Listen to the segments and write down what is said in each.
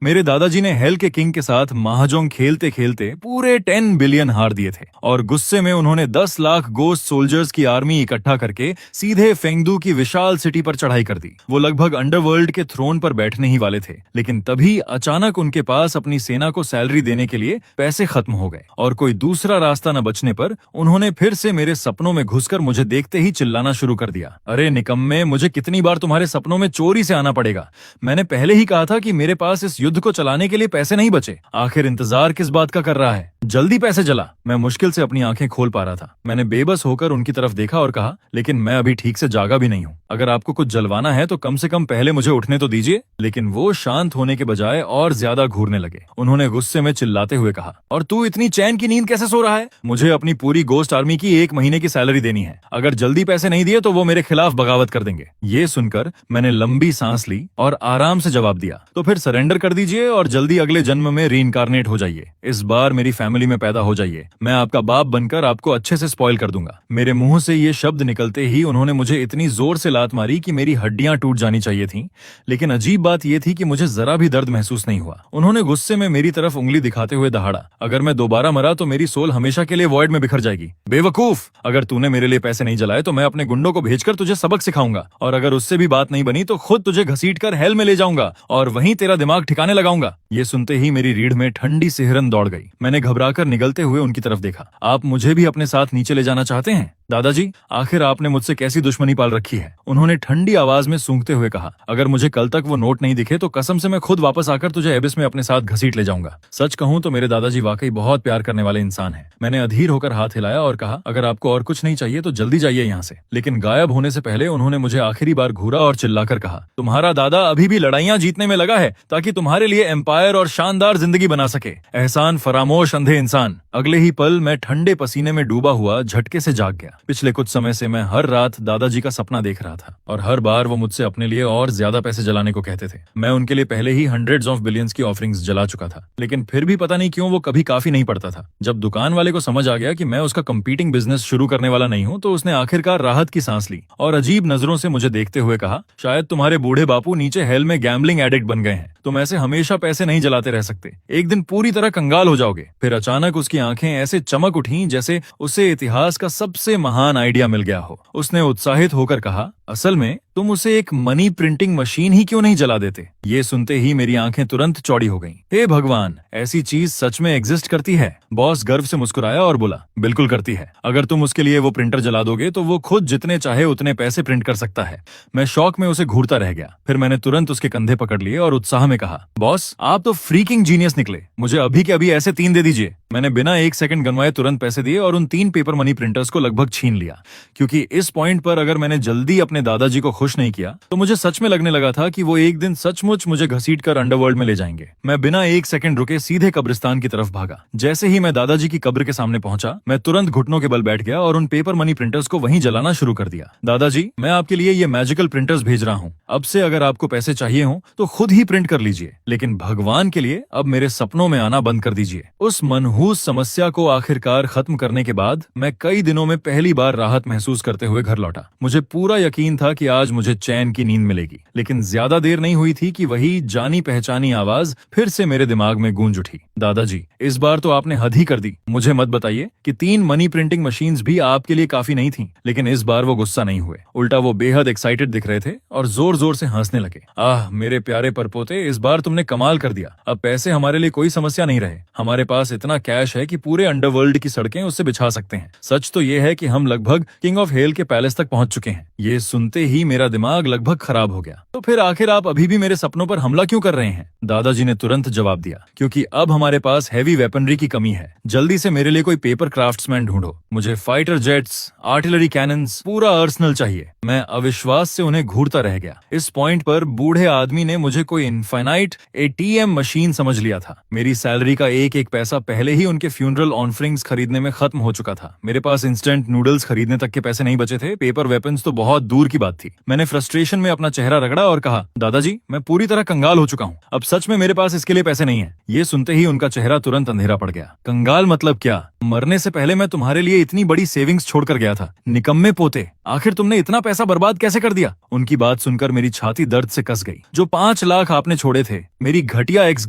मेरे दादाजी ने हेल के किंग के साथ महाजोंग खेलते खेलते पूरे 10 बिलियन हार दिए थे और गुस्से में उन्होंने 10 लाख गोस्ट सोल्जर्स की आर्मी इकट्ठा करके सीधे फेंगदू की विशाल सिटी पर चढ़ाई कर दी। वो लगभग अंडरवर्ल्ड के थ्रोन पर बैठने ही वाले थे, लेकिन तभी अचानक उनके पास अपनी सेना को सैलरी देने के लिए पैसे खत्म हो गए और कोई दूसरा रास्ता न बचने पर उन्होंने फिर से मेरे सपनों में घुसकर मुझे देखते ही चिल्लाना शुरू कर दिया। अरे निकम्मे, मुझे कितनी बार तुम्हारे सपनों में चोरी से आना पड़ेगा? मैंने पहले ही कहा था कि मेरे पास इस युद्ध को चलाने के लिए पैसे नहीं बचे। आखिर इंतजार किस बात का कर रहा है? जल्दी पैसे जला। मैं मुश्किल से अपनी आंखें खोल पा रहा था। मैंने बेबस होकर उनकी तरफ देखा और कहा, लेकिन मैं अभी ठीक से जागा भी नहीं हूँ। अगर आपको कुछ जलवाना है तो कम से कम पहले मुझे उठने तो दीजिए। लेकिन वो शांत होने के बजाय और ज्यादा घूरने लगे। उन्होंने गुस्से में चिल्लाते हुए कहा, और तू इतनी चैन की नींद कैसे सो रहा है? मुझे अपनी पूरी गोस्ट आर्मी की 1 महीने की सैलरी देनी है। अगर जल्दी पैसे नहीं दिए तो वो मेरे खिलाफ बगावत कर देंगे। ये सुनकर मैंने लंबी सांस ली और आराम से जवाब दिया, तो फिर सरेंडर कर दीजिए और जल्दी अगले जन्म में रीइंकारनेट हो जाइए। इस बार मेरी फैमिली में पैदा हो जाइए। मैं आपका बाप बनकर आपको अच्छे से स्पॉइल कर दूंगा। मेरे मुंह से ये शब्द निकलते ही उन्होंने मुझे इतनी जोर से लात मारी कि मेरी हड्डियां टूट जानी चाहिए थीं। लेकिन अजीब बात यह थी कि मुझे जरा भी दर्द महसूस नहीं हुआ। उन्होंने गुस्से में मेरी तरफ उंगली दिखाते हुए दहाड़ा, अगर मैं दोबारा मरा तो मेरी सोल हमेशा के लिए वॉइड में बिखर जाएगी। बेवकूफ, अगर तूने मेरे लिए पैसे नहीं जलाए तो मैं अपने गुंडों को भेजकर तुझे सबक सिखाऊंगा, और अगर उससे भी बात नहीं बनी तो खुद तुझे घसीटकर हेल में ले जाऊंगा और वहीं तेरा दिमाग ठिकाने लगाऊंगा। ये सुनते ही मेरी रीढ़ में ठंडी सिहरन दौड़ गई। मैंने घबराकर निगलते हुए उनकी तरफ देखा। आप मुझे भी अपने साथ नीचे ले जाना चाहते हैं? दादाजी, आखिर आपने मुझसे कैसी दुश्मनी पाल रखी है? उन्होंने ठंडी आवाज में सूंघते हुए कहा, अगर मुझे कल तक वो नोट नहीं दिखे तो कसम से मैं खुद वापस आकर तुझे एबिस में अपने साथ घसीट ले जाऊंगा। सच कहूं तो मेरे दादाजी वाकई बहुत प्यार करने वाले इंसान हैं। मैंने अधीर होकर हाथ हिलाया और कहा, अगर आपको और कुछ नहीं चाहिए तो जल्दी जाइए यहाँ से। लेकिन गायब होने से पहले उन्होंने मुझे आखिरी बार घूरा और चिल्लाकर कहा, तुम्हारा दादा अभी भी लड़ाइयां जीतने में लगा है ताकि तुम्हारे लिए एम्पायर और शानदार जिंदगी बना सके। एहसान फरामोश अंधे इंसान। अगले ही पल मैं ठंडे पसीने में डूबा हुआ झटके से जाग गया। पिछले कुछ समय से मैं हर रात दादाजी का सपना देख रहा था और हर बार वो मुझसे अपने लिए और ज्यादा पैसे जलाने को कहते थे। मैं उनके लिए पहले ही हंड्रेड्स ऑफ बिलियंस की ऑफरिंग्स जला चुका था, लेकिन फिर भी पता नहीं क्यों वो कभी काफी नहीं पड़ता था। जब दुकान वाले को समझ आ गया कि मैं उसका कंपीटिंग बिजनेस शुरू करने वाला नहीं हूँ तो उसने आखिरकार राहत की सांस ली और अजीब नजरों से मुझे देखते हुए कहा, शायद तुम्हारे बूढ़े बापू नीचे हेल में गैम्बलिंग एडिक्ट बन गए हैं। तुम ऐसे हमेशा पैसे नहीं जलाते रह सकते, एक दिन पूरी तरह कंगाल हो जाओगे। फिर अचानक उसकी आंखें ऐसे चमक उठी जैसे उसे इतिहास का सबसे महान आइडिया मिल गया हो। उसने उत्साहित होकर कहा, असल में तुम उसे एक मनी प्रिंटिंग मशीन ही क्यों नहीं जला देते? ये सुनते ही मेरी आंखें तुरंत चौड़ी हो गईं। हे भगवान, ऐसी चीज सच में एग्जिस्ट करती है? बॉस गर्व से मुस्कुराया और बोला, बिल्कुल करती है। अगर तुम उसके लिए वो प्रिंटर जला दोगे तो वो खुद जितने चाहे उतने पैसे प्रिंट कर सकता है। मैं शौक में उसे घूरता रह गया। फिर मैंने तुरंत उसके कंधे पकड़ लिए और उत्साह में कहा, बॉस आप तो फ्रीकिंग जीनियस निकले। मुझे अभी के अभी ऐसे 3 दे दीजिए। मैंने बिना 1 सेकंड गंवाए तुरंत पैसे दिए और उन 3 पेपर मनी प्रिंटर्स को लगभग छीन लिया, क्योंकि इस पॉइंट पर अगर मैंने जल्दी अपने दादाजी को खुश नहीं किया तो मुझे सच में लगने लगा था कि वो एक दिन सचमुच मुझे घसीटकर अंडरवर्ल्ड में ले जाएंगे। मैं बिना 1 सेकंड रुके सीधे कब्रिस्तान की तरफ भागा। जैसे ही मैं दादाजी की कब्र के सामने पहुंचा, मैं तुरंत घुटनों के बल बैठ गया और उन पेपर मनी प्रिंटर्स को वहीं जलाना शुरू कर दिया। दादाजी, मैं आपके लिए ये मैजिकल प्रिंटर्स भेज रहा हूँ। अब से अगर आपको पैसे चाहिए हो तो खुद ही प्रिंट कर लीजिए, लेकिन भगवान के लिए अब मेरे सपनों में आना बंद कर दीजिए। उस मनहूस समस्या को आखिरकार खत्म करने के बाद मैं कई दिनों में पहली बार राहत महसूस करते हुए घर लौटा। मुझे पूरा यकीन था कि आज मुझे चैन की नींद मिलेगी, लेकिन ज्यादा देर नहीं हुई थी कि वही जानी पहचानी आवाज फिर से मेरे दिमाग में गूंज उठी। दादाजी, इस बार तो आपने हद ही कर दी। मुझे मत बताइए कि 3 मनी प्रिंटिंग मशीन्स भी आपके लिए काफी नहीं थीं। लेकिन इस बार वो गुस्सा नहीं हुए, उल्टा वो बेहद एक्साइटेड दिख रहे थे और जोर जोर से हंसने लगे। आह मेरे प्यारे परपोते, इस बार तुमने कमाल कर दिया। अब पैसे हमारे लिए कोई समस्या नहीं रहे। हमारे पास इतना कैश है कि पूरे अंडरवर्ल्ड की सड़कें उससे बिछा सकते हैं। सच तो ये है कि हम लगभग किंग ऑफ हेल के पैलेस तक पहुंच चुके हैं। ये सुनते ही मेरा दिमाग लगभग खराब हो गया। तो फिर आखिर आप अभी भी मेरे सपनों पर हमला क्यों कर रहे हैं? दादाजी ने तुरंत जवाब दिया, क्योंकि अब हमारे पास हैवी वेपनरी की कमी है। जल्दी से मेरे लिए कोई पेपर क्राफ्ट्समैन ढूंढो। मुझे फाइटर जेट्स, आर्टिलरी कैनन्स, पूरा आर्सेनल चाहिए। मैं अविश्वास से उन्हें घूरता रह गया। इस पॉइंट पर बूढ़े आदमी ने मुझे कोई इनफाइनाइट एटीएम मशीन समझ लिया था। मेरी सैलरी का एक एक पैसा पहले ही उनके फ्यूनरल ऑफरिंग्स खरीदने में खत्म हो चुका था। मेरे पास इंस्टेंट नूडल्स खरीदने तक के पैसे नहीं बचे थे। पेपर वेपन्स तो बहुत दूर दूर की बात थी। मैंने फ्रस्ट्रेशन में अपना चेहरा रगड़ा और कहा, दादाजी मैं पूरी तरह कंगाल हो चुका हूँ, अब सच में मेरे पास इसके लिए पैसे नहीं है। ये सुनते ही उनका चेहरा तुरंत अंधेरा पड़ गया। कंगाल मतलब क्या? मरने से पहले मैं तुम्हारे लिए इतनी बड़ी सेविंग्स छोड़कर गया था। निकम्मे पोते, आखिर तुमने इतना पैसा बर्बाद कैसे कर दिया? उनकी बात सुनकर मेरी छाती दर्द से कस गई। जो 5 लाख आपने छोड़े थे, मेरी घटिया एक्स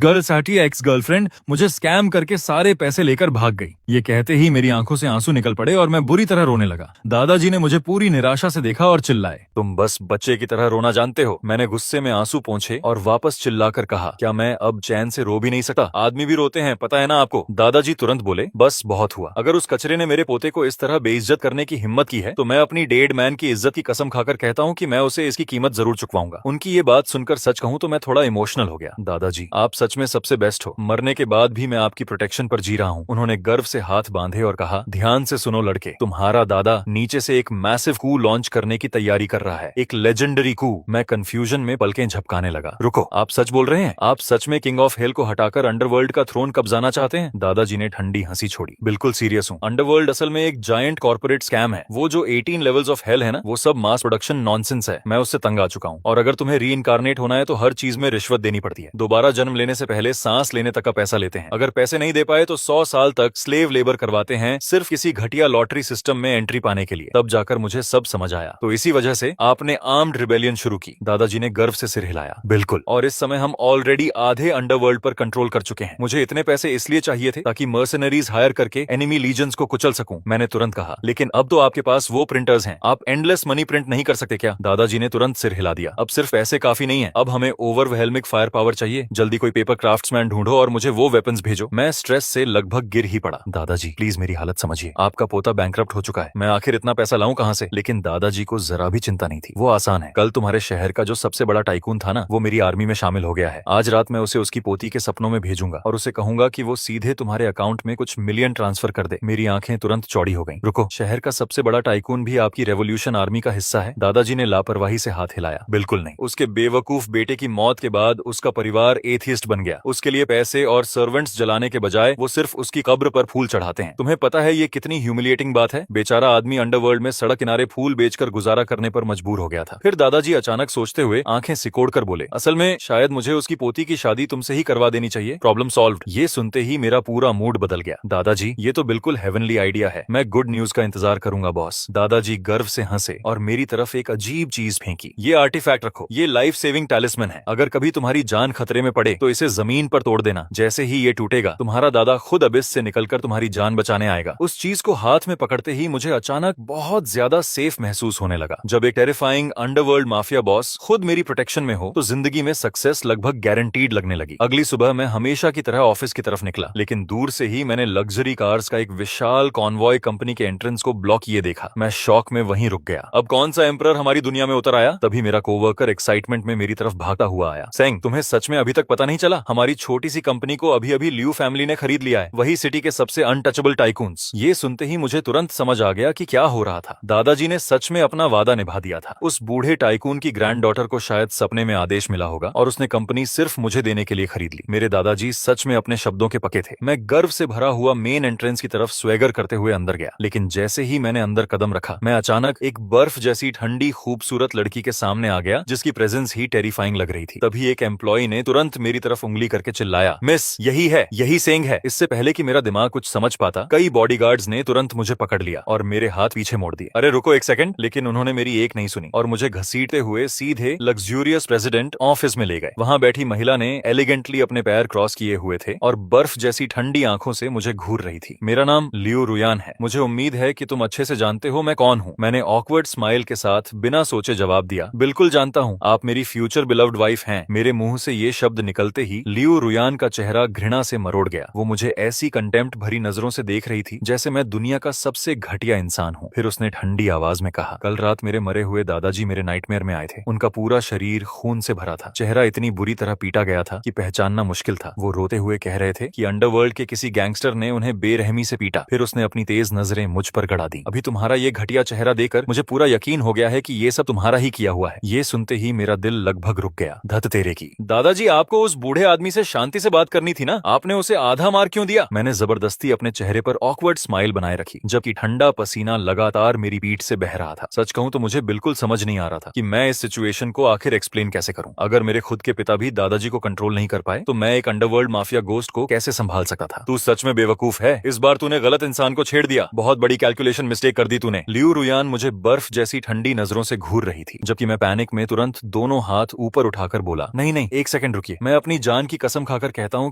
गर्लफ्रेंड मुझे स्कैम करके सारे पैसे लेकर भाग गई। ये कहते ही मेरी आंखों से आंसू निकल पड़े और मैं बुरी तरह रोने लगा। दादाजी ने मुझे पूरी निराशा से देखा और चिल्लाए, तुम बस बच्चे की तरह रोना जानते हो। मैंने गुस्से में आंसू पोंछे और वापस चिल्लाकर कहा, क्या मैं अब चैन से रो भी नहीं सकता? आदमी भी रोते हैं, पता है ना आपको। दादाजी तुरंत बोले, बस बहुत हुआ। अगर उस कचरे ने मेरे पोते को इस तरह बेइज्जत करने की हिम्मत की है तो मैं अपनी डेड मैन की इज्जत की कसम खाकर कहता हूँ कि मैं उसे इसकी कीमत जरूर चुकवाऊंगा। उनकी ये बात सुनकर सच कहूँ तो मैं थोड़ा इमोशनल हो गया। दादाजी आप सच में सबसे बेस्ट हो। मरने के बाद भी मैं आपकी प्रोटेक्शन पर जी रहा हूँ। उन्होंने गर्व से हाथ बांधे और कहा, ध्यान से सुनो लड़के, तुम्हारा दादा नीचे से एक मैसिव कू लॉन्च करने की तैयारी कर रहा है, एक लेजेंडरी कू। मैं कंफ्यूजन में पलकें झपकाने लगा। रुको, आप सच बोल रहे हैं? आप सच में किंग ऑफ हेल को हटाकर अंडरवर्ल्ड का थ्रोन कब्जाना चाहते हैं? दादाजी ने ठंडी हंसी छोड़ी। बिल्कुल सीरियस हूँ। अंडरवर्ल्ड असल में एक जायंट कॉर्पोरेट स्कैम है। वो जो 18 लेवल्स ऑफ हेल है ना, वो सब मास प्रोडक्शन नॉनसेंस है। मैं उससे तंग आ चुका हूँ। और अगर तुम्हें रीइंकारनेट होना है तो हर चीज में रिश्वत देनी पड़ती है। दोबारा जन्म लेने से पहले सांस लेने तक का पैसा लेते हैं। अगर पैसे नहीं दे पाए तो 100 साल तक स्लेव लेबर करवाते हैं, सिर्फ किसी घटिया लॉटरी सिस्टम में एंट्री पाने के लिए। तब जाकर मुझे सब समझ आया। तो इसी वजह से आपने आर्म्ड रिबेलियन शुरू की। दादाजी ने गर्व से सिर हिलाया। बिल्कुल, और इस समय हम ऑलरेडी आधे अंडरवर्ल्ड पर कंट्रोल कर चुके हैं। मुझे इतने पैसे इसलिए चाहिए थे ताकि मर्सनरीज हायर करके एनिमी लीजन्स को कुचल सकूं। मैंने तुरंत कहा, लेकिन अब तो आपके पास वो प्रिंटर्स हैं, आप एंडलेस मनी प्रिंट नहीं कर सकते क्या? दादाजी ने तुरंत सिर हिला दिया। अब सिर्फ पैसे काफी नहीं है, अब हमें ओवरवेलमिंग फायर पावर चाहिए। जल्दी कोई पेपर क्राफ्ट्समैन ढूंढो और मुझे वो वेपन्स भेजो। मैं स्ट्रेस से लगभग गिर ही पड़ा। दादाजी प्लीज मेरी हालत समझिए, आपका पोता बैंकरप्ट हो चुका है। मैं आखिर इतना पैसा लाऊं कहां से? लेकिन दादाजी को जरा भी चिंता नहीं थी। वो आसान है। कल तुम्हारे शहर का जो सबसे बड़ा टाइकून था ना, वो मेरी आर्मी में शामिल हो गया है। आज रात मैं उसे उसकी पोती के सपनों में भेजूंगा और उसे कहूंगा कि वो सीधे तुम्हारे अकाउंट में कुछ मिलियन ट्रांसफर कर दे। मेरी आंखें तुरंत चौड़ी हो गईं। रुको, शहर का सबसे बड़ा टाइकून भी आपकी रेवोल्यूशन आर्मी का हिस्सा है? दादाजी ने लापरवाही से हाथ हिलाया। बिल्कुल नहीं। उसके बेवकूफ बेटे की मौत के बाद उसका परिवार एथियस्ट बन गया। उसके लिए पैसे और सर्वेंट्स जलाने के बजाय वो सिर्फ उसकी कब्र पर फूल चढ़ाते हैं। तुम्हें पता है ये कितनी ह्यूमिलिएटिंग बात है? बेचारा आदमी अंडरवर्ल्ड में सड़क किनारे फूल बेचकर गुजारा करने पर मजबूर हो गया था। फिर दादाजी अचानक सोचते हुए आंखें सिकोड़कर बोले, असल में शायद मुझे उसकी पोती की शादी तुमसे ही करवा देनी चाहिए। Problem solved. ये सुनते ही मेरा पूरा मूड बदल गया। दादाजी ये तो बिल्कुल हेवनली आइडिया है। मैं गुड न्यूज का इंतजार करूंगा बॉस। दादाजी गर्व से हंसे और मेरी तरफ एक अजीब चीज फेंकी। ये आर्टिफैक्ट रखो, ये लाइफ सेविंग टैलिस्मन है। अगर कभी तुम्हारी जान खतरे में पड़े तो इसे जमीन पर तोड़ देना। जैसे ही ये टूटेगा तुम्हारा दादा खुद अबिस से निकलकर तुम्हारी जान बचाने आएगा। उस चीज को हाथ में पकड़ते ही मुझे अचानक बहुत ज्यादा सेफ महसूस होने लगा। जब एक टेरिफाइंग अंडरवर्ल्ड माफिया बॉस खुद मेरी प्रोटेक्शन में हो तो जिंदगी में सक्सेस लगभग गारंटीड लगने लगी। अगली सुबह मैं हमेशा की तरह ऑफिस की तरफ निकला, लेकिन दूर से ही मैंने लग्जरी कार्स का एक विशाल कॉन्वॉय कंपनी के एंट्रेंस को ब्लॉक किए देखा। मैं शॉक में वहीं रुक गया। अब कौन सा एम्परर हमारी दुनिया में उतर आया? तभी मेरा कोवर्कर एक्साइटमेंट में मेरी तरफ भागता हुआ आया। सेंग, तुम्हें सच में अभी तक पता नहीं चला? हमारी छोटी सी कंपनी को अभी अभी लियू फैमिली ने खरीद लिया है, वही सिटी के सबसे अनटचेबल टाइकून्स। ये सुनते ही मुझे तुरंत समझ आ गया कि क्या हो रहा था। दादाजी ने सच में अपना वादा निभा दिया था। उस बूढ़े टाइकून की ग्रैंड डॉटर को शायद सपने में आदेश मिला होगा और उसने कंपनी सिर्फ मुझे देने के लिए खरीद ली। मेरे दादाजी सच में अपने शब्दों के पक्के थे। मैं गर्व से भरा हुआ मेन एंट्रेंस की तरफ स्वेगर करते हुए अंदर गया, लेकिन जैसे ही मैंने अंदर कदम रखा मैं अचानक एक बर्फ जैसी ठंडी खूबसूरत लड़की के सामने आ गया जिसकी प्रेजेंस ही टेरिफाइंग लग रही थी। तभी एक एम्प्लॉय ने तुरंत मेरी तरफ उंगली करके चिल्लाया, मिस यही है, यही सेंग है। इससे पहले कि मेरा दिमाग कुछ समझ पाता कई बॉडीगार्ड्स ने तुरंत मुझे पकड़ लिया और मेरे हाथ पीछे मोड़ दिए। अरे रुको एक सेकंड। लेकिन उन्होंने मेरी एक नहीं सुनी और मुझे घसीटते हुए सीधे लग्जूरियस प्रेसिडेंट ऑफिस में ले गए। वहां बैठी महिला ने एलिगेंटली अपने पैर क्रॉस किए हुए थे और बर्फ जैसी ठंडी आंखों से मुझे घूर रही थी। मेरा नाम लियू रुयान है। मुझे उम्मीद है कि तुम अच्छे से जानते हो मैं कौन हूँ। मैंने ऑकवर्ड स्माइल के साथ बिना सोचे जवाब दिया, बिल्कुल जानता हूँ, आप मेरी फ्यूचर बिलव्ड वाइफ हैं। मेरे मुंह से ये शब्द निकलते ही लियू रुयान का चेहरा घृणा से मरोड़ गया। वो मुझे ऐसी कंटेम्प्ट भरी नजरों से देख रही थी जैसे मैं दुनिया का सबसे घटिया इंसान हूँ। फिर उसने ठंडी आवाज में कहा, कल रात मेरे मरे हुए दादाजी मेरे नाइटमेयर में आए थे। उनका पूरा शरीर खून से भरा था, चेहरा इतनी बुरी तरह पीटा गया था कि पहचानना मुश्किल था। वो रोते हुए कह रहे थे कि अंडरवर्ल्ड के किसी गैंगस्टर ने उन्हें बेरहमी से पीटा। फिर उसने अपनी तेज नजरें मुझ पर गड़ा दी। अभी तुम्हारा ये घटिया चेहरा देखकर मुझे पूरा यकीन हो गया है कि ये सब तुम्हारा ही किया हुआ है। ये सुनते ही मेरा दिल लगभग रुक गया। धत तेरे की। दादाजी आपको उस बूढ़े आदमी से शांति से बात करनी थी ना, आपने उसे आधा मार क्यों दिया? मैंने जबरदस्ती अपने चेहरे पर ऑकवर्ड स्माइल बनाए रखी जबकि ठंडा पसीना लगातार मेरी पीठ से बह रहा था। सच कहूं तो मुझे बिल्कुल समझ नहीं आ रहा था कि मैं इस सिचुएशन को आखिर एक्सप्लेन कैसे करूं। अगर मेरे खुद के पिता भी दादाजी को कंट्रोल नहीं कर पाए तो मैं एक अंडरवर्ल्ड माफिया गोस्ट को कैसे संभाल सकता था। तू सच में बेवकूफ है, इस बार तूने गलत इंसान को छेड़ दिया, बहुत बड़ी कैलकुलेशन मिस्टेक कर दी तूने। लियू रुयान मुझे बर्फ जैसी ठंडी नजरों से घूर रही थी, जबकि मैं पैनिक में तुरंत दोनों हाथ ऊपर उठाकर बोला, नहीं नहीं, एक सेकंड रुकिए, मैं अपनी जान की कसम खाकर कहता हूँ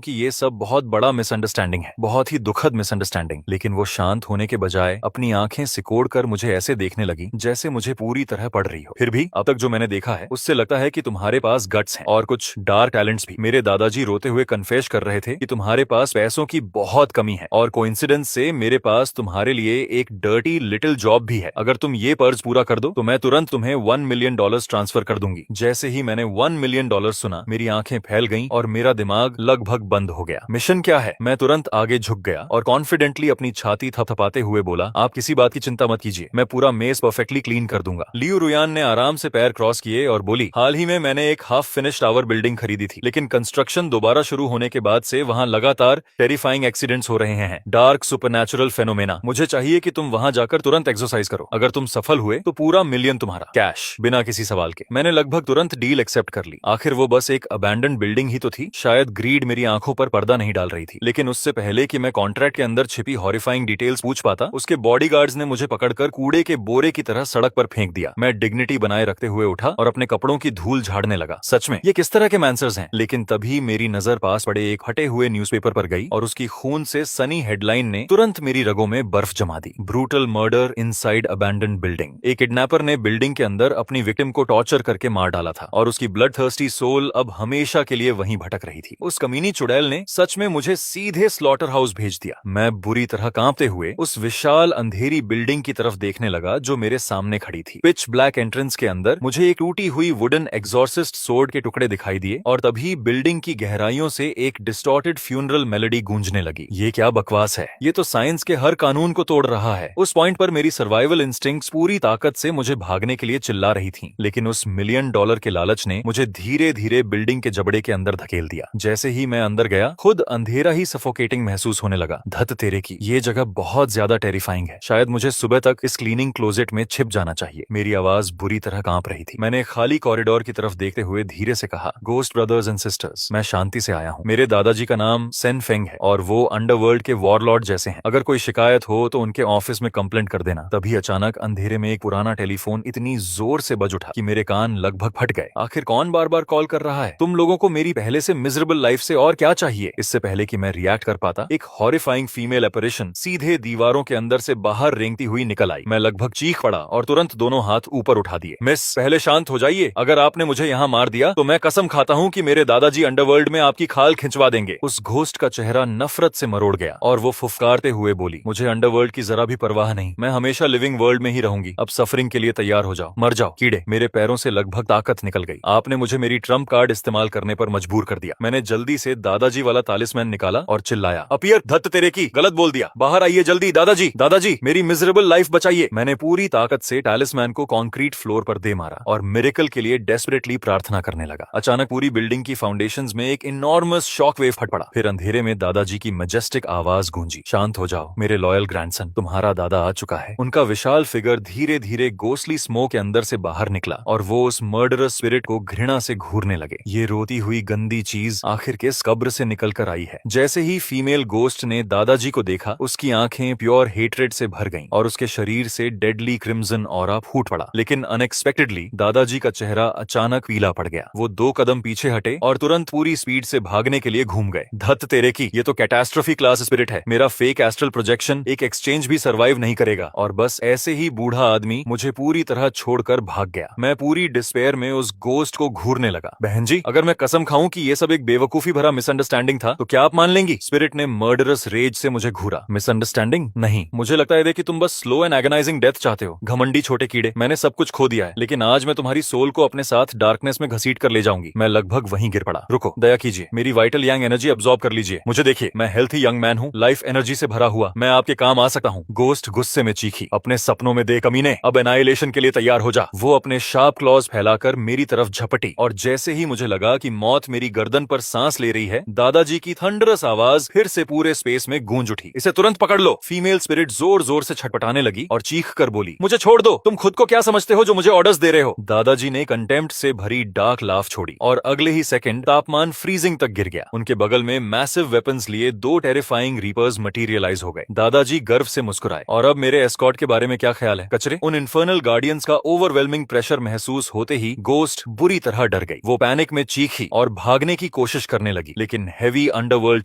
कि ये सब बहुत बड़ा मिसअंडरस्टैंडिंग है, बहुत ही दुखद मिसअंडरस्टैंडिंग। लेकिन वो शांत होने के बजाय अपनी आंखें सिकोड़ कर मुझे ऐसे देखने लगी जैसे मुझे पूरी तरह पड़ रही हो। फिर भी अब तक जो मैंने देखा है उससे लगता है कि तुम्हारे पास गट्स हैं और कुछ डार्क टैलेंट्स भी। मेरे दादाजी रोते हुए कन्फेस कर रहे थे कि तुम्हारे पास पैसों की बहुत कमी है और कोइंसिडेंस से मेरे पास तुम्हारे लिए एक डर्टी लिटिल जॉब भी है। अगर तुम ये पर्ज पूरा कर दो तो मैं तुरंत तुम्हें $1 मिलियन ट्रांसफर कर दूंगी। जैसे ही मैंने $1 मिलियन सुना, मेरी आंखें फैल गईं और मेरा दिमाग लगभग बंद हो गया। मिशन क्या है? मैं तुरंत आगे झुक गया और कॉन्फिडेंटली अपनी छाती थपथपाते हुए बोला, आप किसी बात की चिंता मत कीजिए, मैं पूरा मेज परफेक्टली क्लीन कर दूंगा। लियू रुयान ने आराम से पैर क्रॉस किए और बोली, हाल ही में मैंने एक हाफ फिनिश्ड टावर बिल्डिंग खरीदी थी, लेकिन कंस्ट्रक्शन दोबारा शुरू होने के बाद से वहां लगातार टेरिफाइंग एक्सीडेंट्स हो रहे हैं, डार्क सुपरनैचुरल फेनोमेना। मुझे चाहिए कि तुम वहां जाकर तुरंत एक्सरसाइज करो। अगर तुम सफल हुए तो पूरा मिलियन तुम्हारा, कैश, बिना किसी सवाल के। मैंने लगभग तुरंत डील एक्सेप्ट कर ली। आखिर वो बस एक अबैंडन बिल्डिंग ही तो थी। शायद ग्रीड मेरी आंखों पर पर्दा नहीं डाल रही थी, लेकिन उससे पहले कि मैं कॉन्ट्रैक्ट के अंदर छिपी हॉरिफाइंग डिटेल्स पूछ पाता, उसके बॉडीगार्ड्स ने मुझे पकड़कर कूड़े के बोरे की तरह सड़क पर फेंक दिया। मैं डिग्निटी बनाए रखते हुए उठा और अपने कपड़ों की धूल झाड़ने लगा। सच में ये किस तरह के मैंसर्स हैं? लेकिन तभी मेरी नजर पास पड़े एक फटे हुए न्यूज़पेपर पर गई और उसकी खून से सनी हेडलाइन ने तुरंत मेरी रगों में बर्फ जमा दी। Brutal murder inside abandon building. एक किडनैपर ने बिल्डिंग के अंदर अपनी विक्टिम को टॉर्चर करके मार डाला था और उसकी ब्लड थर्स्टी सोल अब हमेशा के लिए वहीं भटक रही थी। उस कमीनी चुड़ैल ने सच में मुझे सीधे स्लॉटर हाउस भेज दिया। मैं बुरी तरह कांपते हुए उस विशाल अंधेरी बिल्डिंग की तरफ देखने लगा जो मेरे सामने खड़ी थी। पिच ब्लैक एंट्रेंस के अंदर मुझे एक टूटी हुई वुडन एग्जॉर्सिस्ट सोर्ड के टुकड़े दिखाई दिए और तभी बिल्डिंग की गहराइयों से एक डिस्टॉर्टेड फ्यूनरल मेलोडी गूंजने लगी। ये क्या बकवास है? ये तो साइंस के हर कानून को तोड़ रहा है। उस पॉइंट पर मेरी सर्वाइवल इंस्टिंक्ट्स पूरी ताकत से मुझे भागने के लिए चिल्ला रही थीं, लेकिन उस $1 मिलियन के लालच ने मुझे धीरे धीरे बिल्डिंग के जबड़े के अंदर धकेल दिया। जैसे ही मैं अंदर गया, खुद अंधेरा ही सफोकेटिंग महसूस होने लगा। धत तेरे की, ये जगह बहुत ज्यादा टेरिफाइंग है। शायद मुझे सुबह तक इस क्लीनिंग क्लोजेट में छिप जाना चाहिए। मेरी आवाज बुरी तरह कांप रही थी। मैंने खाली कॉरिडोर की तरफ देखते हुए धीरे से कहा, गोस्ट ब्रदर्स एंड सिस्टर्स, मैं शांति से आया हूँ। मेरे दादाजी का नाम सेन फेंग है और वो अंडरवर्ल्ड के वॉरलॉर्ड जैसे हैं। अगर कोई शिकायत हो तो उनके ऑफिस में कंप्लेंट कर देना। तभी अचानक अंधेरे में एक पुराना टेलीफोन इतनी जोर से बज उठा कि मेरे कान लगभग फट गए। आखिर कौन बार बार कॉल कर रहा है? तुम लोगों को मेरी पहले से मिजरेबल लाइफ से और क्या चाहिए? इससे पहले कि मैं रिएक्ट कर पाता, एक हॉरिफाइंग फीमेल एपरेशन सीधे दीवारों के अंदर से बाहर रेंगती हुई निकल आई। मैं लगभग चीख पड़ा और तुरंत दोनों हाथ ऊपर उठा दिए। मिस, पहले शांत हो जाइए। अगर आपने मुझे यहाँ मार दिया तो मैं कसम खाता हूँ कि मेरे दादाजी अंडरवर्ल्ड में आपकी खाल खिंचवा देंगे। उस घोस्ट का चेहरा नफरत से मरोड़ गया और वो फुफकारते हुए बोली, मुझे अंडरवर्ल्ड की जरा भी परवाह नहीं, मैं हमेशा लिविंग वर्ल्ड में ही रहूंगी। अब सफरिंग के लिए तैयार हो जाओ, मर जाओ कीड़े। मेरे पैरों से लगभग ताकत निकल गई। आपने मुझे मेरी ट्रम्प कार्ड इस्तेमाल करने पर मजबूर कर दिया। मैंने जल्दी से दादाजी वाला तालिस्मैन निकाला और चिल्लाया, अपीयर, धत तेरे की, गलत बोल दिया, बाहर आइए जल्दी, दादाजी, दादाजी, मेरी मिजरेबल लाइफ बचाइए। मैंने पूरी ताकत से तालिस्मैन को कंक्रीट फ्लोर पर दे मारा और मिरेकल के लिए डेस्परेटली प्रार्थना करने लगा। अचानक पूरी बिल्डिंग की फाउंडेशंस में एक इनॉर्मस शॉक वेव फट पड़ा। फिर अंधेरे में दादाजी की मैजेस्टिक आवाज गूंजी, शांत हो जाओ मेरे लॉयल ग्रैंडसन, तुम्हारा दादा आ चुका है। उनका विशाल फिगर धीरे धीरे गोस्टली स्मोक के अंदर से बाहर निकला और वो उस मर्डरस स्पिरिट को घृणा से घूरने लगे। ये रोती हुई गंदी चीज आखिर किस कब्र से निकल कर आई है? जैसे ही फीमेल गोस्ट ने दादाजी को देखा, उसकी आंखें प्योर हेट्रेड से भर गईं और उसके शरीर से डेडली क्रिम्सन ऑरा फूट पड़ा। लेकिन अनएक्सपेक्टेडली दादाजी का चेहरा अचानक पीला पड़ गया। वो 2 कदम पीछे हटे और तुरंत पूरी स्पीड से भागने के लिए घूम गए। धत तेरे की, ये तो कैटास्ट्रोफी क्लास स्पिरिट है। मेरा फेक एस्ट्रल प्रोजेक्शन एक एक्सचेंज भी सर्वाइव नहीं करेगा। और बस ऐसे ही बूढ़ा आदमी मुझे पूरी तरह छोड़कर भाग गया। मैं पूरी डिस्पेयर में उस गोस्ट को घूरने लगा। बहन जी, अगर मैं कसम खाऊं कि ये सब एक बेवकूफी भरा मिसअंडरस्टैंडिंग था तो क्या आप मान लेंगी? स्पिरिट ने मर्डरस रेज से मुझे घूरा। मिसअंडरस्टैंडिंग नहीं, मुझे लगता है कि तुम बस स्लो एंड एगनाइजिंग डेथ चाहते हो। घमंडी छोटे कीड़े, मैंने सब कुछ खो दिया है, लेकिन आज मैं तुम्हारी सोल को अपने साथ डार्कनेस में घसीट कर ले जाऊंगी। मैं लगभग वहीं गिर पड़ा। रुको, दया कीजिए, मेरी वाइटल यंग एनर्जी अब्सॉर्ब कर लीजिए। मुझे देखिए, मैं हेल्थी यंग मैन हूँ, लाइफ एनर्जी से भरा हुआ, मैं आपके काम आ सकता हूँ। गोस्ट गुस्से में चीखी, अपने सपनों में दे कमीने, अब एनाइलेशन के लिए तैयार हो जा। वो अपने शार्प क्लॉज फैलाकर मेरी तरफ झपटी और जैसे ही मुझे लगा कि मौत मेरी गर्दन पर सांस ले रही है, दादाजी की थंडरस आवाज फिर से पूरे स्पेस में गूंज उठी, इसे तुरंत पकड़ लो। फीमेल स्पिरिट जोर जोर से छटपटाने लगी और चीख कर बोली, मुझे छोड़ दो, तुम खुद को क्या समझते हो जो मुझे ऑर्डर्स दे रहे हो? दादाजी ने कंटेम्प्ट से भरी डार्क लाफ छोड़ी और अगले ही सेकंड तापमान फ्रीजिंग तक गिर गया। उनके बगल में मैसिव वेपन्स लिए 2 टेरिफाइंग रीपर्स मटीरियलाइज हो गए। दादाजी गर्व से मुस्कुराए। और अब मेरे एस्कॉर्ट के बारे में क्या ख्याल है कचरे? उन इन्फर्नल गार्डियंस का ओवरवेलमिंग प्रेशर महसूस होते ही गोस्ट बुरी तरह डर गई। वो पैनिक में चीखी और भागने की कोशिश करने लगी, लेकिन हेवी अंडरवर्ल्ड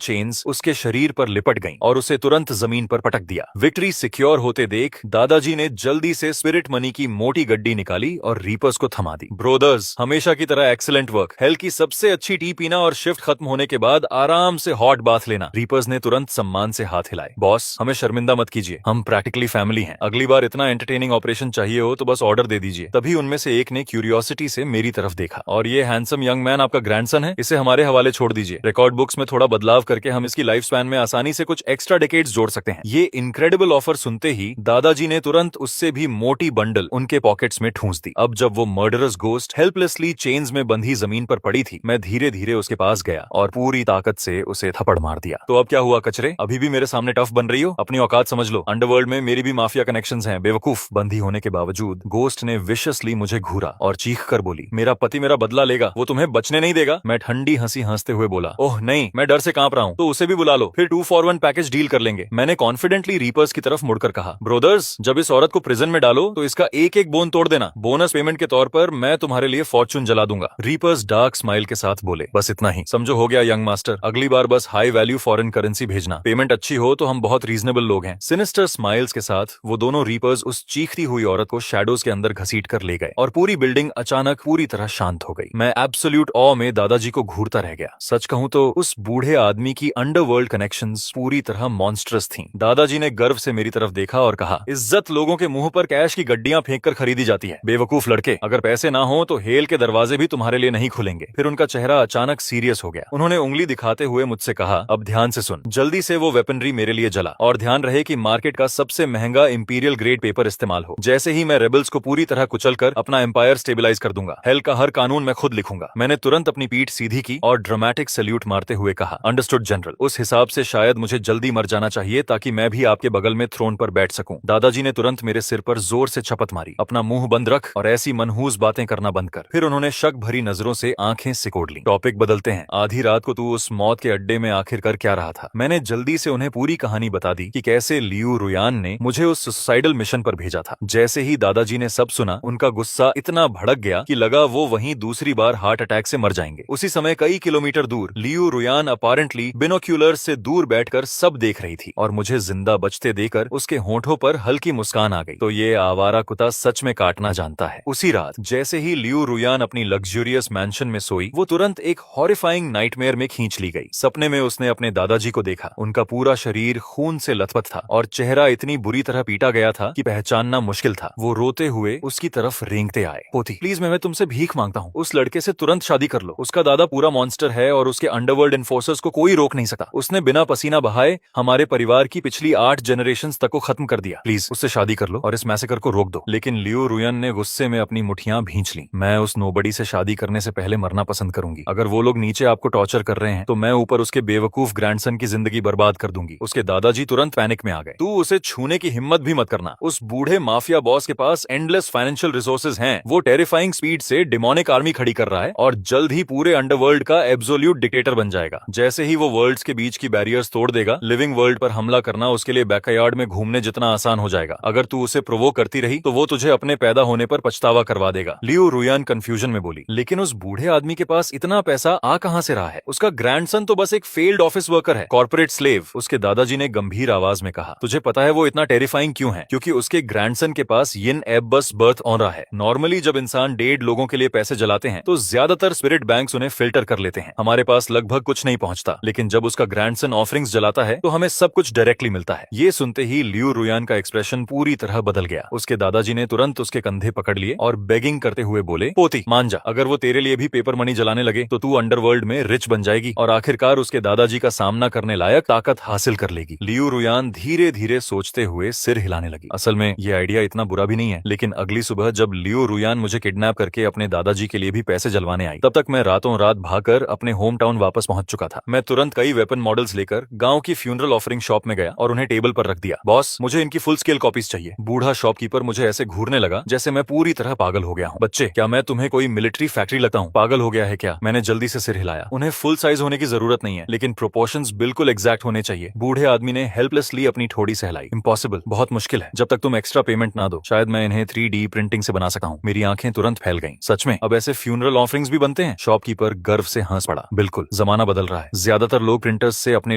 चेन्स उसके शरीर पर लिपट गईं और उसे तुरंत जमीन पर पटक दिया। विक्ट्री सिक्योर होते देख दादाजी ने जल्दी से स्पिरिट मनी की मोटी गड्डी निकाली और रीपर्स को थमा दी। ब्रोदर्स, हमेशा की तरह एक्सीलेंट वर्क। हेल की सबसे अच्छी टी पीना और शिफ्ट खत्म होने के बाद आराम से हॉट बाथ लेना। रीपर्स ने तुरंत सम्मान से हाथ हिलाए। बॉस, हमें शर्मिंदा मत कीजिए, हम प्रैक्टिकली फैमिली हैं। अगली बार इतना एंटरटेनिंग ऑपरेशन चाहिए हो तो बस ऑर्डर दे दीजिए। तभी उनमें से एक ने क्यूरियोसिटी से मेरी तरफ देखा। और ये हैंडसम यंग मैन आपका ग्रैंडसन है? इसे हमारे हवाले छोड़ दीजिए। रिकॉर्ड बुक्स में थोड़ा बदलाव करके हम इसकी लाइफ स्पैन में आसानी से कुछ एक्स्ट्रा डेकेड्स जोड़ सकते हैं। ये इनक्रेडिबल ऑफर सुनते ही दादाजी ने तुरंत उससे भी मोटी बंडल उनके पॉकेट्स में ठूंस दी। अब जब वो मर्डरस गोस्ट हेल्पलेसली चेन्स में बंधी जमीन पर पड़ी थी, मैं धीरे धीरे उसके पास गया और पूरी ताकत से उसे थप्पड़ मार दिया। तो अब क्या हुआ कचरे? अभी भी मेरे सामने टफ बन रही हो? अपनी औकात समझ लो। अंडरवर्ल्ड में मेरी भी माफिया कनेक्शंस हैं, बेवकूफ। बंधी होने के बावजूद गोस्ट ने विशसली मुझे घूरा और चीख कर बोली, मेरा पति मेरा बदला लेगा, वो तुम्हें बचने नहीं देगा। मैं ठंडी हंसी हंसते हुए बोला, ओह नहीं, मैं डर से कांप रहा हूँ। तो उसे भी बुला लो, फिर 2 for 1 पैकेज डील कर लेंगे। मैंने कॉन्फिडेंटली रीपर्स की तरफ मुड़कर कहा, ब्रोदर्स, जब इस औरत को प्रिजन में डालो तो इसका एक एक बोन तोड़ देना। बोनस पेमेंट के तौर पर मैं तुम्हारे लिए फॉर्चून जला दूंगा। रीपर्स डार्क स्माइल के साथ बोले, बस इतना ही, समझो हो गया यंग मास्टर। अगली बार बस हाई वैल्यू फॉरेन करेंसी भेजना। पेमेंट अच्छी हो तो हम बहुत रीजनेबल लोग हैं। सिनिस्टर स्माइल्स के साथ वो दोनों रीपर्स उस चीखती हुई औरत को शैडोज के अंदर घसीट कर ले गए और पूरी बिल्डिंग अचानक पूरी तरह शांत हो गई। मैं एब्सोल्यूट ऑ में दादाजी को घूरता रह गया। सच कहूं तो उस बूढ़े आदमी की अंडरवर्ल्ड कनेक्शंस पूरी तरह मॉन्स्ट्रस थीं। दादाजी ने गर्व से मेरी तरफ देखा और कहा, इज्जत लोगों के मुंह पर कैश की गड्डियां फेंक कर खरीदी जाती है। बेवकूफ लड़के, अगर पैसे ना हो तो हेल के दरवाजे भी तुम्हारे लिए नहीं खुलेंगे। फिर उनका चेहरा अचानक सीरियस हो गया। उन्होंने उंगली दिखाते हुए मुझसे कहा, अब ध्यान से सुन, जल्दी से वो वेपनरी मेरे लिए जला और ध्यान रहे कि मार्केट का सबसे महंगा इंपीरियल ग्रेड पेपर इस्तेमाल हो। जैसे ही मैं रेबल्स को पूरी तरह कुचल कर अपना एम्पायर स्टेबलाइज कर दूंगा। हेल का हर कानून मैं खुद लिखूंगा। मैंने तुरंत अपनी पीठ सीधी की और ड्रामेटिक सैल्यूट मारते हुए कहा, अंडरस्टूड जनरल। उस हिसाब से शायद मुझे जल्दी मर जाना चाहिए ताकि मैं भी आपके बगल में थ्रोन पर बैठ सकूं। दादाजी ने तुरंत मेरे सिर पर जोर से छपत मारी, अपना मुंह बंद रख और ऐसी मनहूस बातें करना बंद कर। फिर उन्होंने शक भरी नजरों से आंखें सिकोड़ ली। टॉपिक बदलते हैं। आधी रात को तू उस मौत के अड्डे में आखिर कर क्या रहा था? मैंने जल्दी से उन्हें पूरी कहानी बता दी कि कैसे लियू रुयान ने मुझे उस सुसाइडल मिशन पर भेजा था। जैसे ही दादाजी ने सब सुना, उनका गुस्सा इतना भड़क गया कि लगा वो वहीं दूसरी बार हार्ट अटैक से मर जाएंगे। उसी समय कई किलोमीटर दूर लियू रुयान अपारेंटली बिनोक्यूलर्स से दूर बैठकर सब देख रही थी और मुझे जिंदा बचते देकर उसके होंठों पर हल्की मुस्कान आ गई। तो ये आवारा कुत्ता सच में काटना जानता है। उसी रात जैसे ही लियू रुयान अपनी लग्जूरियस मैंशन में सोई, वो तुरंत एक हॉरिफाइंग नाइटमेयर में खींच ली गई। सपने में उसने अपने दादाजी को देखा। उनका पूरा शरीर खून से लथपथ था और चेहरा इतनी बुरी तरह पीटा गया था कि पहचानना मुश्किल था। वो रोते हुए उसकी तरफ रेंगते आए, पोती प्लीज मैं तुमसे भीख मांगता हूँ, उस लड़के से तुरंत शादी कर लो। उसका दादा पूरा मॉन्स्टर है और उसके अंडरवर्ल्ड इन्फोर्सर्स को कोई रोक नहीं सकता। उसने बिना पसीना बहाए हमारे परिवार की पिछली 8 जनरेशंस तक को खत्म कर दिया। प्लीज उससे शादी कर लो और इस मैसेकर को रोक दो। लेकिन लियू रुयन ने गुस्से में अपनी मुठियां भींच ली। मैं उस नोबडी से शादी करने से पहले मरना पसंद करूंगी। अगर वो लोग नीचे आपको टॉर्चर कर रहे हैं तो मैं ऊपर उसके बेवकूफ ग्रैंडसन की जिंदगी बर्बाद कर दूंगी। उसके दादाजी तुरंत पैनिक में आ गए। तू उसे छूने की हिम्मत भी मत करना। उस बूढ़े माफिया बॉस के पास एंडलेस फाइनेंशियल रिसोर्सेज हैं। वो टेरिफाइंग स्पीड से डिमोनिक आर्मी खड़ी कर रहा है और जल्द ही पूरे अंडरवर्ल्ड का एब्सोल्यूट डिक्टेटर बन जाएगा। जैसे ही वो वर्ल्ड्स के बीच की बैरियर्स तोड़ देगा, लिविंग वर्ल्ड पर हमला करना उसके लिए बैकयार्ड में घूमने जितना आसान हो जाएगा। अगर तू उसे प्रोवोक करती रही तो वो तुझे अपने पैदा होने पर पछतावा करवा देगा। लियू रुयान कंफ्यूजन में बोली, लेकिन उस बूढ़े आदमी के पास इतना पैसा आ कहां से रहा है? उसका ग्रैंडसन तो बस एक फेल्ड ऑफिस वर्कर है, कॉर्पोरेट स्लेव। उसके दादाजी ने गंभीर आवाज में कहा, तुझे पता है वो इतना टेरिफाइंग क्यों है? क्योंकि उसके ग्रैंडसन के पास यिन एबस बर्थ ऑनरा है। नॉर्मली जब इंसान डेड लोगों के लिए पैसे जलाते हैं तो ज्यादातर स्पिरिट बैंक्स उन्हें फिल्टर कर लेते हैं। हमारे पास लगभग कुछ नहीं पहुंचता, लेकिन जब उसका ग्रैंडसन ऑफरिंग्स जलाता है तो हमें सब कुछ डायरेक्टली मिलता है। ये सुनते ही लियू रुयान का एक्सप्रेशन पूरी तरह बदल गया। उसके दादाजी ने तुरंत उसके कंधे पकड़ लिए और बेगिंग करते हुए बोले, पोती मान जा, अगर वो तेरे लिए भी पेपर मनी जलाने लगे तो तू अंडरवर्ल्ड में रिच बन जाएगी और आखिरकार उसके दादाजी का सामना करने लायक ताकत हासिल कर लेगी। लियू रुयान धीरे धीरे सोचते हुए सिर हिलाने लगी। असल में ये आइडिया इतना बुरा भी नहीं है, लेकिन अगली सुबह जब लियू रुयान मुझे किडनैप करके अपने दादाजी के लिए भी पैसे जलवाने आई, तब तक मैं रातों रात भागकर अपने होम टाउन वापस पहुंच चुका था। मैं तुरंत कई वेपन मॉडल्स लेकर गांव की फ्यूनरल ऑफरिंग शॉप में गया और उन्हें टेबल पर रख दिया। बॉस, मुझे इनकी फुल स्केल कॉपीज चाहिए। बूढ़ा शॉपकीपर मुझे मुझे ऐसे घूरने लगा जैसे मैं पूरी तरह पागल हो गया हूँ। बच्चे, क्या मैं तुम्हें कोई मिलिट्री फैक्ट्री लगता हूँ? पागल हो गया है क्या? मैंने जल्दी से सिर हिलाया। उन्हें फुल साइज होने की जरूरत नहीं है, लेकिन प्रोपोर्शंस बिल्कुल एग्जैक्ट होने चाहिए। बूढ़े आदमी ने हेल्पलेसली अपनी ठोड़ी सहलाई। इम्पॉसिबल, बहुत मुश्किल है। जब तक तुम एक्स्ट्रा पेमेंट ना दो, शायद मैं इन्हें 3D प्रिंटिंग से बना सका हूँ। मेरी आंखें तुरंत फैल गईं। सच में अब ऐसे फ्यूनरल ऑफरिंग्स भी बनते हैं? शॉपकीपर गर्व से हंस पड़ा। बिल्कुल, जमाना बदल रहा है। ज्यादातर लोग प्रिंटर्स से अपने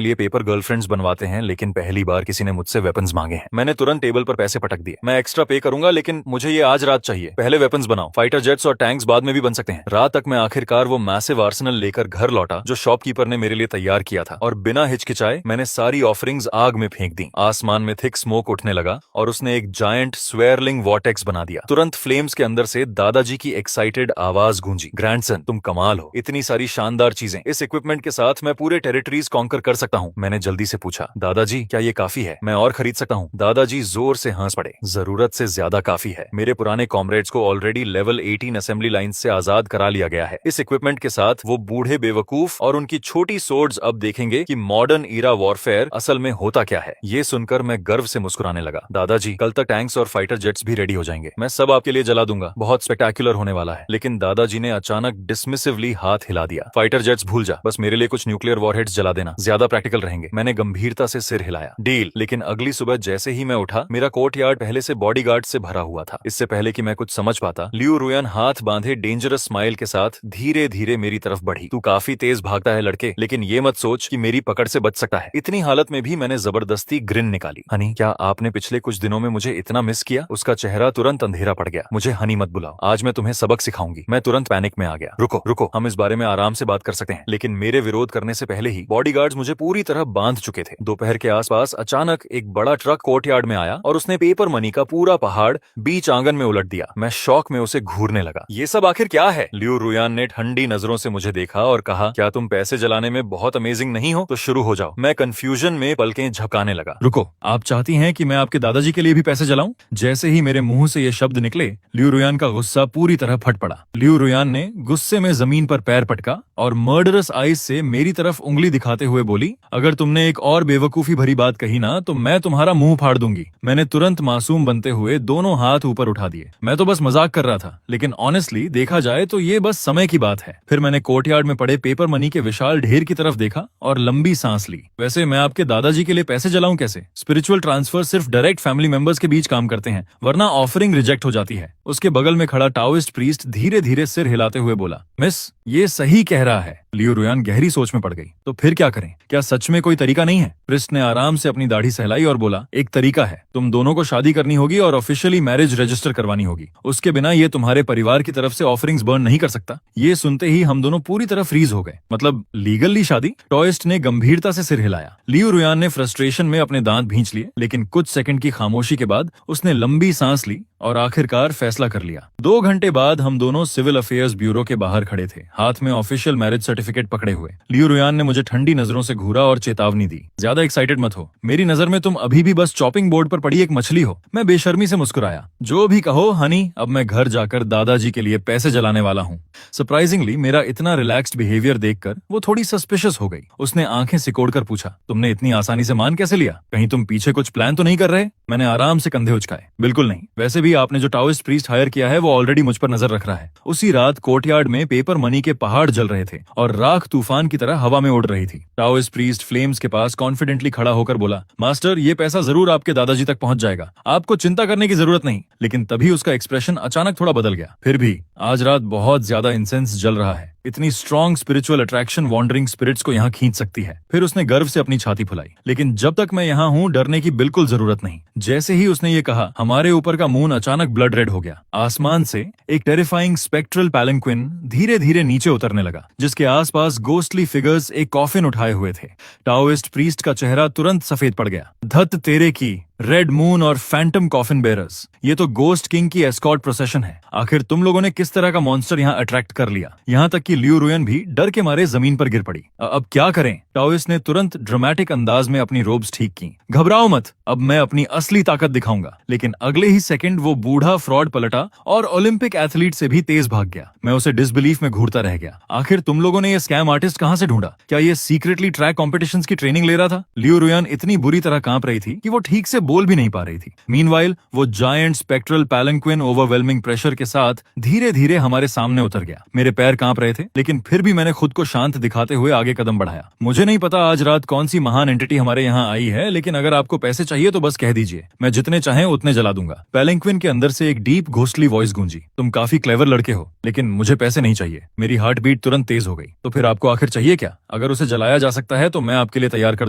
लिए पेपर गर्लफ्रेंड्स बनवाते हैं, लेकिन पहली बार किसी ने मुझसे वेपन्स मांगे हैं। मैंने तुरंत टेबल पर पैसे पटक दिए। मैं एक्स्ट्रा पे करूंगा, लेकिन मुझे ये आज रात चाहिए। पहले वेपन्स बनाओ। फाइटर जेट्स और टैंक्स बाद में भी बन सकते हैं। रात तक मैं आखिरकार वो मैसिव आर्सेनल लेकर घर लौटा जो शॉपकीपर ने मेरे लिए तैयार किया था, और बिना हिचकिचाए मैंने सारी ऑफरिंग्स आग में फेंक दी। आसमान में थिक स्मोक उठने लगा और उसने एक जायंट स्वेयरलिंग वॉर्टेक्स बना दिया। तुरंत फ्लेम्स के अंदर से दादाजी की एक्साइटेड आवाज गूंजी। ग्रैंडसन, तुम कमाल हो। इतनी सारी शानदार चीजें, इस इक्विपमेंट के साथ मैं पूरे टेरिटरीज कॉन्कर कर सकता हूँ। मैंने जल्दी से पूछा, दादाजी क्या ये काफी है? मैं और खरीद सकता हूँ? दादाजी जोर से हंस पड़े। जरूरत से ज्यादा काफी है। मेरे पुराने कॉमरेड्स को ऑलरेडी लेवल 18 असेंबली लाइन से आजाद करा लिया गया है। इस इक्विपमेंट के साथ वो बूढ़े बेवकूफ और उनकी छोटी सोर्ड्स अब देखेंगे कि मॉडर्न ईरा वॉरफेयर असल में होता क्या है। ये सुनकर मैं गर्व से मुस्कुराने लगा। दादाजी, कल तक टैंक्स और फाइटर जेट्स भी रेडी हो जाएंगे। मैं सब आपके लिए जला दूंगा। बहुत स्पेक्टेक्युलर होने वाला है। लेकिन दादाजी ने अचानक डिसमिसिवली हाथ हिला दिया। फाइटर जेट्स भूल जा, बस मेरे लिए कुछ न्यूक्लियर वॉरहेड्स जला देना, ज्यादा प्रैक्टिकल रहेंगे। मैंने गंभीरता से सिर हिलाया। डील। लेकिन अगली सुबह जैसे ही मैं उठा, मेरा कोर्टयार्ड पहले से बॉडीगार्ड से भरा हुआ था। इससे पहले कि मैं कुछ समझ पाता, लियू रुयान हाथ बांधे डेंजरस स्माइल के साथ धीरे धीरे मेरी तरफ बढ़ी। तू काफी तेज भागता है लड़के, लेकिन ये मत सोच कि मेरी पकड़ से बच सकता है। इतनी हालत में भी मैंने जबरदस्ती ग्रिन निकाली। हनी, क्या आपने पिछले कुछ दिनों में मुझे इतना मिस किया? उसका चेहरा तुरंत अंधेरा पड़ गया। मुझे हनी मत बुलाओ, आज मैं तुम्हें सबक सिखाऊंगी। मैं तुरंत पैनिक में आ गया। रुको रुको, हम इस बारे में आराम से बात कर सकते हैं। लेकिन मेरे विरोध करने से पहले ही बॉडीगार्ड्स मुझे पूरी तरह बांध चुके थे। दोपहर के आसपास अचानक एक बड़ा ट्रक कोर्टयार्ड में आया और उसने पेपर मनी का पूरा पहाड़ बीच आंगन में उलट दिया। मैं शौक में उसे घूरने लगा। ये सब आखिर क्या है? लियू रुयान ने ठंडी नजरों से मुझे देखा और कहा, क्या तुम पैसे जलाने में बहुत अमेजिंग नहीं हो? तो शुरू हो जाओ। मैं कंफ्यूजन में पलकें झपकाने लगा। रुको, आप चाहती हैं कि मैं आपके दादाजी के लिए भी पैसे जलाऊं? जैसे ही मेरे मुंह से ये शब्द निकले, लियू रुयान का गुस्सा पूरी तरह फट पड़ा। लियू रुयान ने गुस्से में जमीन पर पैर पटका और मर्डरस आइज से मेरी तरफ उंगली दिखाते हुए बोली, अगर तुमने एक और बेवकूफी भरी बात कही ना तो मैं तुम्हारा मुंह फाड़ दूंगी। मैंने तुरंत मासूम बनते हुए दोनों हाथ ऊपर उठा दिए। मैं तो बस मजाक कर रहा था, लेकिन ऑनेस्टली देखा जाए तो ये बस समय की बात है। फिर मैंने कोर्टयार्ड में पड़े पेपर मनी के विशाल ढेर की तरफ देखा और लंबी सांस ली। वैसे मैं आपके दादाजी के लिए पैसे जलाऊं कैसे? स्पिरिचुअल ट्रांसफर सिर्फ डायरेक्ट फैमिली मेंबर्स के बीच काम करते हैं, वरना ऑफरिंग रिजेक्ट हो जाती है। उसके बगल में खड़ा टाओइस्ट प्रीस्ट धीरे धीरे सिर हिलाते हुए बोला, मिस, ये सही कह रहा है। लियू रुयान गहरी सोच में पड़ गई। तो फिर क्या करें? क्या सच में कोई तरीका नहीं है? प्रिस्ट ने आराम से अपनी दाढ़ी सहलाई और बोला, एक तरीका है। तुम दोनों को शादी करनी होगी और ऑफिशियली मैरिज रजिस्टर करवानी होगी। उसके बिना ये तुम्हारे परिवार की तरफ से ऑफरिंग्स बर्न नहीं कर सकता। ये सुनते ही हम दोनों पूरी तरह फ्रीज हो गए। मतलब लीगली शादी? टॉइस्ट ने गंभीरता से सिर हिलाया। लियू रुयान ने फ्रस्ट्रेशन में अपने दांत भींच लिए, लेकिन कुछ सेकंड की खामोशी के बाद उसने लंबी सांस ली और आखिरकार फैसला कर लिया। 2 घंटे बाद हम दोनों सिविल अफेयर्स ब्यूरो के बाहर खड़े थे, हाथ में ऑफिशियल मैरिज सर्टिफिकेट पकड़े हुए। लियू रुयान ने मुझे ठंडी नजरों से घूरा और चेतावनी दी, ज्यादा एक्साइटेड मत हो। मेरी नजर में तुम अभी भी बस चॉपिंग बोर्ड पर पड़ी एक मछली हो। मैं बेशर्मी से मुस्कुराया। जो भी कहो हनी, अब मैं घर जाकर दादाजी के लिए पैसे जलाने वाला हूँ। सरप्राइजिंगली मेरा इतना रिलैक्स्ड बिहेवियर देखकर वो थोड़ी सस्पिशियस हो गई। उसने आंखें सिकोड़कर पूछा, तुमने इतनी आसानी से मान कैसे लिया? कहीं तुम पीछे कुछ प्लान तो नहीं कर रहे? मैंने आराम से कंधे उचकाए। बिल्कुल नहीं। वैसे भी आपने जो टाओइस्ट प्रीस्ट हायर किया है वो ऑलरेडी मुझ पर नजर रख रहा है। उसी रात कोर्टयार्ड में पेपर मनी के पहाड़ जल रहे थे और राख तूफान की तरह हवा में उड़ रही थी। टाओइस्ट प्रीस्ट फ्लेम्स के पास कॉन्फिडेंटली खड़ा होकर बोला, मास्टर, ये पैसा जरूर आपके दादाजी तक पहुंच जाएगा, आपको चिंता करने की जरूरत नहीं। लेकिन तभी उसका एक्सप्रेशन अचानक थोड़ा बदल गया। फिर भी आज रात बहुत ज्यादा इंसेंस जल रहा है। इतनी strong spiritual attraction wandering spirits को यहाँ खींच सकती है। फिर उसने गर्व से अपनी छाती फुलाई। लेकिन जब तक मैं यहाँ हूँ, डरने की बिल्कुल जरूरत नहीं। जैसे ही उसने ये कहा, हमारे ऊपर का मून अचानक ब्लड रेड हो गया। आसमान से एक टेरिफाइंग स्पेक्ट्रल पैलंक्विन धीरे धीरे नीचे उतरने लगा, जिसके आसपास गोस्टली फिगर्स एक कॉफिन उठाए हुए थे। टाओइस्ट प्रीस्ट का चेहरा तुरंत सफेद पड़ गया। धत तेरे की, रेड मून और फैंटम कॉफिन बेरर्स, ये तो गोस्ट किंग की एस्कॉर्ट प्रोसेशन है। आखिर तुम लोगों ने किस तरह का मॉन्स्टर यहाँ अट्रैक्ट कर लिया? यहाँ तक कि लियू रुयन भी डर के मारे जमीन पर गिर पड़ी। अब क्या करें? टाओइस्ट ने तुरंत ड्रामेटिक अंदाज में अपनी रोब्स ठीक की। घबराओ मत, अब मैं अपनी असली ताकत दिखाऊंगा। लेकिन अगले ही सेकंड वो बूढ़ा फ्रॉड पलटा और ओलंपिक एथलीट से भी तेज भाग गया। मैं उसे डिसबिलीफ में घूरता रह गया। आखिर तुम लोगों ने ये स्कैम आर्टिस्ट कहां से ढूंढा? क्या ये सीक्रेटली ट्रैक कॉम्पिटिशंस की ट्रेनिंग ले रहा था? लियू रुयन इतनी बुरी तरह कांप रही थी कि वो ठीक से बोल भी नहीं पा रही थी। मीनवाइल वो जायंट स्पेक्ट्रल पैलंक्विन ओवरवेलमिंग प्रेशर के साथ धीरे धीरे हमारे सामने उतर गया। मेरे पैर कांप रहे थे, लेकिन फिर भी मैंने खुद को शांत दिखाते हुए आगे कदम बढ़ाया। मुझे नहीं पता आज रात कौन सी महान एंटिटी हमारे यहाँ आई है, लेकिन अगर आपको पैसे चाहिए तो बस कह दीजिए, मैं जितने चाहें उतने जला दूंगा। पैलंक्विन के अंदर से एक डीप घोस्टली वॉइस गूंजी। तुम काफी क्लेवर लड़के हो, लेकिन मुझे पैसे नहीं चाहिए। मेरी हार्ट बीट तुरंत तेज हो गई। तो फिर आपको आखिर चाहिए क्या? अगर उसे जलाया जा सकता है तो मैं आपके लिए तैयार कर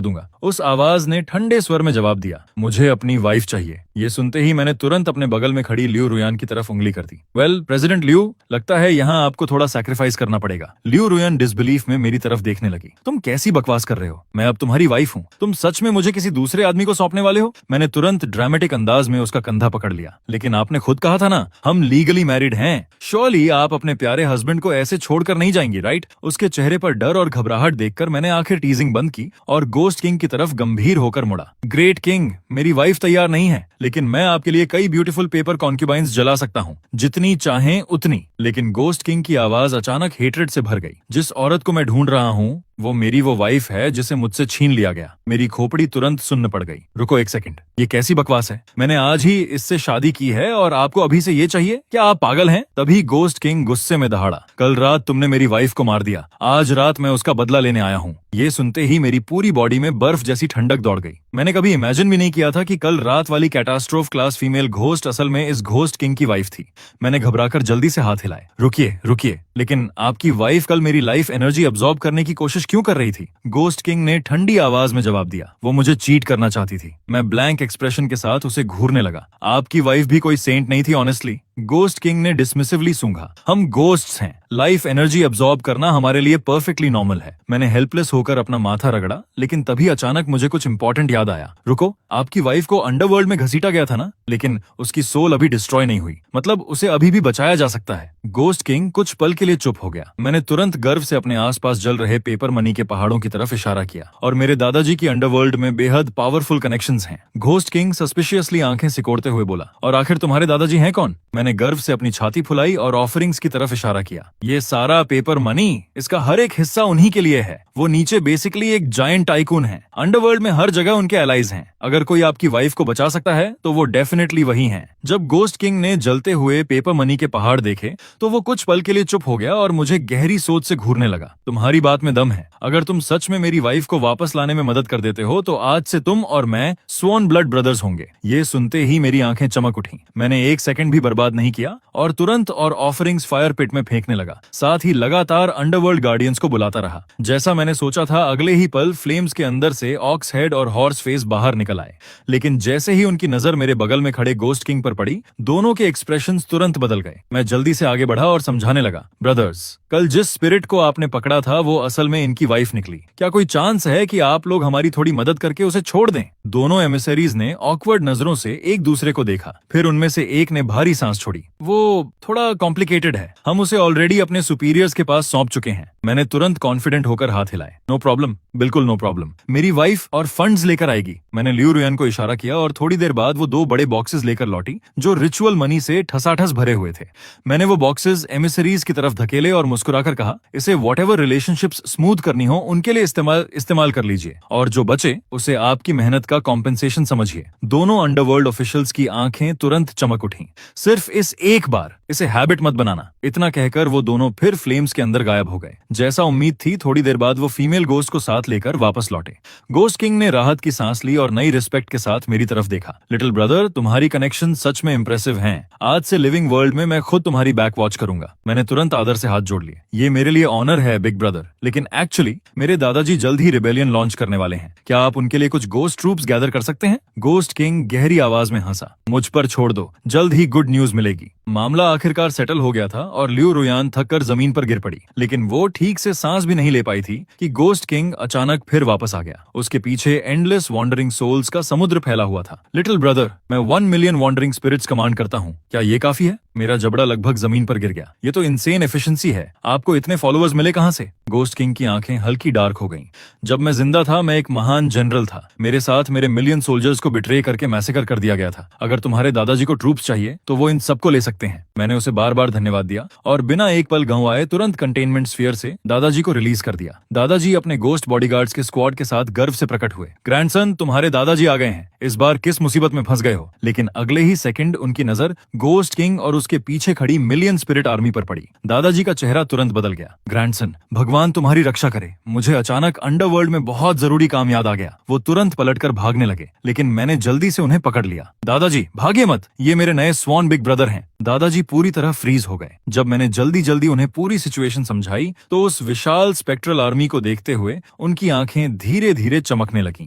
दूंगा। उस आवाज ने ठंडे स्वर में जवाब दिया, मुझे अपनी वाइफ चाहिए। ये सुनते ही मैंने तुरंत अपने बगल में खड़ी लियू रुयान की तरफ उंगली कर दी। वेल प्रेसिडेंट लियू, लगता है यहाँ आपको थोड़ा सैक्रिफाइस करना पड़ेगा। लियू रुयान डिसबिलीफ में मेरी तरफ देखने लगी। तुम कैसी बकवास कर रहे हो? मैं अब तुम्हारी वाइफ हूँ। तुम सच में मुझे किसी दूसरे आदमी को सौंपने वाले हो? मैंने तुरंत ड्रामेटिक अंदाज में उसका कंधा पकड़ लिया। लेकिन आपने खुद कहा था ना, हम लीगली मैरिड हैं। श्योरली आप अपने प्यारे हस्बैंड को ऐसे छोड़कर नहीं जाएंगी, राइट? उसके चेहरे पर डर और घबराहट देखकर मैंने आखिर टीजिंग बंद की और गोस्ट किंग की तरफ गंभीर होकर मुड़ा। ग्रेट किंग, मेरी वाइफ तैयार नहीं है, लेकिन मैं आपके लिए कई ब्यूटीफुल पेपर कॉन्क्यूबाइंस जला सकता हूँ, जितनी चाहें उतनी। लेकिन गोस्ट किंग की आवाज अचानक हेट्रेड से भर गई। जिस औरत को मैं ढूंढ रहा हूँ वो मेरी वो वाइफ है जिसे मुझसे छीन लिया गया। मेरी खोपड़ी तुरंत सुन्न पड़ गई। रुको एक सेकंड, ये कैसी बकवास है? मैंने आज ही इससे शादी की है और आपको अभी से ये चाहिए? क्या आप पागल हैं? तभी गोस्ट किंग गुस्से में दहाड़ा। कल रात तुमने मेरी वाइफ को मार दिया, आज रात मैं उसका बदला लेने आया हूँ। ये सुनते ही मेरी पूरी बॉडी में बर्फ जैसी ठंडक दौड़ गई। मैंने कभी इमेजिन भी नहीं किया था कि कल रात वाली कैटास्ट्रोफ क्लास फीमेल घोस्ट असल में इस घोस्ट किंग की वाइफ थी। मैंने घबराकर जल्दी से हाथ हिलाए। रुकिए रुकिए, लेकिन आपकी वाइफ कल मेरी लाइफ एनर्जी अब्सॉर्ब करने की कोशिश क्यों कर रही थी? गोस्ट किंग ने ठंडी आवाज में जवाब दिया, वो मुझे चीट करना चाहती थी। मैं ब्लैंक एक्सप्रेशन के साथ उसे घूरने लगा। आपकी वाइफ भी कोई सेंट नहीं थी ऑनेस्टली। गोस्ट किंग ने डिसमिसिवली सूंघा। हम गोस्ट्स हैं, लाइफ एनर्जी अब्सॉर्ब करना हमारे लिए परफेक्टली नॉर्मल है। मैंने हेल्पलेस होकर अपना माथा रगड़ा, लेकिन तभी अचानक मुझे कुछ इंपॉर्टेंट याद आया। रुको, आपकी वाइफ को अंडरवर्ल्ड में घसीटा गया था ना, लेकिन उसकी सोल अभी डिस्ट्रॉय नहीं हुई, मतलब उसे अभी भी बचाया जा सकता है। गोस्ट किंग कुछ पल के लिए चुप हो गया। मैंने तुरंत गर्व से अपने आसपास जल रहे पेपर मनी के पहाड़ों की तरफ इशारा किया। और मेरे दादाजी की अंडरवर्ल्ड में बेहद पावरफुल कनेक्शंस हैं। घोस्ट किंग सस्पिशियसली आंखें सिकोड़ते हुए बोला, और आखिर तुम्हारे दादाजी हैं कौन? मैंने गर्व से अपनी छाती फुलाई और ऑफरिंग्स की तरफ इशारा किया। ये सारा पेपर मनी, इसका हर एक हिस्सा उन्हीं के लिए है। वो नीचे बेसिकली एक जायंट टाइकून है। अंडरवर्ल्ड में हर जगह उनके एलाइज हैं। अगर कोई आपकी वाइफ को बचा सकता है तो वो डेफिनेटली वही हैं। जब गोस्ट किंग ने जलते हुए पेपर मनी के पहाड़ देखे तो वो कुछ पल के लिए चुप हो गया और मुझे गहरी सोच से घूरने लगा। तुम्हारी बात में दम है। अगर तुम सच में मेरी वाइफ को वापस लाने में मदद कर देते हो तो आज से तुम और मैं स्वॉन ब्लड ब्रदर्स होंगे। ये सुनते ही मेरी आंखें चमक उठी। मैंने एक सेकंड भी बर्बाद नहीं किया और तुरंत और ऑफरिंग्स फायर पिट में फेंकने लगा। साथ ही लगातार अंडरवर्ल्ड गार्डियंस को बुलाता रहा। जैसा मैंने सोचा था, अगले ही पल फ्लेम्स के अंदर से ऑक्स हेड और हॉर्स फेस बाहर निकल आए। लेकिन जैसे ही उनकी नजर मेरे बगल में खड़े गोस्ट किंग पर पड़ी, दोनों के एक्सप्रेशंस तुरंत बदल गए। मैं जल्दी से आगे बढ़ा और समझाने लगा, ब्रदर्स, कल जिस स्पिरिट को आपने पकड़ा था वो असल में इनकी वाइफ निकली। क्या कोई चांस है कि आप लोग हमारी थोड़ी मदद करके उसे छोड़ दें? दोनों एमिसरीज ने ऑकवर्ड नजरों से एक दूसरे को देखा। फिर उनमें से एक ने भारी सांस छोड़ी। वो थोड़ा कॉम्प्लिकेटेड है, हम उसे ऑलरेडी अपने सुपीरियर्स के पास सौंप चुके हैं। मैंने तुरंत कॉन्फिडेंट होकर हाथ हिलाए। नो प्रॉब्लम, बिल्कुल नो प्रॉब्लम। मेरी वाइफ और फंड्स लेकर आएगी। मैंने लियू रुयान को इशारा किया और थोड़ी देर बाद वो 2 बड़े बॉक्सेस लेकर लौटी जो रिचुअल मनी से ठसाठस भरे हुए थे। मैंने वो बॉक्सेस एमिसरीज की तरफ धकेले और मुस्कुराकर कहा, इसे व्हाटएवर रिलेशनशिप्स स्मूथ करनी हो उनके लिए इस्तेमाल कर लीजिए, और जो बचे उसे आपकी मेहनत का कॉम्पेंसेशन समझिए। दोनों अंडरवर्ल्ड ऑफिशियल्स की आंखें तुरंत चमक उठी। सिर्फ इस एक बार, इसे हैबिट मत बनाना। इतना कहकर वो दोनों फिर फ्लेम्स के अंदर गायब हो गए। जैसा उम्मीद थी, थोड़ी देर बाद वो फीमेल गोस्ट को साथ लेकर वापस लौटे। गोस्ट किंग ने राहत की सांस ली और नई रिस्पेक्ट के साथ मेरी तरफ देखा। लिटिल ब्रदर, तुम्हारी कनेक्शन सच में इंप्रेसिव हैं। आज से लिविंग वर्ल्ड में मैं खुद तुम्हारी बैक वॉच करूंगा। मैंने तुरंत आदर से हाथ जोड़ लिए। ये मेरे लिए ऑनर है बिग ब्रदर, लेकिन एक्चुअली मेरे दादाजी जल्द ही रिबेलियन लॉन्च करने वाले हैं। क्या आप उनके लिए कुछ गोस्ट ट्रूप्स गैदर कर सकते हैं? गोस्ट किंग गहरी आवाज में हंसा। मुझ पर छोड़ दो, जल्द ही गुड न्यूज मिलेगी। मामला आखिरकार सेटल हो गया था और लियू रुयान थककर जमीन पर गिर पड़ी, लेकिन वो ठीक से सांस भी नहीं ले पाई थी कि गोस्ट किंग अचानक फिर वापस आ गया। उसके पीछे एंडलेस वॉन्डरिंग सोल्स का समुद्र फैला हुआ था। लिटिल ब्रदर, मैं 1 मिलियन वॉन्डरिंग स्पिरिट्स कमांड करता हूँ, क्या ये काफी है? मेरा जबड़ा लगभग जमीन पर गिर गया। ये तो इंसेन एफिशिएंसी है। आपको इतने फॉलोअर्स मिले कहां से? गोस्ट किंग की आंखें हल्की डार्क हो गईं। जब मैं जिंदा था मैं एक महान जनरल था। मेरे साथ मेरे मिलियन सोल्जर्स को बिट्रे करके मैसेकर कर दिया गया था। अगर तुम्हारे दादाजी को ट्रूप्स चाहिए तो वो इन सबको ले सकते हैं। मैंने उसे बार बार धन्यवाद दिया और बिना एक पल गंवाए तुरंत कंटेनमेंट स्फीयर से दादाजी को रिलीज कर दिया। दादाजी अपने गोस्ट बॉडीगार्ड्स के स्क्वाड के साथ गर्व से प्रकट हुए। ग्रैंडसन, तुम्हारे दादाजी आ गए हैं। इस बार किस मुसीबत में फंस गए हो? लेकिन अगले ही सेकंड उनकी नजर गोस्ट किंग और उसके पीछे खड़ी मिलियन स्पिरिट आर्मी पर पड़ी। दादाजी का चेहरा तुरंत बदल गया। ग्रैंडसन, भगवान तुम्हारी रक्षा करे। मुझे अचानक अंडरवर्ल्ड में बहुत जरूरी काम याद आ गया। वो तुरंत पलटकर भागने लगे, लेकिन मैंने जल्दी से उन्हें पकड़ लिया। दादाजी भागिए मत, ये मेरे नए स्वॉन बिग ब्रदर हैं। दादाजी पूरी तरह फ्रीज हो गए। जब मैंने जल्दी जल्दी उन्हें पूरी सिचुएशन समझाई तो उस विशाल स्पेक्ट्रल आर्मी को देखते हुए उनकी आंखें धीरे धीरे चमकने लगीं।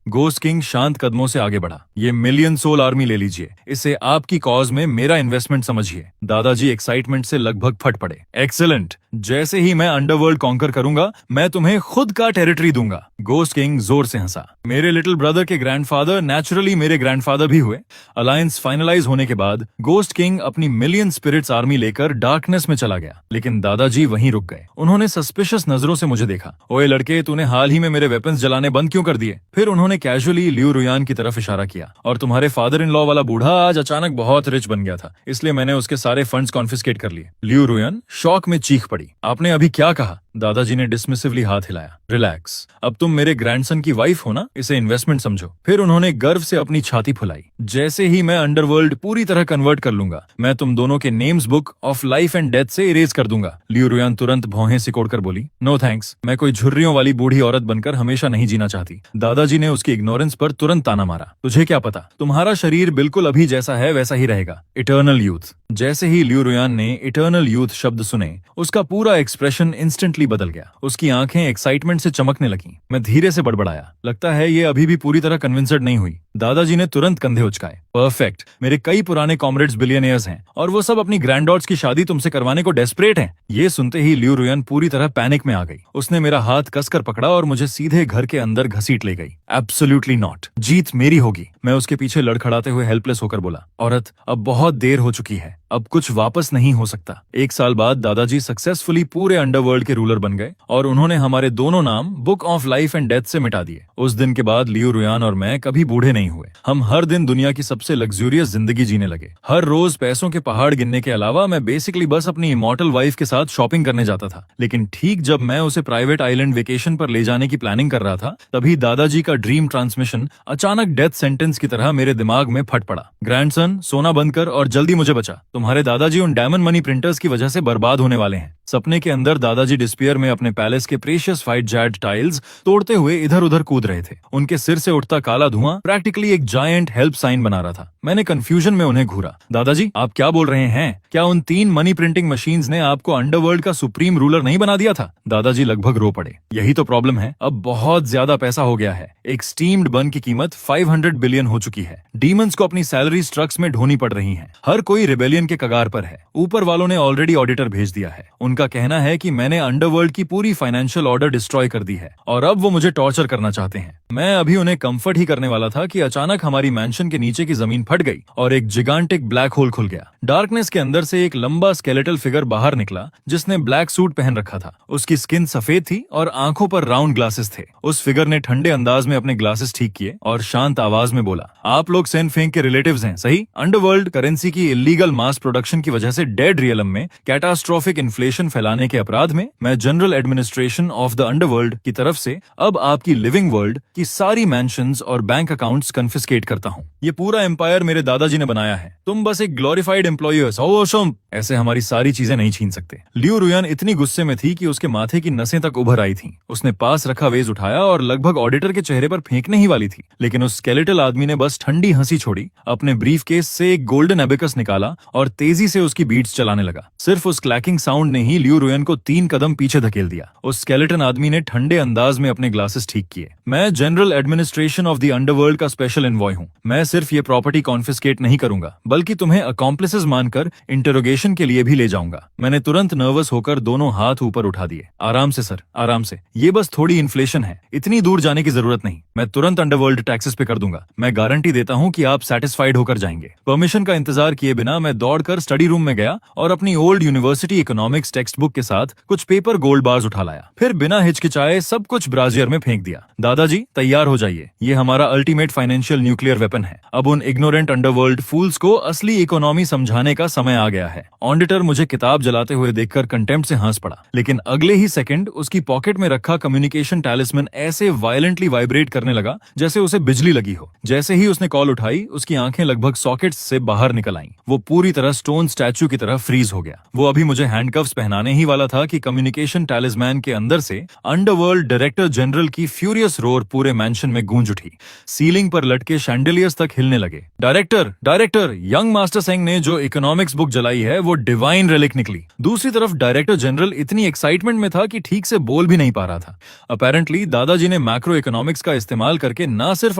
गोस्ट किंग शांत कदमों से आगे बढ़ा। ये मिलियन सोल आर्मी ले लीजिए, इसे आपकी कॉज में मेरा इन्वेस्टमेंट समझिए। दादाजी एक्साइटमेंट से लगभग फट पड़े। एक्सीलेंट, जैसे ही मैं अंडरवर्ल्ड कॉन्कर करूंगा मैं तुम्हें खुद का टेरिटरी दूंगा। गोस्ट किंग जोर से हंसा। मेरे लिटिल ब्रदर के ग्रैंडफादर नेचुरली मेरे ग्रैंडफादर भी हुए। अलायंस फाइनलाइज होने के बाद गोस्ट किंग अपनी मिलियन स्पिरिट्स आर्मी लेकर डार्कनेस में चला गया, लेकिन दादाजी वहीं रुक गए। उन्होंने सस्पिशियस नजरों से मुझे देखा। ओए लड़के, तूने हाल ही में मेरे वेपन्स जलाने बंद क्यों कर दिए? फिर उन्होंने कैजुअली लियू रुयान की तरफ इशारा किया। और तुम्हारे फादर इन लॉ वाला बूढ़ा आज अचानक बहुत रिच बन गया था, इसलिए मैंने उसके सारे फंड्स कॉन्फिस्केट कर लिए। लियू रुयान शॉक में चीख पड़ी। आपने अभी क्या कहा? दादाजी ने डिसमिसिवली हाथ हिलाया। रिलैक्स, अब तुम मेरे ग्रैंडसन की वाइफ हो ना, इसे इन्वेस्टमेंट समझो। फिर उन्होंने गर्व से अपनी छाती फुलाई। जैसे ही मैं अंडरवर्ल्ड पूरी तरह कन्वर्ट कर लूंगा, मैं तुम दोनों के names book of life and death से इरेज कर दूंगा। लियू रुयान तुरंत भौहें सिकोड़कर बोली, नो थैंक्स, मैं कोई झुर्रियों वाली बूढ़ी औरत बनकर हमेशा नहीं जीना चाहती। दादाजी ने उसकी इग्नोरेंस पर तुरंत ताना मारा। तुझे क्या पता, तुम्हारा शरीर बिल्कुल अभी जैसा है वैसा ही रहेगा। Eternal youth. जैसे ही लियू रुयान ने इटर्नल यूथ शब्द सुने, उसका पूरा एक्सप्रेशन इंस्टेंटली बदल गया। उसकी आंखें एक्साइटमेंट से चमकने लगीं। मैं धीरे से बड़बड़ाया, लगता है ये अभी भी पूरी तरह कन्विंस्ड नहीं हुई। दादाजी ने तुरंत कंधे उचकाए। परफेक्ट, मेरे कई पुराने कॉमरेड्स बिलियनियर्स हैं और वो सब अपनी ग्रैंडडॉट्स की शादी तुमसे करवाने को डेस्परेट हैं। ये सुनते ही लियू रुयान पूरी तरह पैनिक में आ गई। उसने मेरा हाथ कसकर पकड़ा और मुझे सीधे घर के अंदर घसीट ले गई। एब्सोल्युटली नॉट, जीत मेरी होगी। मैं उसके पीछे लड़खड़ाते हुए हेल्पलेस होकर बोला, औरत, अब बहुत देर हो चुकी है, अब कुछ वापस नहीं हो सकता। 1 साल बाद दादाजी सक्सेसफुली पूरे अंडरवर्ल्ड के रूलर बन गए और उन्होंने हमारे दोनों नाम book of life and death से मिटा दिए। उस दिन के बाद लियू रुयान और मैं कभी बूढ़े नहीं हुए। हम हर दिन दुनिया की सबसे लग्जूरियस जिंदगी जीने लगे। हर रोज पैसों के पहाड़ गिनने के अलावा मैं बेसिकली बस अपनी इमॉर्टल वाइफ के साथ शॉपिंग करने जाता था। लेकिन ठीक जब मैं उसे प्राइवेट आइलैंड वेकेशन पर ले जाने की प्लानिंग कर रहा था, तभी दादाजी का ड्रीम ट्रांसमिशन अचानक डेथ सेंटेंस की तरह मेरे दिमाग में फट पड़ा। ग्रैंडसन, सोना बंद कर और जल्दी मुझे बचा। तुम्हारे दादाजी उन डायमंड मनी प्रिंटर्स की वजह से बर्बाद होने वाले हैं। सपने के अंदर दादाजी डिस्पियर में अपने पैलेस के प्रेशियस फाइट जैड टाइल्स तोड़ते हुए इधर उधर कूद रहे थे। उनके सिर से उठता काला धुआं प्रैक्टिकली एक जायंट हेल्प साइन बना रहा था। मैंने कंफ्यूजन में उन्हें घूरा। दादाजी, आप क्या बोल रहे हैं? क्या उन 3 मनी प्रिंटिंग मशीन्स ने आपको अंडरवर्ल्ड का सुप्रीम रूलर नहीं बना दिया था? दादाजी लगभग रो पड़े। यही तो प्रॉब्लम है, अब बहुत ज्यादा पैसा हो गया है। एक स्टीम्ड बन की कीमत 500 बिलियन हो चुकी है। डीमंस को अपनी सैलरीज ट्रक्स में ढोनी पड़ रही हैं। हर कोई रिबेलियन के कगार पर है। ऊपर वालों ने ऑलरेडी ऑडिटर भेज दिया है। उनका कहना है कि मैंने अंडरवर्ल्ड की पूरी फाइनेंशियल ऑर्डर डिस्ट्रॉय कर दी है और अब वो मुझे टॉर्चर करना चाहते हैं। मैं अभी उन्हें कंफर्ट ही करने वाला था कि अचानक हमारी मैंशन के नीचे की जमीन फट गई और एक जिगांटिक ब्लैक होल खुल गया। डार्कनेस के अंदर से एक लंबा स्केलेटल फिगर बाहर निकला जिसने ब्लैक सूट पहन रखा था। उसकी स्किन सफेद थी और आंखों पर राउंड ग्लासेस थे। उस फिगर ने ठंडे अंदाज में अपने ग्लासेस ठीक किए और शांत आवाज में बोला, आप लोग सेन फेंग के रिलेटिव्स हैं, सही? अंडरवर्ल्ड करेंसी की इलीगल मास प्रोडक्शन की वजह से डेड रियलम में कैटास्ट्रोफिक इन्फ्लेशन फैलाने के अपराध में मैं general administration of the underworld की तरफ से अब आपकी लिविंग वर्ल्ड की सारी मैंशंस और बैंक अकाउंट्स कन्फिस्केट करता हूँ। ये पूरा एम्पायर मेरे दादाजी ने बनाया है। तुम बस एक ग्लोरिफाइड एम्प्लॉयर्स हो। ऐसे हमारी सारी चीजें नहीं छीन सकते। लियू रुयान इतनी गुस्से में थी कि उसके माथे की नसें तक उभर आई थीं। उसने पास रखा वेज उठाया और लगभग ऑडिटर के चेहरे पर फेंकने ही वाली थी, लेकिन उस स्केलेटल आदमी ने बस ठंडी हंसी छोड़ी, अपने ब्रीफ केस से एक गोल्डन एबिकस निकाला और तेजी से उसकी बीट्स चलाने लगा। सिर्फ उस क्लैकिंग साउंड ने ही ही लियू रुयन को 3 कदम पीछे धकेल दिया। उस स्केलेटन आदमी ने ठंडे अंदाज में अपने ग्लासेस ठीक किए। मैं general administration of the underworld का स्पेशल एनवॉय हूँ। मैं सिर्फ ये प्रॉपर्टी कॉन्फिस्केट नहीं करूंगा, बल्कि तुम्हें अकॉम्प्लिसेस मानकर इंटरोगेशन के लिए भी ले जाऊंगा। मैंने तुरंत नर्वस होकर दोनों हाथ ऊपर उठा दिए। आराम से सर, आराम से। ये बस थोड़ी इन्फ्लेशन है, इतनी दूर जाने की जरूरत नहीं। मैं तुरंत अंडरवर्ल्ड टैक्सेस पे कर दूंगा। मैं गारंटी देता हूँ कि आप सेटिस्फाइड होकर जाएंगे। परमिशन का इंतजार किए बिना मैं दौड़कर स्टडी रूम में गया और अपनी old university economics text book के साथ कुछ पेपर गोल्ड बार्स उठा लाया। फिर बिना हिचकिचाए सब कुछ ब्राजियर में फेंक दिया। दादाजी तैयार हो जाइए, ये हमारा अल्टीमेट फाइनेंशियल न्यूक्लियर वेपन है। अब उन इग्नोरेंट अंडरवर्ल्ड फूल्स को असली इकोनॉमी समझाने का समय आ गया है। ऑडिटर मुझे किताब जलाते हुए देखकर कंटेम्प्ट से हंस पड़ा, लेकिन अगले ही सेकंड उसकी पॉकेट में रखा कम्युनिकेशन टैलिस्मैन ऐसे वायलेंटली वाइब्रेट करने लगा जैसे उसे बिजली लगी हो। जैसे ही उसने कॉल उठाई, उसकी आंखें लगभग सॉकेट्स से बाहर निकल आईं। वो पूरी तरह स्टोन स्टैचू की तरह फ्रीज हो गया। वो अभी मुझे हैंडकफ्स पहनाने ही वाला था कि कम्युनिकेशन टैलिस्मैन के अंदर से अंडरवर्ल्ड डायरेक्टर जनरल की फ्यूरियस रोर पूरे मैंशन में गूंज उठी। सीलिंग पर लटके शैंडलियर्स तक हिलने लगे। Director director, young master Seng ने जो इकोनॉमिक्स बुक जलाई है वो डिवाइन रेलिक निकली। दूसरी तरफ डायरेक्टर जनरल इतनी एक्साइटमेंट में था कि ठीक से बोल भी नहीं पा रहा था। अपेरेंटली दादाजी ने मैक्रो इकोनॉमिक्स का इस्तेमाल करके न सिर्फ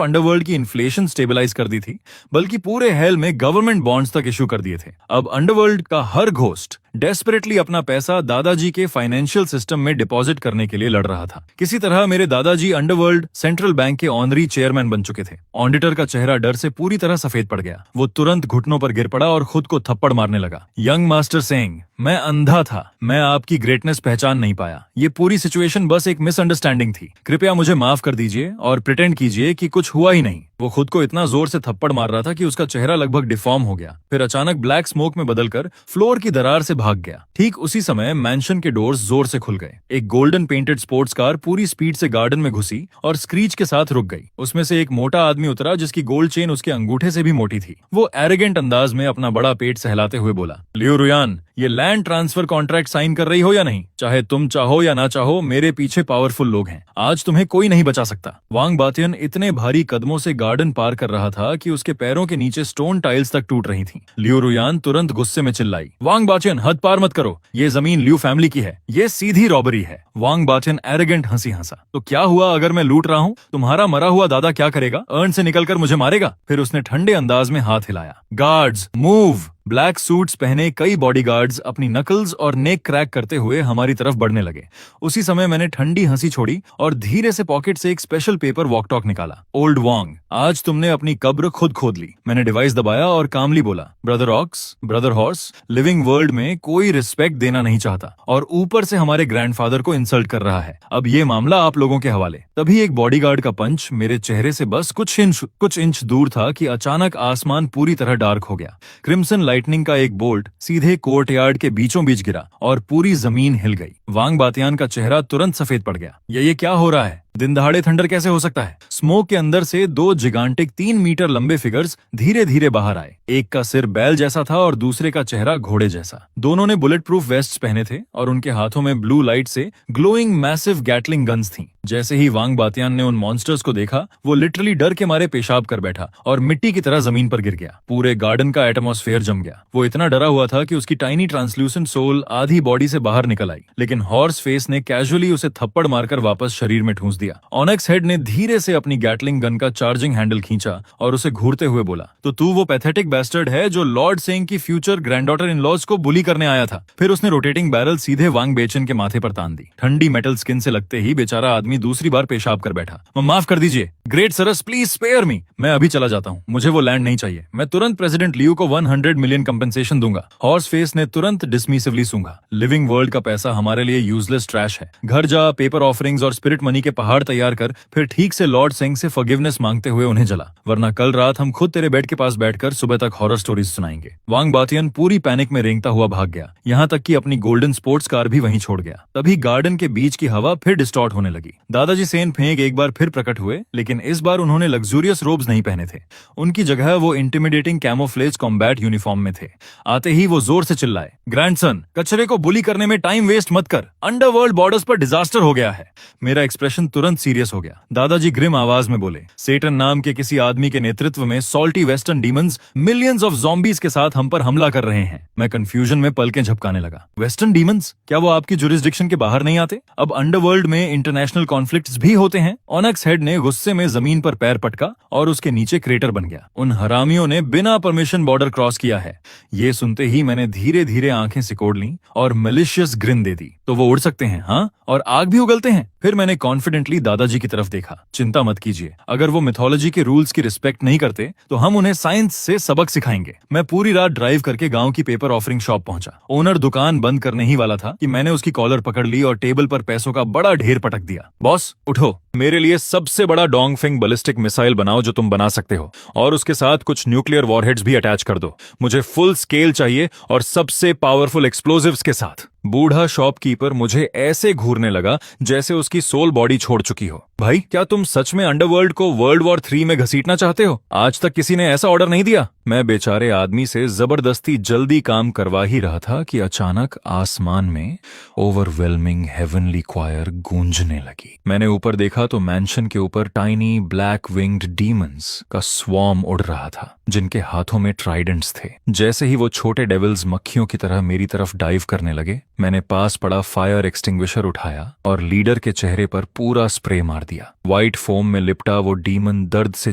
अंडरवर्ल्ड की इन्फ्लेशन स्टेबलाइज कर दी थी, बल्कि पूरे हेल में गवर्नमेंट बॉन्ड्स तक इशू कर दिए थे। अब अंडरवर्ल्ड का हर घोस्ट डेस्परेटली अपना पैसा दादाजी के फाइनेंशियल सिस्टम में डिपॉजिट करने के लिए लड़ रहा था। किसी तरह मेरे दादाजी अंडरवर्ल्ड सेंट्रल बैंक के ऑनरी चेयरमैन बन चुके थे। ऑडिटर का चेहरा डर से पूरी तरह सफेद पड़ गया। वो तुरंत घुटनों पर गिर पड़ा और खुद को थप्पड़ मारने लगा। यंग मास्टर सेंग, मैं अंधा था, मैं आपकी ग्रेटनेस पहचान नहीं पाया। ये पूरी सिचुएशन बस एक मिसअंडरस्टैंडिंग थी। कृपया मुझे माफ कर दीजिए और प्रिटेंड कीजिए कि कुछ हुआ ही नहीं। वो खुद को इतना जोर से थप्पड़ मार रहा था कि उसका चेहरा लगभग डिफॉर्म हो गया। फिर अचानक ब्लैक स्मोक में बदलकर फ्लोर की दरार से भाग गया। ठीक उसी समय मैंशन के डोर्स जोर से खुल गए। एक गोल्डन पेंटेड स्पोर्ट्स कार पूरी स्पीड से गार्डन में घुसी और स्क्रीच के साथ रुक गई। उसमें से एक मोटा आदमी उतरा जिसकी गोल्ड चेन उसके अंगूठे से भी मोटी थी। वो एरोगेंट अंदाज में अपना बड़ा पेट सहलाते हुए बोला, लियो रुयान, ये लैंड ट्रांसफर कॉन्ट्रैक्ट साइन कर रही हो या नहीं? चाहे तुम चाहो या ना चाहो, मेरे पीछे पावरफुल लोग हैं। आज तुम्हें कोई नहीं बचा सकता। वांग बातियन इतने भारी कदमों से गार्डन पार कर रहा था कि उसके पैरों के नीचे स्टोन टाइल्स तक टूट रही थीं। लियो रुयान तुरंत गुस्से में चिल्लाई, वांग बातियन, हद पार मत करो। ये जमीन लियो फैमिली की है। ये सीधी रॉबरी है। वांग बातियन एरोगेंट हंसी हंसा। तो क्या हुआ अगर मैं लूट रहा हूँ? तुम्हारा मरा हुआ दादा क्या करेगा? अर्न से निकलकर मुझे मारेगा? फिर उसने ठंडे अंदाज में हाथ हिलाया। Guards move. ब्लैक सूट्स पहने कई बॉडीगार्ड्स अपनी नकल्स और नेक क्रैक करते हुए हमारी तरफ बढ़ने लगे। उसी समय मैंने ठंडी हंसी छोड़ी और धीरे से पॉकेट से एक स्पेशल पेपर वॉक टॉक निकाला। ओल्ड वांग, आज तुमने अपनी कब्र खुद खोद ली। मैंने डिवाइस दबाया और कामली बोला, brother ox, brother horse, living world में कोई रिस्पेक्ट देना नहीं चाहता और ऊपर से हमारे ग्रैंडफादर को इंसल्ट कर रहा है। अब ये मामला आप लोगों के हवाले। तभी एक बॉडीगार्ड का पंच मेरे चेहरे से बस कुछ इंच दूर था कि अचानक आसमान पूरी तरह डार्क हो गया। क्रिम्सन लाइटनिंग का एक बोल्ट सीधे कोर्टयार्ड के बीचों बीच गिरा और पूरी जमीन हिल गई। वांग बातियान का चेहरा तुरंत सफेद पड़ गया। ये क्या हो रहा है? दिन दहाड़े थंडर कैसे हो सकता है? स्मोक के अंदर से 2 जिगांटिक 3 मीटर लंबे फिगर्स धीरे धीरे बाहर आए। एक का सिर बैल जैसा था और दूसरे का चेहरा घोड़े जैसा। दोनों ने बुलेट प्रूफ वेस्ट पहने थे और उनके हाथों में ब्लू लाइट से ग्लोइंग मैसिव गैटलिंग गन्स थीं। जैसे ही वांग बातियान ने उन मॉन्स्टर्स को देखा, वो लिटरली डर के मारे पेशाब कर बैठा और मिट्टी की तरह जमीन पर गिर गया। पूरे गार्डन का एटमॉस्फेयर जम गया। वो इतना डरा हुआ था कि उसकी टाइनी ट्रांसल्यूसेंट सोल आधी बॉडी से बाहर निकल आई, लेकिन हॉर्स फेस ने कैजुअली उसे थप्पड़ मारकर वापस शरीर में ठूंस दिया। ऑनेक्स हेड ने धीरे से अपनी गैटलिंग गन का चार्जिंग हैंडल खींचा और उसे घूरते हुए बोला, तो तू वो पैथेटिक बैस्टर्ड है जो लॉर्ड सेंग की फ्यूचर ग्रैंडडॉटर इन लॉज को बुली करने आया था। फिर उसने रोटेटिंग बैरल सीधे वांग बेचन के माथे पर तान दी। ठंडी मेटल स्किन से लगते ही बेचारा आदमी दूसरी बार पेशाब कर बैठा। माफ कर दीजिए great sirs, please spare me. मैं अभी चला जाता हूँ, मुझे वो लैंड नहीं चाहिए। मैं तुरंत प्रेसिडेंट लियू को 100 मिलियन कंपेंसेशन दूंगा। हॉर्स फेस ने तुरंत डिसमिसिवली सूंघा। लिविंग वर्ल्ड का पैसा हमारे लिए यूजलेस ट्रैश है। घर जा, पेपर ऑफरिंग्स और स्पिरिट मनी के पहाड़ तैयार कर, फिर ठीक से लॉर्ड सेंग से फॉरगिवनेस मांगते हुए उन्हें जला, वरना कल रात हम खुद तेरे बेड के पास बैठकर सुबह तक हॉरर स्टोरीज सुनाएंगे। वांग बातियन पूरी पैनिक में रेंगता हुआ भाग गया, यहाँ तक कि अपनी गोल्डन स्पोर्ट्स कार भी वहीं छोड़ गया। तभी गार्डन के बीच की हवा फिर डिस्टॉर्ट होने लगी। दादाजी सेन फेंग एक बार फिर प्रकट हुए, लेकिन इस बार उन्होंने लग्जूरियस रोब्स नहीं पहने थे। उनकी जगह वो इंटिमिडेटिंग कैमोफ्लेज कॉम्बैट यूनिफॉर्म में थे। आते ही वो जोर से चिल्लाए, ग्रैंडसन, कचरे को बुली करने में टाइम वेस्ट मत कर अंडरवर्ल्ड बॉर्डर्स पर डिजास्टर हो गया है। मेरा एक्सप्रेशन तुरंत सीरियस हो गया। दादाजी ग्रिम आवाज में बोले, सेटन नाम के किसी आदमी के नेतृत्व में salty western demons millions of zombies के साथ हम पर हमला कर रहे हैं। मैं कंफ्यूजन में पलकें झपकाने लगा। Western demons? क्या वो आपकी जुरिस्डिक्शन के बाहर नहीं आते? अब अंडरवर्ल्ड में इंटरनेशनल कॉन्फ्लिक्ट्स भी होते हैं। ऑनक्स हेड ने गुस्से में जमीन पर पैर पटका और उसके नीचे क्रेटर बन गया। उन हरामियों ने बिना परमिशन बॉर्डर क्रॉस किया है। ये सुनते ही मैंने धीरे धीरे आंखें सिकोड़ ली और मैलिशियस ग्रिन दे दी। तो वो उड़ सकते हैं, हाँ? और आग भी उगलते हैं? फिर मैंने कॉन्फिडेंटली दादाजी की तरफ देखा। चिंता मत कीजिए, अगर वो मिथोलॉजी के रूल्स की रिस्पेक्ट नहीं करते तो हम उन्हें साइंस से सबक सिखाएंगे। मैं पूरी रात ड्राइव करके गांव की पेपर ऑफरिंग शॉप पहुंचा। ओनर दुकान बंद करने ही वाला था कि मैंने उसकी कॉलर पकड़ ली और टेबल पर पैसों का बड़ा ढेर पटक दिया। बॉस उठो, मेरे लिए सबसे बड़ा डोंगफिंग बैलिस्टिक मिसाइल बनाओ जो तुम बना सकते हो, और उसके साथ कुछ न्यूक्लियर वॉरहेड्स भी अटैच कर दो। मुझे फुल स्केल चाहिए और सबसे पावरफुल एक्सप्लोजिव्स के साथ। बूढ़ा शॉपकीपर मुझे ऐसे घूरने लगा जैसे उसकी सोल बॉडी छोड़ चुकी हो। भाई, क्या तुम सच में अंडरवर्ल्ड को वर्ल्ड वॉर 3 में घसीटना चाहते हो? आज तक किसी ने ऐसा ऑर्डर नहीं दिया। मैं बेचारे आदमी से जबरदस्ती जल्दी काम करवा ही रहा था कि अचानक आसमान में ओवरवेलमिंग हेवनली क्वायर गूंजने लगी। मैंने ऊपर देखा तो मैंशन के ऊपर टाइनी ब्लैक विंग्ड डीमंस का स्वॉर्म उड़ रहा था, जिनके हाथों में ट्राइडेंट्स थे। जैसे ही वो छोटे डेविल्स मक्खियों की तरह मेरी तरफ डाइव करने लगे, मैंने पास पड़ा फायर एक्सटिंग्विशर उठाया और लीडर के चेहरे पर पूरा स्प्रे मार दिया। व्हाइट फोम में लिपटा वो डीमन दर्द से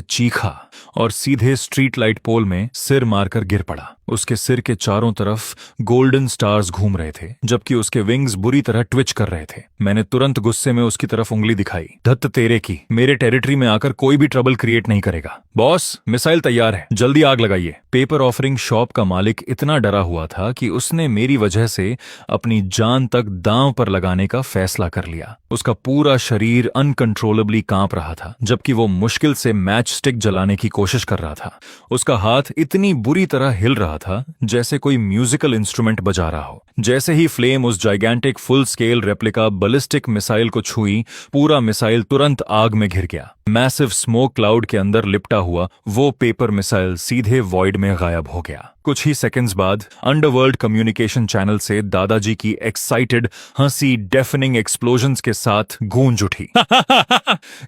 चीखा और सीधे स्ट्रीट लाइट पोल में सिर मारकर गिर पड़ा। उसके सिर के चारों तरफ गोल्डन स्टार्स घूम रहे थे, जबकि उसके विंग्स बुरी तरह ट्विच कर रहे थे। मैंने तुरंत गुस्से में उसकी तरफ उंगली दिखाई। धत्त तेरे की, मेरे टेरिटरी में आकर कोई भी ट्रबल क्रिएट नहीं करेगा। बॉस, मिसाइल तैयार है, जल्दी आग लगाइए। पेपर ऑफरिंग शॉप का मालिक इतना डरा हुआ था कि उसने मेरी वजह से अपनी जान तक दांव पर लगाने का फैसला कर लिया। उसका पूरा शरीर अनकंट्रोलेबली कांप रहा था, जबकि वो मुश्किल से मैच स्टिक जलाने की कोशिश कर रहा था। उसका हाथ इतनी बुरी तरह हिल रहा था जैसे कोई म्यूजिकल इंस्ट्रूमेंट बजा रहा हो। जैसे ही फ्लेम उस gigantic full scale replica ballistic missile को छुई, पूरा मिसाइल तुरंत आग में घिर गया। मैसिव स्मोक क्लाउड के अंदर लिपटा हुआ वो पेपर मिसाइल सीधे वॉइड में गायब हो गया। कुछ ही सेकंड्स बाद अंडरवर्ल्ड कम्युनिकेशन चैनल से दादाजी की एक्साइटेड हंसी डेफनिंग एक्सप्लोजन्स के साथ गूंज उठी।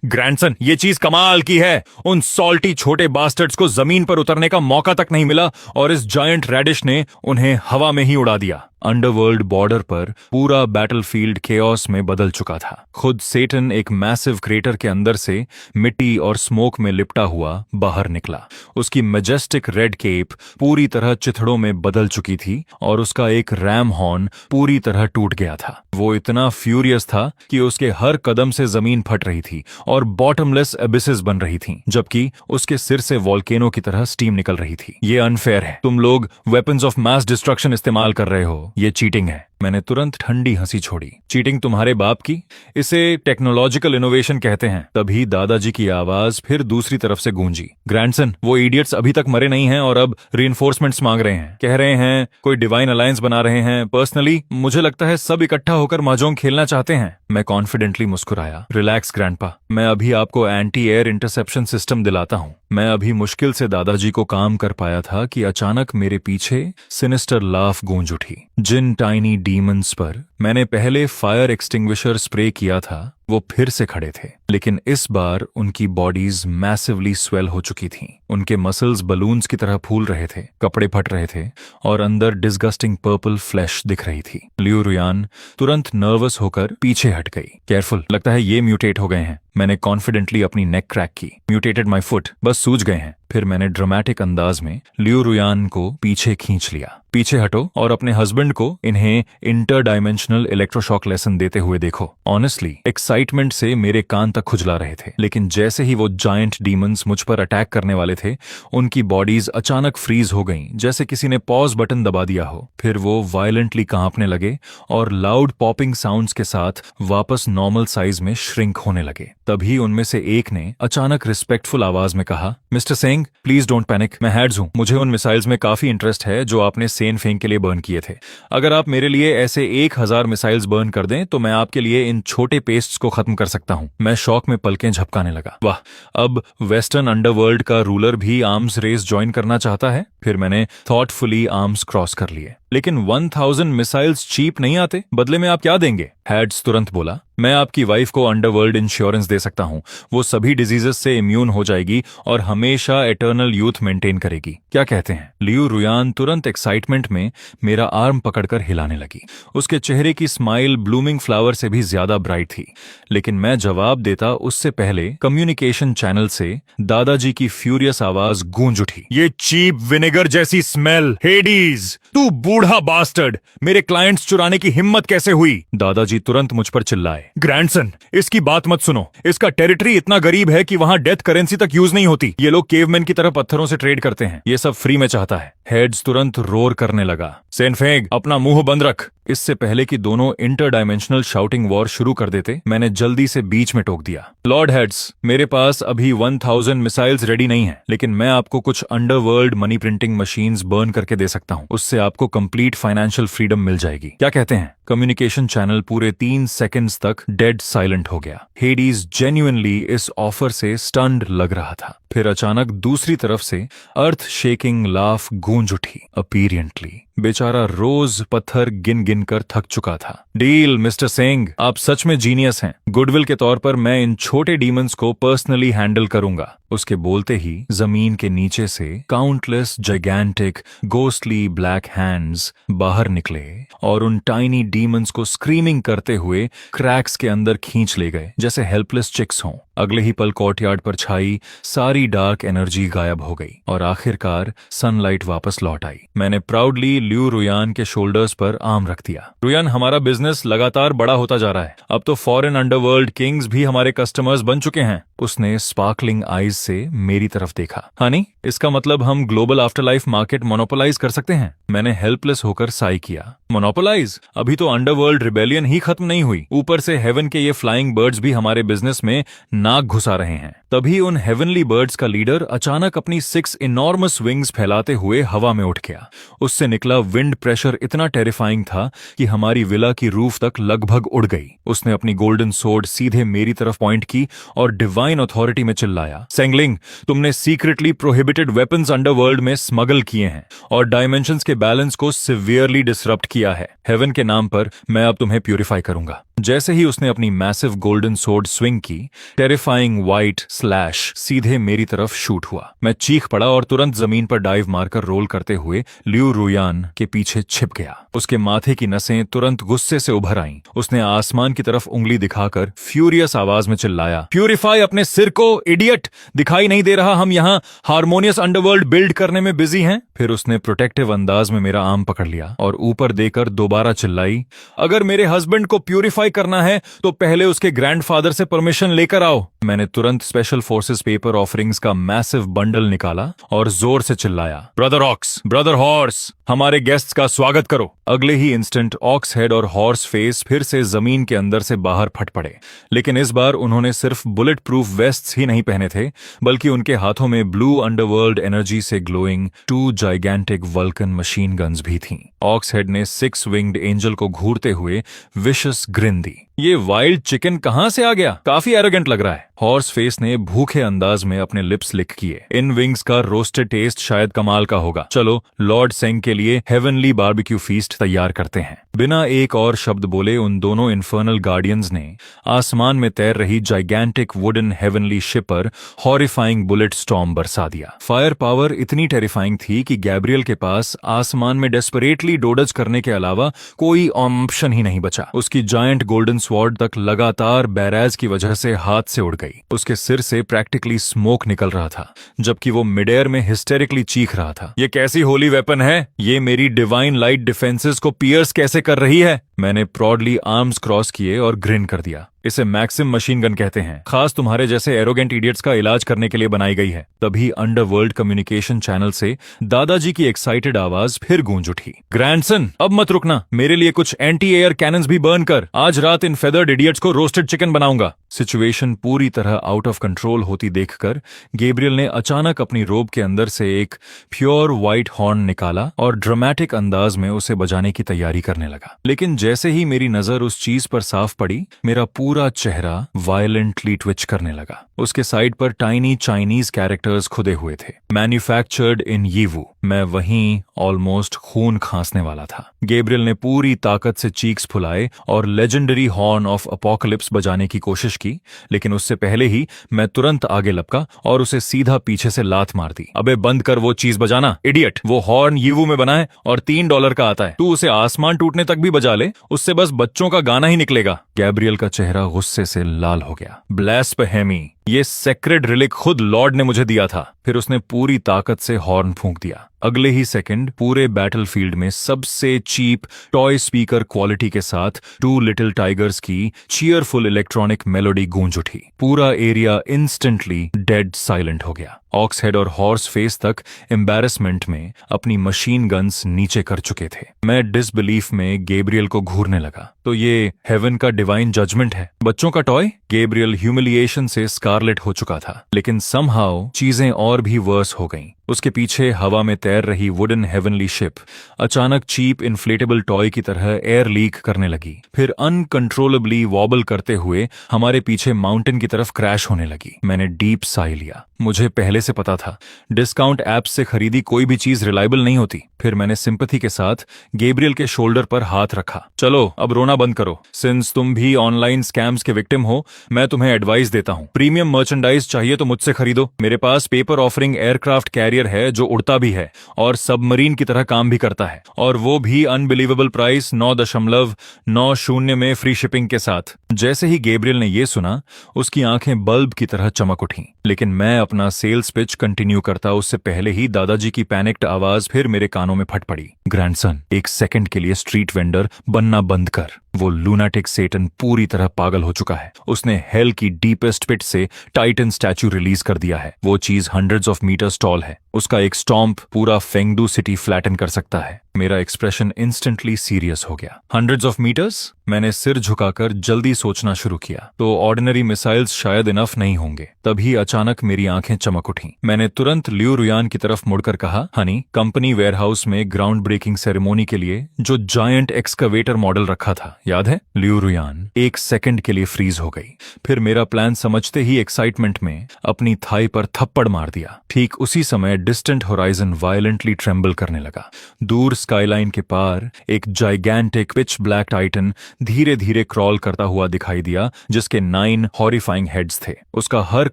ग्रैंडसन, ये चीज कमाल की है। उन सॉल्टी छोटे बास्टर्ड्स को जमीन पर उतरने का मौका तक नहीं मिला और इस जायंट रेडिश ने उन्हें हवा में ही उड़ा दिया। अंडरवर्ल्ड बॉर्डर पर पूरा बैटलफील्ड केओस में बदल चुका था। खुद सेटन एक मैसिव क्रेटर के अंदर से मिट्टी और स्मोक में लिपटा हुआ बाहर निकला। उसकी मैजेस्टिक रेड केप पूरी तरह चिथड़ों में बदल चुकी थी और उसका एक रैम हॉर्न पूरी तरह टूट गया था। वो इतना फ्यूरियस था कि उसके हर कदम से जमीन फट रही थी और बॉटमलेस एबिसेस बन रही थीं, जबकि उसके सिर से वॉल्केनो की तरह स्टीम निकल रही थी। ये अनफेयर है, तुम लोग वेपन्स ऑफ मास डिस्ट्रक्शन इस्तेमाल कर रहे हो, ये चीटिंग है। मैंने तुरंत ठंडी हंसी छोड़ी। चीटिंग तुम्हारे बाप की, इसे टेक्नोलॉजिकल इनोवेशन कहते हैं। तभी दादाजी की आवाज फिर दूसरी तरफ से गूंजी। ग्रैंडसन, वो इडियट्स अभी तक मरे नहीं हैं और अब रीइंफोर्समेंट्स मांग रहे हैं। कह रहे हैं कोई डिवाइन अलायंस बना रहे हैं। पर्सनली मुझे लगता है सब इकट्ठा होकर mahjong खेलना चाहते हैं। मैं कॉन्फिडेंटली मुस्कुराया। रिलैक्स ग्रैंडपा, मैं अभी आपको एंटी एयर इंटरसेप्शन सिस्टम दिलाता हूँ। मैं अभी मुश्किल से दादाजी को काम कर पाया था कि अचानक मेरे पीछे सिनिस्टर लाफ गूंज उठी। जिन टाइनी डीमंस पर मैंने पहले फायर एक्सटिंग्विशर स्प्रे किया था वो फिर से खड़े थे, लेकिन इस बार उनकी बॉडीज मैसिवली स्वेल हो चुकी थीं। उनके मसल्स बलून्स की तरह फूल रहे थे, कपड़े फट रहे थे और अंदर डिस्गस्टिंग पर्पल फ्लैश दिख रही थी। लियू रुयान तुरंत नर्वस होकर पीछे हट गई। केयरफुल, लगता है ये म्यूटेट हो गए हैं। मैंने कॉन्फिडेंटली अपनी नेक क्रैक की। म्यूटेटेड माई फुट, बस सूज गए हैं। फिर मैंने ड्रामेटिक अंदाज में लियू रुयान को पीछे खींच लिया। पीछे हटो और अपने हस्बैंड को इन्हें इंटर डायमेंशनल इलेक्ट्रोशॉक लेसन देते हुए देखो। ऑनेस्टली एक्साइटमेंट से मेरे कान तक खुजला रहे थे, लेकिन जैसे ही वो जायंट डीमंस मुझ पर अटैक करने वाले थे, उनकी बॉडीज अचानक फ्रीज हो गईं, जैसे किसी ने पॉज बटन दबा दिया हो। फिर वो वायलेंटली कांपने लगे और लाउड पॉपिंग साउंड्स के साथ वापस नॉर्मल साइज में श्रिंक होने लगे। तभी उनमें से एक ने अचानक रिस्पेक्टफुल आवाज में कहा, mister Singh please don't panic, मैं हेड्स हूं, मुझे उन मिसाइल्स में काफी इंटरेस्ट है जो आपने सेन फेंग के लिए बर्न किए थे। अगर आप मेरे लिए ऐसे 1000 मिसाइल्स बर्न कर दें तो मैं आपके लिए इन छोटे पेस्ट्स को खत्म कर सकता हूं। मैं शौक में पलकें झपकाने लगा। वाह, अब वेस्टर्न अंडरवर्ल्ड का रूलर भी आर्म्स रेस ज्वाइन करना चाहता है। फिर मैंने थॉटफुली आर्म्स क्रॉस कर लिए। लेकिन 1000 मिसाइल्स चीप नहीं आते, बदले में आप क्या देंगे? हेड्स तुरंत बोला, मैं आपकी वाइफ को अंडरवर्ल्ड इंश्योरेंस दे सकता हूं। वो सभी डिजीजेस से इम्यून हो जाएगी और हमेशा एटर्नल यूथ मेंटेन करेगी। क्या कहते हैं? लियू रुयान तुरंत एक्साइटमेंट में मेरा आर्म पकड़कर हिलाने लगी। उसके चेहरे की स्माइल ब्लूमिंग फ्लावर से भी ज्यादा ब्राइट थी। लेकिन मैं जवाब देता उससे पहले कम्युनिकेशन चैनल से दादाजी की फ्यूरियस आवाज गूंज उठी, ये चीप विनेगर जैसी स्मेल! हेडीज, तू बूढ़ा बास्टर्ड, मेरे क्लाइंट्स चुराने की हिम्मत कैसे हुई? दादाजी तुरंत मुझ पर चिल्लाए, ग्रैंडसन, इसकी बात मत सुनो। इसका टेरिटरी इतना गरीब है कि वहां डेथ करेंसी तक यूज नहीं होती। ये लोग केवमैन की तरह पत्थरों से ट्रेड करते हैं। ये सब फ्री में चाहता है। हेड्स तुरंत रोर करने लगा, सेनफेंग अपना मुंह बंद रख। इससे पहले कि दोनों इंटरडायमेंशनल शाउटिंग वॉर शुरू कर देते, मैंने जल्दी से बीच में टोक दिया, लॉर्ड हेड्स, मेरे पास अभी 1000 मिसाइल्स रेडी नहीं है, लेकिन मैं आपको कुछ underworld money printing machines burn करके दे सकता हूं। उससे आपको कंप्लीट फाइनेंशियल फ्रीडम मिल जाएगी। क्या कहते हैं? कम्युनिकेशन चैनल पूरे 3 सेकंड्स तक डेड साइलेंट हो गया। हेडीज जेन्युइनली इस ऑफर से स्टन्ड लग रहा था। फिर अचानक दूसरी तरफ से अर्थ शेकिंग लाफ गूंज उठी। अपीरियंटली बेचारा रोज पत्थर गिन गिन कर थक चुका था। डील मिस्टर सिंह, आप सच में जीनियस हैं। गुडविल के तौर पर मैं इन छोटे डीमंस को पर्सनली हैंडल करूंगा। उसके बोलते ही जमीन के नीचे से countless gigantic ghostly black hands बाहर निकले और उन टाइनी डीमंस को स्क्रीमिंग करते हुए क्रैक्स के अंदर खींच ले गए जैसे हेल्पलेस चिक्स हों। अगले ही पल कोर्टयार्ड पर छाई सारी डार्क एनर्जी गायब हो गई और आखिरकार सनलाइट वापस लौट आई। मैंने प्राउडली लियू रुयान के शोल्डर्स पर आर्म रख दिया। रुयान, हमारा बिजनेस लगातार बड़ा होता जा रहा है। अब तो फॉरेन अंडरवर्ल्ड किंग्स भी हमारे कस्टमर्स बन चुके हैं। उसने स्पार्कलिंग आईज से मेरी तरफ देखा। हनी, इसका मतलब हम ग्लोबल आफ्टरलाइफ मार्केट मोनोपोलाइज कर सकते हैं? मैंने हेल्पलेस होकर साई किया। मोनोपोलाइज? अभी तो अंडरवर्ल्ड रिबेलियन ही खत्म नहीं हुई, ऊपर से हेवन के ये फ्लाइंग बर्ड्स भी हमारे बिजनेस में नाक घुसा रहे हैं। तभी उन हेवनली बर्ड्स का लीडर अचानक अपनी 6 इनॉर्मस विंग्स फैलाते हुए हवा में उठ गया। उससे निकला विंड प्रेशर इतना टेरिफाइंग था कि हमारी विला की रूफ तक लगभग उड़ गई। उसने अपनी गोल्डन सोर्ड सीधे मेरी तरफ पॉइंट की और डिवाइन अथॉरिटी में चिल्लाया, सेंगलिंग, तुमने सीक्रेटली प्रोहिबिटेड वेपन्स अंडरवर्ल्ड में स्मगल किए हैं और डायमेंशंस के बैलेंस को सिवियरली डिसरप्ट किया है। हेवन के नाम पर मैं अब तुम्हें प्यूरिफाई करूंगा। जैसे ही उसने अपनी मैसिव गोल्डन सोर्ड स्विंग की, टेरिफाइंग व्हाइट स्लैश सीधे मेरी तरफ शूट हुआ। मैं चीख पड़ा और तुरंत जमीन पर डाइव मारकर रोल करते हुए लियू रुयान के पीछे छिप गया। उसके माथे की नसें तुरंत गुस्से से उभर आईं। उसने आसमान की तरफ उंगली दिखाकर फ्यूरियस आवाज में चिल्लाया, प्यूरिफाई अपने सिर को, इडियट! दिखाई नहीं दे रहा हम यहाँ हार्मोनियस अंडरवर्ल्ड बिल्ड करने में बिजी हैं? फिर उसने प्रोटेक्टिव अंदाज में मेरा आर्म पकड़ लिया और ऊपर देकर दोबारा चिल्लाई, अगर मेरे हस्बैंड को प्यूरिफाई करना है तो पहले उसके ग्रैंडफादर से परमिशन लेकर आओ। मैंने तुरंत स्पेशल फोर्सेस पेपर ऑफरिंग्स का मैसिव बंडल निकाला और जोर से चिल्लाया, ब्रदर ऑक्स, ब्रदर हॉर्स, हमारे गेस्ट्स का स्वागत करो। अगले ही इंस्टेंट ऑक्स हेड और हॉर्स फेस फिर से जमीन के अंदर से बाहर फट पड़े। लेकिन इस बार उन्होंने सिर्फ बुलेट प्रूफ वेस्ट्स ही नहीं पहने थे, बल्कि उनके हाथों में ब्लू अंडरवर्ल्ड एनर्जी से glowing 2 gigantic vulcan machine guns भी थीं। ऑक्स हेड ने 6 विंग्ड एंजल को घूरते हुए विशस ग्रिन दी। ये वाइल्ड चिकन कहां से आ गया? काफी एरोगेंट लग रहा है। हॉर्स फेस ने भूखे अंदाज में अपने लिप्स लिक किए। इन विंग्स का रोस्टेड टेस्ट शायद कमाल का होगा। चलो लॉर्ड सेंग के लिए हेवनली बारबेक्यू फीस्ट तैयार करते हैं। बिना एक और शब्द बोले उन दोनों इन्फर्नल गार्डियंस ने आसमान में तैर रही जाइगैंटिक वुडन हेवनली शिप पर हॉरिफाइंग बुलेट स्टॉर्म बरसा दिया। फायर पावर इतनी टेरिफाइंग थी कि गैब्रियल के पास आसमान में डेस्परेटली डोडज करने के अलावा कोई ऑप्शन ही नहीं बचा। उसकी जायंट गोल्डन स्वॉर्ड तक लगातार बैराज की वजह से हाथ से उड़ गई। उसके सिर से प्रैक्टिकली स्मोक निकल रहा था, जबकि वो मिड एयर में हिस्टेरिकली चीख रहा था, ये कैसी होली वेपन है? ये मेरी डिवाइन लाइट डिफेंसेस को पियर्स कैसे कर रही है? मैंने प्रॉडली आर्म्स क्रॉस किए और ग्रिन कर दिया। इसे मैक्सिम मशीन गन कहते हैं, खास तुम्हारे जैसे एरोगेंट इडियट्स का इलाज करने के लिए बनाई गई है। तभी अंडरवर्ल्ड कम्युनिकेशन चैनल से दादाजी की एक्साइटेड आवाज फिर गूंज उठी, ग्रैंडसन अब मत रुकना, मेरे लिए कुछ एंटी एयर कैनन्स भी बर्न कर, आज रात इन फेदर्ड इडियट्स को रोस्टेड चिकन बनाऊंगा। सिचुएशन पूरी तरह आउट ऑफ कंट्रोल होती देखकर गैब्रियल ने अचानक अपनी रोब के अंदर से एक प्योर व्हाइट हॉर्न निकाला और ड्रामेटिक अंदाज में उसे बजाने की तैयारी करने लगा। लेकिन जैसे ही मेरी नजर उस चीज पर साफ पड़ी, मेरा पूरा चेहरा वायलेंटली ट्विच करने लगा। उसके साइड पर टाइनी चाइनीज कैरेक्टर्स खुदे हुए थे, मैन्युफैक्चर्ड इन यीवू। मैं वहीं ऑलमोस्ट खून खांसने वाला था। गैब्रियल ने पूरी ताकत से चीक्स फुलाए और लेजेंडरी हॉर्न ऑफ अपोकलिप्स बजाने की कोशिश की, लेकिन उससे पहले ही मैं तुरंत आगे लपका और उसे सीधा पीछे से लात मार दी। अबे बंद कर वो चीज बजाना, इडियट। वो हॉर्न यीवू में बना है और $3 का आता है। तू उसे आसमान टूटने तक भी बजा ले, उससे बस बच्चों का गाना ही निकलेगा। गैब्रियल का चेहरा गुस्से से लाल हो गया। ब्लास्फेमी, ये सेक्रेड रिलिक खुद लॉर्ड ने मुझे दिया था। फिर उसने पूरी ताकत से हॉर्न फूंक दिया। अगले ही सेकंड पूरे बैटलफील्ड में सबसे चीप टॉय स्पीकर क्वालिटी के साथ टू लिटिल टाइगर्स की चीयरफुल इलेक्ट्रॉनिक मेलोडी गूंज उठी। पूरा एरिया इंस्टेंटली डेड साइलेंट हो गया। ऑक्सहेड और हॉर्स फेस तक एम्बैरेसमेंट में अपनी मशीन गन्स नीचे कर चुके थे। मैं डिसबिलीफ में गैब्रियल को घूरने लगा। तो ये हेवन का डिवाइन जजमेंट है, बच्चों का टॉय? गैब्रियल ह्यूमिलिएशन से स्कारलेट हो चुका था, लेकिन समहाउ चीजें और भी वर्स हो गईं। उसके पीछे हवा में तैर रही वुडन हेवनली शिप अचानक चीप इन्फ्लेटेबल टॉय की तरह एयर लीक करने लगी, फिर अनकंट्रोलेबली वॉबल करते हुए हमारे पीछे माउंटेन की तरफ क्रैश होने लगी। मैंने डीप साई लिया। मुझे पहले से पता था डिस्काउंट ऐप से खरीदी कोई भी चीज रिलायबल नहीं होती। फिर मैंने सिंपैथी के साथ गैब्रियल के शोल्डर पर हाथ रखा। चलो अब रोना बंद करो। सिंस तुम भी ऑनलाइन स्कैम्स के विक्टिम हो, मैं तुम्हें एडवाइस देता हूँ। प्रीमियम मर्चेंडाइज चाहिए तो मुझसे खरीदो। मेरे पास पेपर ऑफरिंग एयरक्राफ्ट कैरियर है जो उड़ता भी है और सबमरीन की तरह काम भी करता है, और वो भी अनबिलीवेबल प्राइस 9.90 में फ्री शिपिंग के साथ। जैसे ही गैब्रियल ने ये सुना, उसकी आंखें बल्ब की तरह चमक उठीं। लेकिन मैं अपना सेल्स पिच कंटिन्यू करता उससे पहले ही दादाजी की पैनिक्ड आवाज फिर मेरे कानों में फट पड़ी। ग्रैंडसन, एक सेकंड के लिए स्ट्रीट वेंडर बनना बंद कर। वो लूनाटिक सेटन पूरी तरह पागल हो चुका है। उसने हेल की डीपेस्ट पिट से टाइटन स्टैच्यू रिलीज कर दिया है। वो चीज हंड्रेड्स ऑफ मीटर्स टॉल है। उसका एक स्टॉम्प पूरा फेंगडू सिटी फ्लैटन कर सकता है। मेरा एक्सप्रेशन इंस्टेंटली सीरियस हो गया। Hundreds of metres? मैंने सिर झुकाकर जल्दी सोचना शुरू किया। तो ऑर्डिनरी मिसाइल्स शायद इनफ नहीं होंगे। तभी अचानक मेरी आंखें चमक उठीं। मैंने तुरंत लियू रुयान की तरफ मुड़कर कहा, हनी, कंपनी वेयरहाउस में ग्राउंड ब्रेकिंग सेरेमोनी के लिए जो जायंट एक्सकवेटर मॉडल रखा था, याद है? लियू रुयान एक सेकंड के लिए फ्रीज हो गई। फिर मेरा प्लान समझते ही एक्साइटमेंट में अपनी थाई पर थप्पड़ मार दिया। ठीक उसी समय डिस्टेंट होराइजन वायलेंटली ट्रेम्बल करने लगा। दूर स्काईलाइन के पार एक जाइगैंटिक पिच ब्लैक टाइटन धीरे धीरे क्रॉल करता हुआ दिखाई दिया, जिसके 9 हॉरिफाइंग हेड्स थे। उसका हर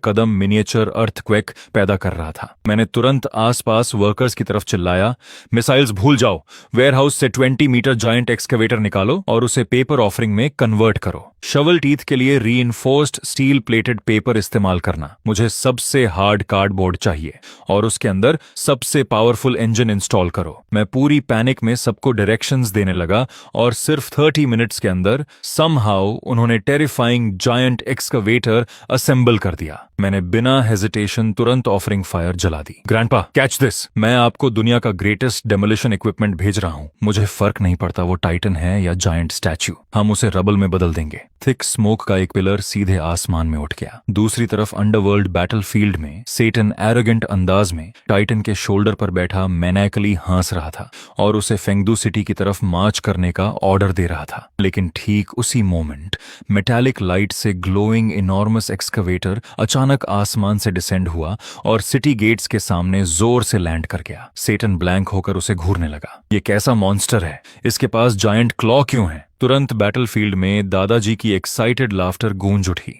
कदम मिनिएचर अर्थक्वेक पैदा कर रहा था। मैंने तुरंत आसपास वर्कर्स की तरफ चिल्लाया, मिसाइल्स भूल जाओ, वेयरहाउस से 20 मीटर जायंट एक्सकवेटर निकालो और उसे पेपर ऑफरिंग में कन्वर्ट करो। शवल टीथ के लिए रीइंफोर्स्ड स्टील प्लेटेड पेपर इस्तेमाल करना। मुझे सबसे हार्ड कार्डबोर्ड चाहिए और उसके अंदर सबसे पावरफुल इंजन इंस्टॉल करो। मैं पूरी पैनिक में सबको डायरेक्शंस देने लगा और सिर्फ 30 मिनट्स के अंदर समहाउ उन्होंने टेरिफाइंग जायंट एक्सकवेटर असेंबल कर दिया। मैंने बिना हेजिटेशन तुरंत ऑफरिंग फायर जला दी। ग्रैंडपा, कैच दिस, मैं आपको दुनिया का ग्रेटेस्ट डेमोलिशन इक्विपमेंट भेज रहा हूं। मुझे फर्क नहीं पड़ता वो टाइटन है या जायंट स्टैच्यू, हम उसे रबल में बदल देंगे। थिक स्मोक का एक पिलर सीधे आसमान में उठ गया। दूसरी तरफ अंडरवर्ल्ड बैटलफील्ड में सेटन एरोगेंट अंदाज में टाइटन के शोल्डर पर बैठा मैनिएकली हंस रहा था और उसे फेंगडू सिटी की तरफ मार्च करने का ऑर्डर दे रहा था। लेकिन ठीक उसी मोमेंट मेटालिक लाइट से ग्लोइंग इनॉर्मस एक्सकवेटर अचानक आसमान से डिसेंड हुआ और सिटी गेट्स के सामने जोर से लैंड कर गया। सेटन ब्लैंक होकर उसे घूरने लगा। ये कैसा मॉन्स्टर है? इसके पास जायंट क्लॉ क्यों है? तुरंत बैटलफील्ड में दादाजी की एक्साइटेड लाफ्टर गूंज उठी।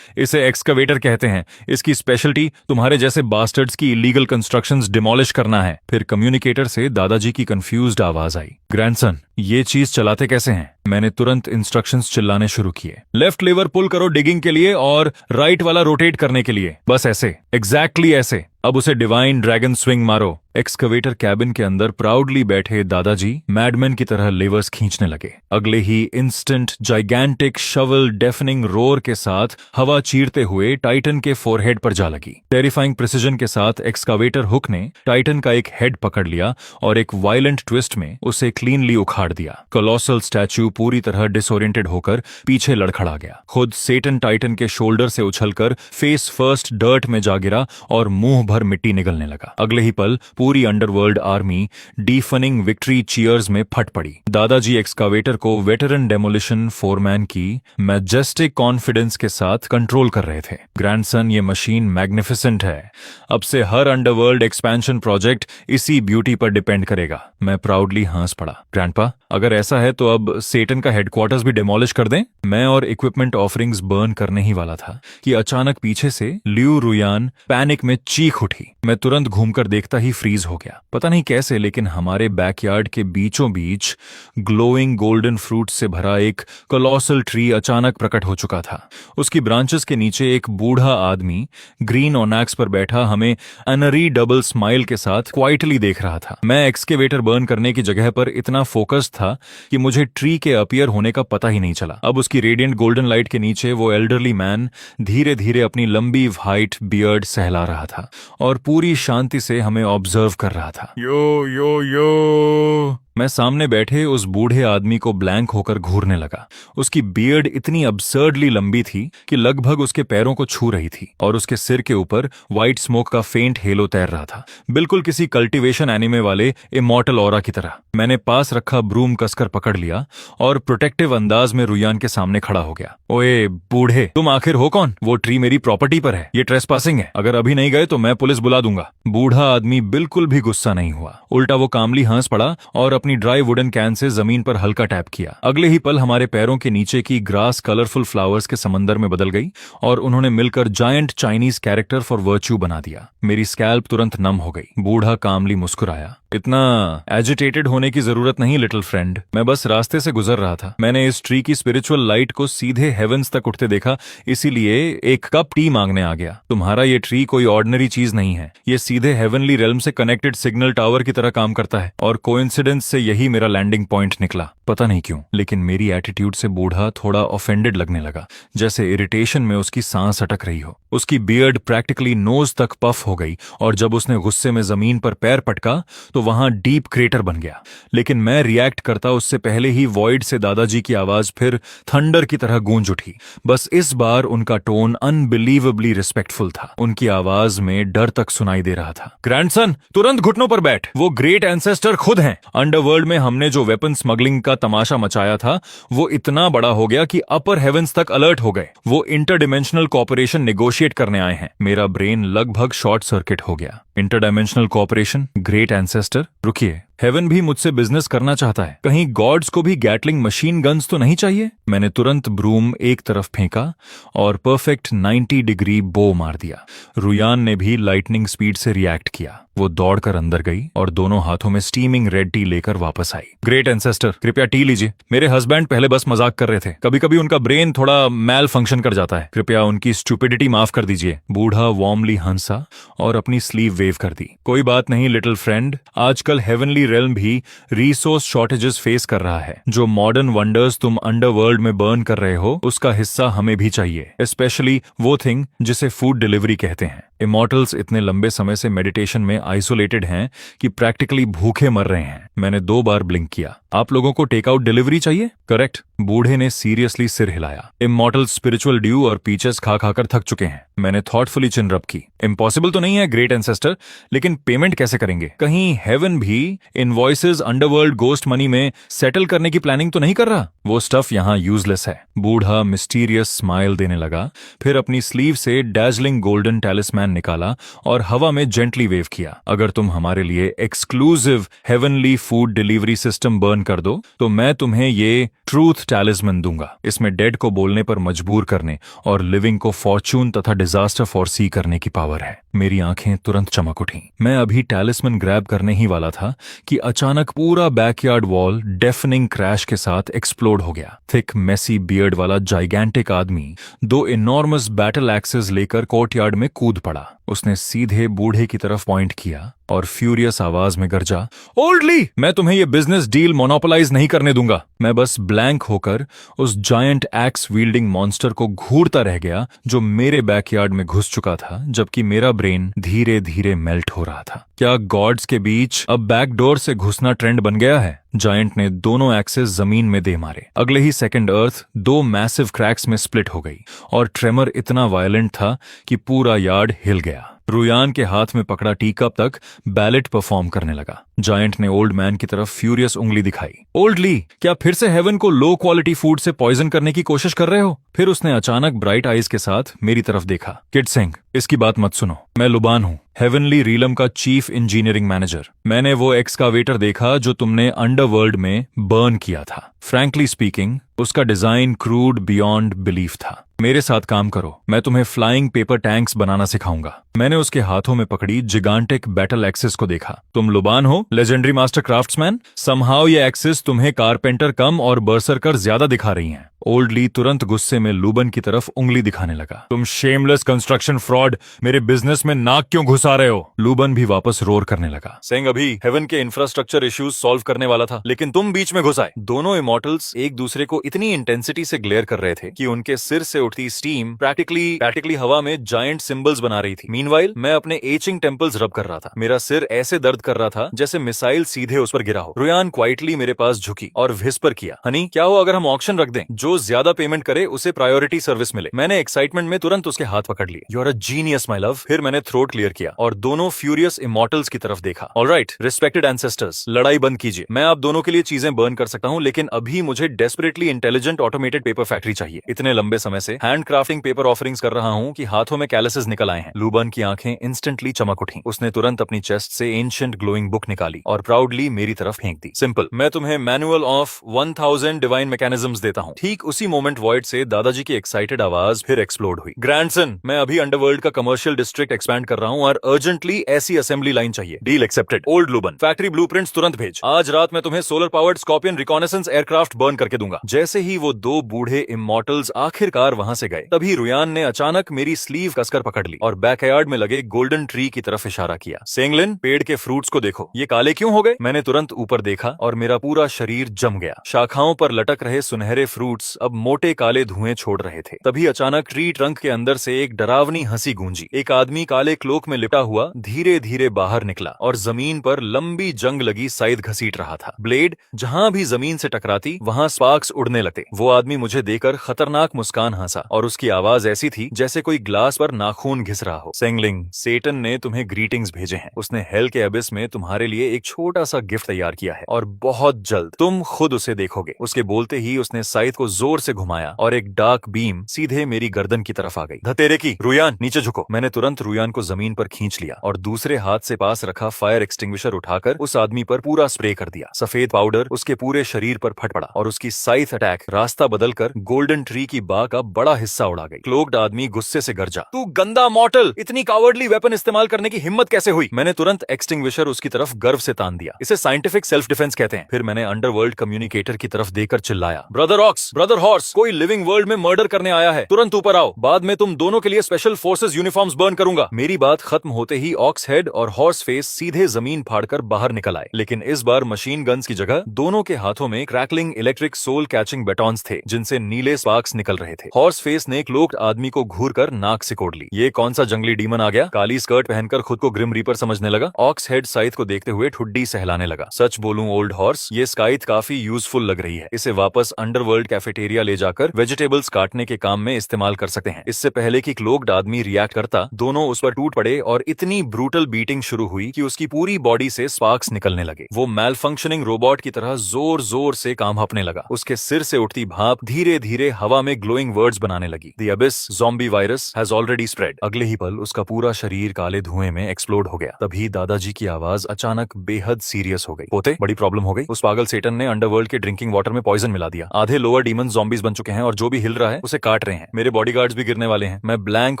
इसे एक्सकवेटर कहते हैं। इसकी स्पेशलिटी तुम्हारे जैसे बास्टर्ड्स की इलीगल कंस्ट्रक्शंस डिमोलिश करना है। फिर कम्युनिकेटर से दादाजी की कंफ्यूज्ड आवाज आई, ग्रैंडसन, ये चीज चलाते कैसे हैं? मैंने तुरंत इंस्ट्रक्शंस चिल्लाने शुरू किए। लेफ्ट लेवर पुल करो डिगिंग के लिए और राइट वाला रोटेट करने के लिए, बस ऐसे, एग्जैक्टली ऐसे। अब उसे डिवाइन ड्रैगन स्विंग मारो। एक्सकवेटर कैबिन के अंदर प्राउडली बैठे दादाजी मैडमैन की तरह लेवर्स खींचने लगे। अगले ही instant gigantic shovel deafening roar के साथ हवा चीरते हुए टाइटन के फोरहेड पर जा लगी। टेरिफाइंग प्रिसिजन के साथ एक्सकावेटर हुक ने टाइटन का एक हेड पकड़ लिया और एक वायलेंट ट्विस्ट में उसे क्लीनली उखाड़ दिया। कोलोसल स्टैच्यू पूरी तरह डिसोरिएंटेड होकर पीछे लड़खड़ा गया। खुद सेटन टाइटन के शोल्डर से उछलकर फेस फर्स्ट डर्ट में जा गिरा और मुंह भर मिट्टी निगलने लगा। अगले ही पल पूरी अंडरवर्ल्ड आर्मी डीफनिंग विक्ट्री चीयर्स में फट पड़ी। दादाजी एक्सकावेटर को वेटरन डेमोलिशन फोरमैन की मैजेस्टिक कॉन्फिडेंस के साथ कंट्रोल कर रहे थे। ग्रैंडसन, ये मशीन मैग्निफिसेंट है। अब से हर अंडरवर्ल्ड एक्सपेंशन प्रोजेक्ट इसी ब्यूटी पर डिपेंड करेगा। मैं प्राउडली हंस पड़ा। ग्रैंडपा, अगर ऐसा है तो अब सेटन का हेडक्वार्टर्स भी डिमोलिश कर दें? मैं और इक्विपमेंट ऑफरिंग्स बर्न करने ही वाला था कि अचानक पीछे से लियू रुयान पैनिक में चीख उठी। मैं तुरंत घूमकर देखता ही फ्रीज हो गया। पता नहीं कैसे, लेकिन हमारे बैकयार्ड के बीचों बीच ग्लोइंग गोल्डन फ्रूट से भरा एक कोलोसल ट्री अचानक प्रकट हो चुका था। उसकी ब्रांचेस के नीचे एक बूढ़ा आदमी ग्रीन ओनैक्स पर बैठा हमें अनरी डबल स्माइल के साथ क्वाइटली देख रहा था। मैं एक्सकेवेटर बर्न करने की जगह पर इतना फोकस था कि मुझे ट्री के अपीयर होने का पता ही नहीं चला। अब उसकी रेडियंट गोल्डन लाइट के नीचे वो एल्डरली मैन धीरे धीरे अपनी लंबी व्हाइट बियर्ड सहला रहा था और पूरी शांति से हमें ऑब्जर्व कर रहा था। यो यो यो। मैं सामने बैठे उस बूढ़े आदमी को ब्लैंक होकर घूरने लगा। उसकी बियर्ड इतनी अब्सर्डली लंबी थी कि लगभग उसके पैरों को छू रही थी और उसके सिर के ऊपर व्हाइट स्मोक का फेंट हेलो तैर रहा था, बिल्कुल किसी कल्टीवेशन एनिमे वाले इमॉर्टल ऑरा की तरह। मैंने पास रखा ब्रूम कसकर पकड़ लिया और प्रोटेक्टिव अंदाज में रुयान के सामने खड़ा हो गया। ओए बूढ़े, तुम आखिर हो कौन? वो ट्री मेरी प्रॉपर्टी पर है, ये ट्रेसपासिंग है। अगर अभी नहीं गए तो मैं पुलिस बुला दूंगा। बूढ़ा आदमी बिल्कुल भी गुस्सा नहीं हुआ, उल्टा वो कामली हंस पड़ा और अपनी ड्राई वुडन कैन से जमीन पर हल्का टैप किया। अगले ही पल हमारे पैरों के नीचे की ग्रास कलरफुल फ्लावर्स के समंदर में बदल गई और उन्होंने मिलकर giant Chinese character for virtue बना दिया। मेरी स्कैल्प तुरंत नम हो गई। बूढ़ा कामली मुस्कुराया। इतना एजिटेटेड होने की जरूरत नहीं लिटिल फ्रेंड, मैं बस रास्ते से गुजर रहा था। मैंने इस ट्री की स्पिरिचुअल लाइट को सीधे हेवेंस तक उठते देखा, इसीलिए एक कप टी मांगने आ गया। तुम्हारा ये ट्री कोई ऑर्डिनरी चीज नहीं है, ये सीधे हेवनली रेल्म से कनेक्टेड सिग्नल टावर की तरह काम करता है और कोइंसिडेंस से यही मेरा लैंडिंग पॉइंट निकला। पता नहीं क्यों, लेकिन मेरी एटीट्यूड से बूढ़ा थोड़ा ऑफेंडेड लगने लगा, जैसे इरिटेशन में उसकी सांस अटक रही हो। उसकी बियर्ड प्रैक्टिकली नोज तक पफ हो गई और जब उसने गुस्से में जमीन पर पैर पटका तो वहां डीप क्रेटर बन गया। लेकिन मैं रिएक्ट करता उससे पहले ही वॉइड से दादाजी की आवाज फिर थंडर की तरह गूंज उठी। बस इस बार उनका टोन अनबिलीवेबली रिस्पेक्टफुल था। उनकी आवाज में डर तक सुनाई दे रहा था। ग्रैंडसन, तुरंत घुटनों पर बैठ। वो ग्रेट एंसेस्टर खुद हैं। अंडरवर्ल्ड में हमने जो वेपन स्मगलिंग का तमाशा मचाया था वो इतना बड़ा हो गया कि अपर हेवेंस तक अलर्ट हो गए। वो इंटरडिमेंशनल कॉपरेशन नेगोशिएट करने आए हैं। मेरा ब्रेन लगभग शॉर्ट सर्किट हो गया। इंटरडायमेंशनल कॉपरेशन, ग्रेट एंसेस्टर, रुकिए, हेवन भी मुझसे बिजनेस करना चाहता है। कहीं गॉड्स को भी गैटलिंग मशीन गन्स तो नहीं चाहिए? मैंने तुरंत ब्रूम एक तरफ फेंका और परफेक्ट 90 डिग्री बो मार दिया। रुयान ने भी लाइटनिंग स्पीड से रिएक्ट किया। वो दौड़कर अंदर गई और दोनों हाथों में स्टीमिंग रेड टी लेकर वापस आई। ग्रेट एंसेस्टर, कृपया टी लीजिए। मेरे हस्बैंड पहले बस मजाक कर रहे थे, कभी कभी उनका ब्रेन थोड़ा मैल फंक्शन कर जाता है। कृपया उनकी स्टुपिडिटी माफ कर दीजिए। बूढ़ा वार्मली हंसा और अपनी स्लीव वेव कर दी। कोई बात नहीं लिटिल फ्रेंड, आजकल हेवनली रेल्म भी रिसोर्स शॉर्टेजेस फेस कर रहा है। जो मॉडर्न वंडर्स तुम अंडरवर्ल्ड में बर्न कर रहे हो उसका हिस्सा हमें भी चाहिए, स्पेशली वो थिंग जिसे फूड डिलीवरी कहते हैं। इमॉर्टल्स इतने लंबे समय से मेडिटेशन में आइसोलेटेड हैं कि प्रैक्टिकली भूखे मर रहे हैं। मैंने 2 बार ब्लिंक किया। आप लोगों को टेक आउट डिलीवरी चाहिए? करेक्ट। बूढ़े ने सीरियसली सिर हिलाया। इमॉर्टल स्पिरिचुअल ड्यू और पीचेस खा खाकर थक चुके हैं। मैंने थॉटफुली चिन रब की। इम्पॉसिबल तो नहीं है ग्रेट एंसेस्टर, लेकिन पेमेंट कैसे करेंगे? कहीं हेवन भी इनवॉइसेस अंडरवर्ल्ड गोस्ट मनी में सेटल करने की प्लानिंग तो नहीं कर रहा? वो स्टफ यहाँ यूजलेस है। बूढ़ा मिस्टीरियस स्माइल देने लगा, फिर अपनी स्लीव से डैजलिंग गोल्डन टैलिस्मैन निकाला और हवा में जेंटली वेव किया। अगर तुम हमारे लिए exclusive heavenly food delivery system burn कर दो तो मैं तुम्हें ये ट्रूथ टैलिस्मैन दूंगा। इसमें डेड को बोलने पर मजबूर करने और लिविंग को फॉर्चून तथा डिजास्टर फॉरसी करने की पावर है। मेरी आंखें तुरंत चमक उठी। मैं अभी टैलिस्मैन ग्रैब करने ही वाला था कि अचानक पूरा बैकयार्ड वॉल डेफनिंग क्रैश के साथ एक्सप्लोड हो गया। थिक मेसी बियर्ड वाला जाइगेंटिक आदमी 2 इनॉर्मस बैटल एक्सेस लेकर कोर्टयार्ड में कूद पड़ा। उसने सीधे बूढ़े की तरफ पॉइंट किया और फ्यूरियस आवाज में गरजा, ओल्डली, मैं तुम्हें ये बिजनेस डील मोनोपोलाइज नहीं करने दूंगा। मैं बस ब्लैंक होकर उस जायंट एक्स विल्डिंग मॉन्स्टर को घूरता रह गया जो मेरे बैकयार्ड में घुस चुका था, जबकि मेरा ब्रेन धीरे धीरे मेल्ट हो रहा था। क्या गॉड्स के बीच अब बैकडोर से घुसना ट्रेंड बन गया है? जायंट ने दोनों एक्सेस जमीन में दे मारे। अगले ही सेकंड अर्थ 2 मैसिव क्रैक्स में स्प्लिट हो गई और ट्रेमर इतना वायलेंट था कि पूरा यार्ड हिल गया। रुयान के हाथ में पकड़ा टी कप तक बैलेट परफॉर्म करने लगा। जायंट ने ओल्ड मैन की तरफ फ्यूरियस उंगली दिखाई। ओल्डली, क्या फिर से हेवन को लो क्वालिटी फूड से पॉइजन करने की कोशिश कर रहे हो? फिर उसने अचानक ब्राइट आईज के साथ मेरी तरफ देखा। किड सिंह, इसकी बात मत सुनो। मैं लुबान हूँ, हेवनली रीलम का चीफ इंजीनियरिंग मैनेजर। मैंने वो एक्सकावेटर देखा जो तुमने अंडरवर्ल्ड में बर्न किया था। फ्रैंकली स्पीकिंग, उसका डिजाइन क्रूड बियॉन्ड बिलीफ था। मेरे साथ काम करो, मैं तुम्हें फ्लाइंग पेपर टैंक्स बनाना सिखाऊंगा। मैंने उसके हाथों में पकड़ी जिगांटिक बैटल एक्सिस को देखा। तुम लुबान हो, लेजेंडरी मास्टर क्राफ्ट्समैन। समहाउ ये एक्सिस तुम्हें कारपेंटर कम और बर्सरकर ज्यादा दिखा रही हैं। ओल्डली तुरंत गुस्से में लूबन की तरफ उंगली दिखाने लगा। तुम शेमलेस कंस्ट्रक्शन फ्रॉड, मेरे बिजनेस में नाक क्यों घुसा रहे हो? लूबन भी वापस रोर करने लगा। सिंह अभी हेवन के इंफ्रास्ट्रक्चर इश्यूज सॉल्व करने वाला था, लेकिन तुम बीच में घुस आए। दोनों इमॉर्टल्स एक दूसरे को इतनी इंटेंसिटी से ग्लेयर कर रहे थे कि उनके सिर से उठती स्टीम प्रैक्टिकली हवा में जायंट सिंबल्स बना रही थी। मीनवाइल मैं अपने एचिंग टेम्पल्स रब कर रहा था। मेरा सिर ऐसे दर्द कर रहा था जैसे मिसाइल सीधे उस पर गिरा हो। रुयान क्वाइटली मेरे पास झुकी और विस्पर किया, हनी क्या हो अगर हम ऑक्शन रख दें? जो ज्यादा पेमेंट करे उसे प्रायोरिटी सर्विस मिले। मैंने एक्साइटमेंट में तुरंत उसके हाथ पकड़ लिए। You are a genius my love. फिर मैंने थ्रोट क्लियर किया और दोनों फ्यूरियस इमॉर्टल्स की तरफ देखा। ऑलराइट रिस्पेक्टेड एंसेस्टर्स, लड़ाई बंद कीजिए। मैं आप दोनों के लिए चीजें बर्न कर सकता हूँ, लेकिन अभी मुझे desperately intelligent automated paper factory चाहिए। इतने लंबे समय से हैंड क्राफ्टिंग पेपर ऑफरिंग्स कर रहा हूँ कि हाथों में कैलसेस निकल आए हैं। लूबन की आंखें इंस्टेंटली चमक उठी। उसने तुरंत अपनी चेस्ट से एंशिएंट ग्लोइंग बुक निकाली और प्राउडली मेरी तरफ फेंक दी। सिंपल, मैं तुम्हें मैनुअल ऑफ 1000 डिवाइन मैकेनिज्म्स देता हूँ। ठीक उसी मोमेंट वॉइड से दादाजी की एक्साइटेड आवाज फिर एक्सप्लोड हुई। ग्रैंडसन, मैं अभी अंडरवर्ल्ड का कमर्शियल डिस्ट्रिक्ट एक्सपैंड कर रहा हूँ और अर्जेंटली ऐसी असेंबली लाइन चाहिए। Deal accepted. Old Luban, factory blueprints तुरंत भेज। आज रात मैं तुम्हें solar powered scorpion reconnaissance aircraft burn करके दूंगा। जैसे ही वो 2 बूढ़े इमॉर्टल्स आखिरकार वहां से गए, तभी रुयान ने अचानक मेरी स्लीव कसकर पकड़ ली और बैकयार्ड में लगे गोल्डन ट्री की तरफ इशारा किया। सेंगलिन, पेड़ के फ्रूट्स को देखो, ये काले क्यों हो गए? मैंने तुरंत ऊपर देखा और मेरा पूरा शरीर जम गया। शाखाओं पर लटक रहे सुनहरे फ्रूट्स अब मोटे काले धुएं छोड़ रहे थे। तभी अचानक ट्री ट्रंक के अंदर से एक डरावनी हंसी गूंजी। एक आदमी काले क्लोक में लिपटा हुआ धीरे धीरे बाहर निकला और जमीन पर लंबी जंग लगी साइद घसीट रहा था। ब्लेड जहां भी जमीन से टकराती वहां स्पार्क्स उड़ने लगते। वो आदमी मुझे देखकर खतरनाक मुस्कान हंसा और उसकी आवाज ऐसी थी जैसे कोई ग्लास पर नाखून घिस रहा हो। सेंगलिंग, सेटन ने तुम्हें ग्रीटिंग्स भेजे हैं। उसने हेल के अबिस में तुम्हारे लिए एक छोटा सा गिफ्ट तैयार किया है और बहुत जल्द तुम खुद उसे देखोगे। उसके बोलते ही उसने साइद को जोर से घुमाया और एक डार्क बीम सीधे मेरी गर्दन की तरफ आ गई। धतेरे की, रुयान नीचे झुको। मैंने तुरंत रुयान को जमीन पर खींच लिया और दूसरे हाथ से पास रखा फायर एक्सटिंग्विशर उठाकर उस आदमी पर पूरा स्प्रे कर दिया। सफेद पाउडर उसके पूरे शरीर पर फट पड़ा और उसकी साइथ अटैक रास्ता बदलकर गोल्डन ट्री की बाग का बड़ा हिस्सा उड़ा गई। क्लोक्ड आदमी गुस्से से गरजा, तू गंदा मॉर्टल, इतनी कावर्डली वेपन इस्तेमाल करने की हिम्मत कैसे हुई? मैंने तुरंत एक्सटिंग्विशर उसकी तरफ गर्व से तान दिया। इसे साइंटिफिक सेल्फ डिफेंस कहते हैं। फिर मैंने अंडरवर्ल्ड कम्युनिकेटर की तरफ देकर चिल्लाया, ब्रदर ऑक्स, ब्रदर हॉर्स, कोई लिविंग वर्ल्ड में मर्डर करने आया है, तुरंत ऊपर आओ। बाद में तुम दोनों के लिए स्पेशल फोर्सेस यूनिफॉर्म्स बर्न करूंगा। मेरी बात खत्म होते ही ऑक्स हेड और हॉर्स फेस सीधे जमीन फाड़कर बाहर निकल आए, लेकिन इस बार मशीन गन्स की जगह दोनों के हाथों में क्रैकलिंग इलेक्ट्रिक सोल कैचिंग बैटॉन्स थे जिनसे नीले स्पार्क्स निकल रहे थे। हॉर्स फेस ने क्लोक्ड आदमी को घूरकर नाक सिकोड़ ली। ये कौन सा जंगली डीमन आ गया? काली स्कर्ट पहनकर खुद को ग्रिम रीपर समझने लगा। ऑक्स हेड साइथ को देखते हुए ठुड्डी सहलाने लगा। सच बोलूं ओल्ड हॉर्स, ये स्काइथ काफी यूजफुल लग रही है। इसे वापस अंडरवर्ल्ड कैफेटेरिया ले जाकर वेजिटेबल्स काटने के काम में इस्तेमाल कर सकते हैं। इससे पहले कि क्लोक्ड आदमी रिएक्ट करता, दोनों उस पर टूट पड़े और इतनी ब्रूटल बीटिंग शुरू हुई कि उसकी पूरी बॉडी से स्पार्क्स निकलने लगे। वो मैल फंक्शनिंग रोबोट की तरह जोर जोर से काम हाँपने लगा। उसके सिर से उठती भाप धीरे धीरे हवा में ग्लोइंग वर्ड्स बनाने लगी। The abyss zombie virus has already spread. अगले ही पल उसका पूरा शरीर काले धुएं में एक्सप्लोड हो गया। तभी दादाजी की आवाज अचानक बेहद सीरियस हो गई। पोते, बड़ी प्रॉब्लम हो गई। उस पागल सेटन ने अंडरवर्ल्ड के ड्रिंकिंग वाटर में पॉइजन मिला दिया। आधे लोअर डीमंस ह्यूमन ज़ॉम्बीज बन चुके हैं और जो भी हिल रहा है उसे काट रहे हैं। मेरे बॉडीगार्ड्स भी गिरने वाले हैं। मैं ब्लैंक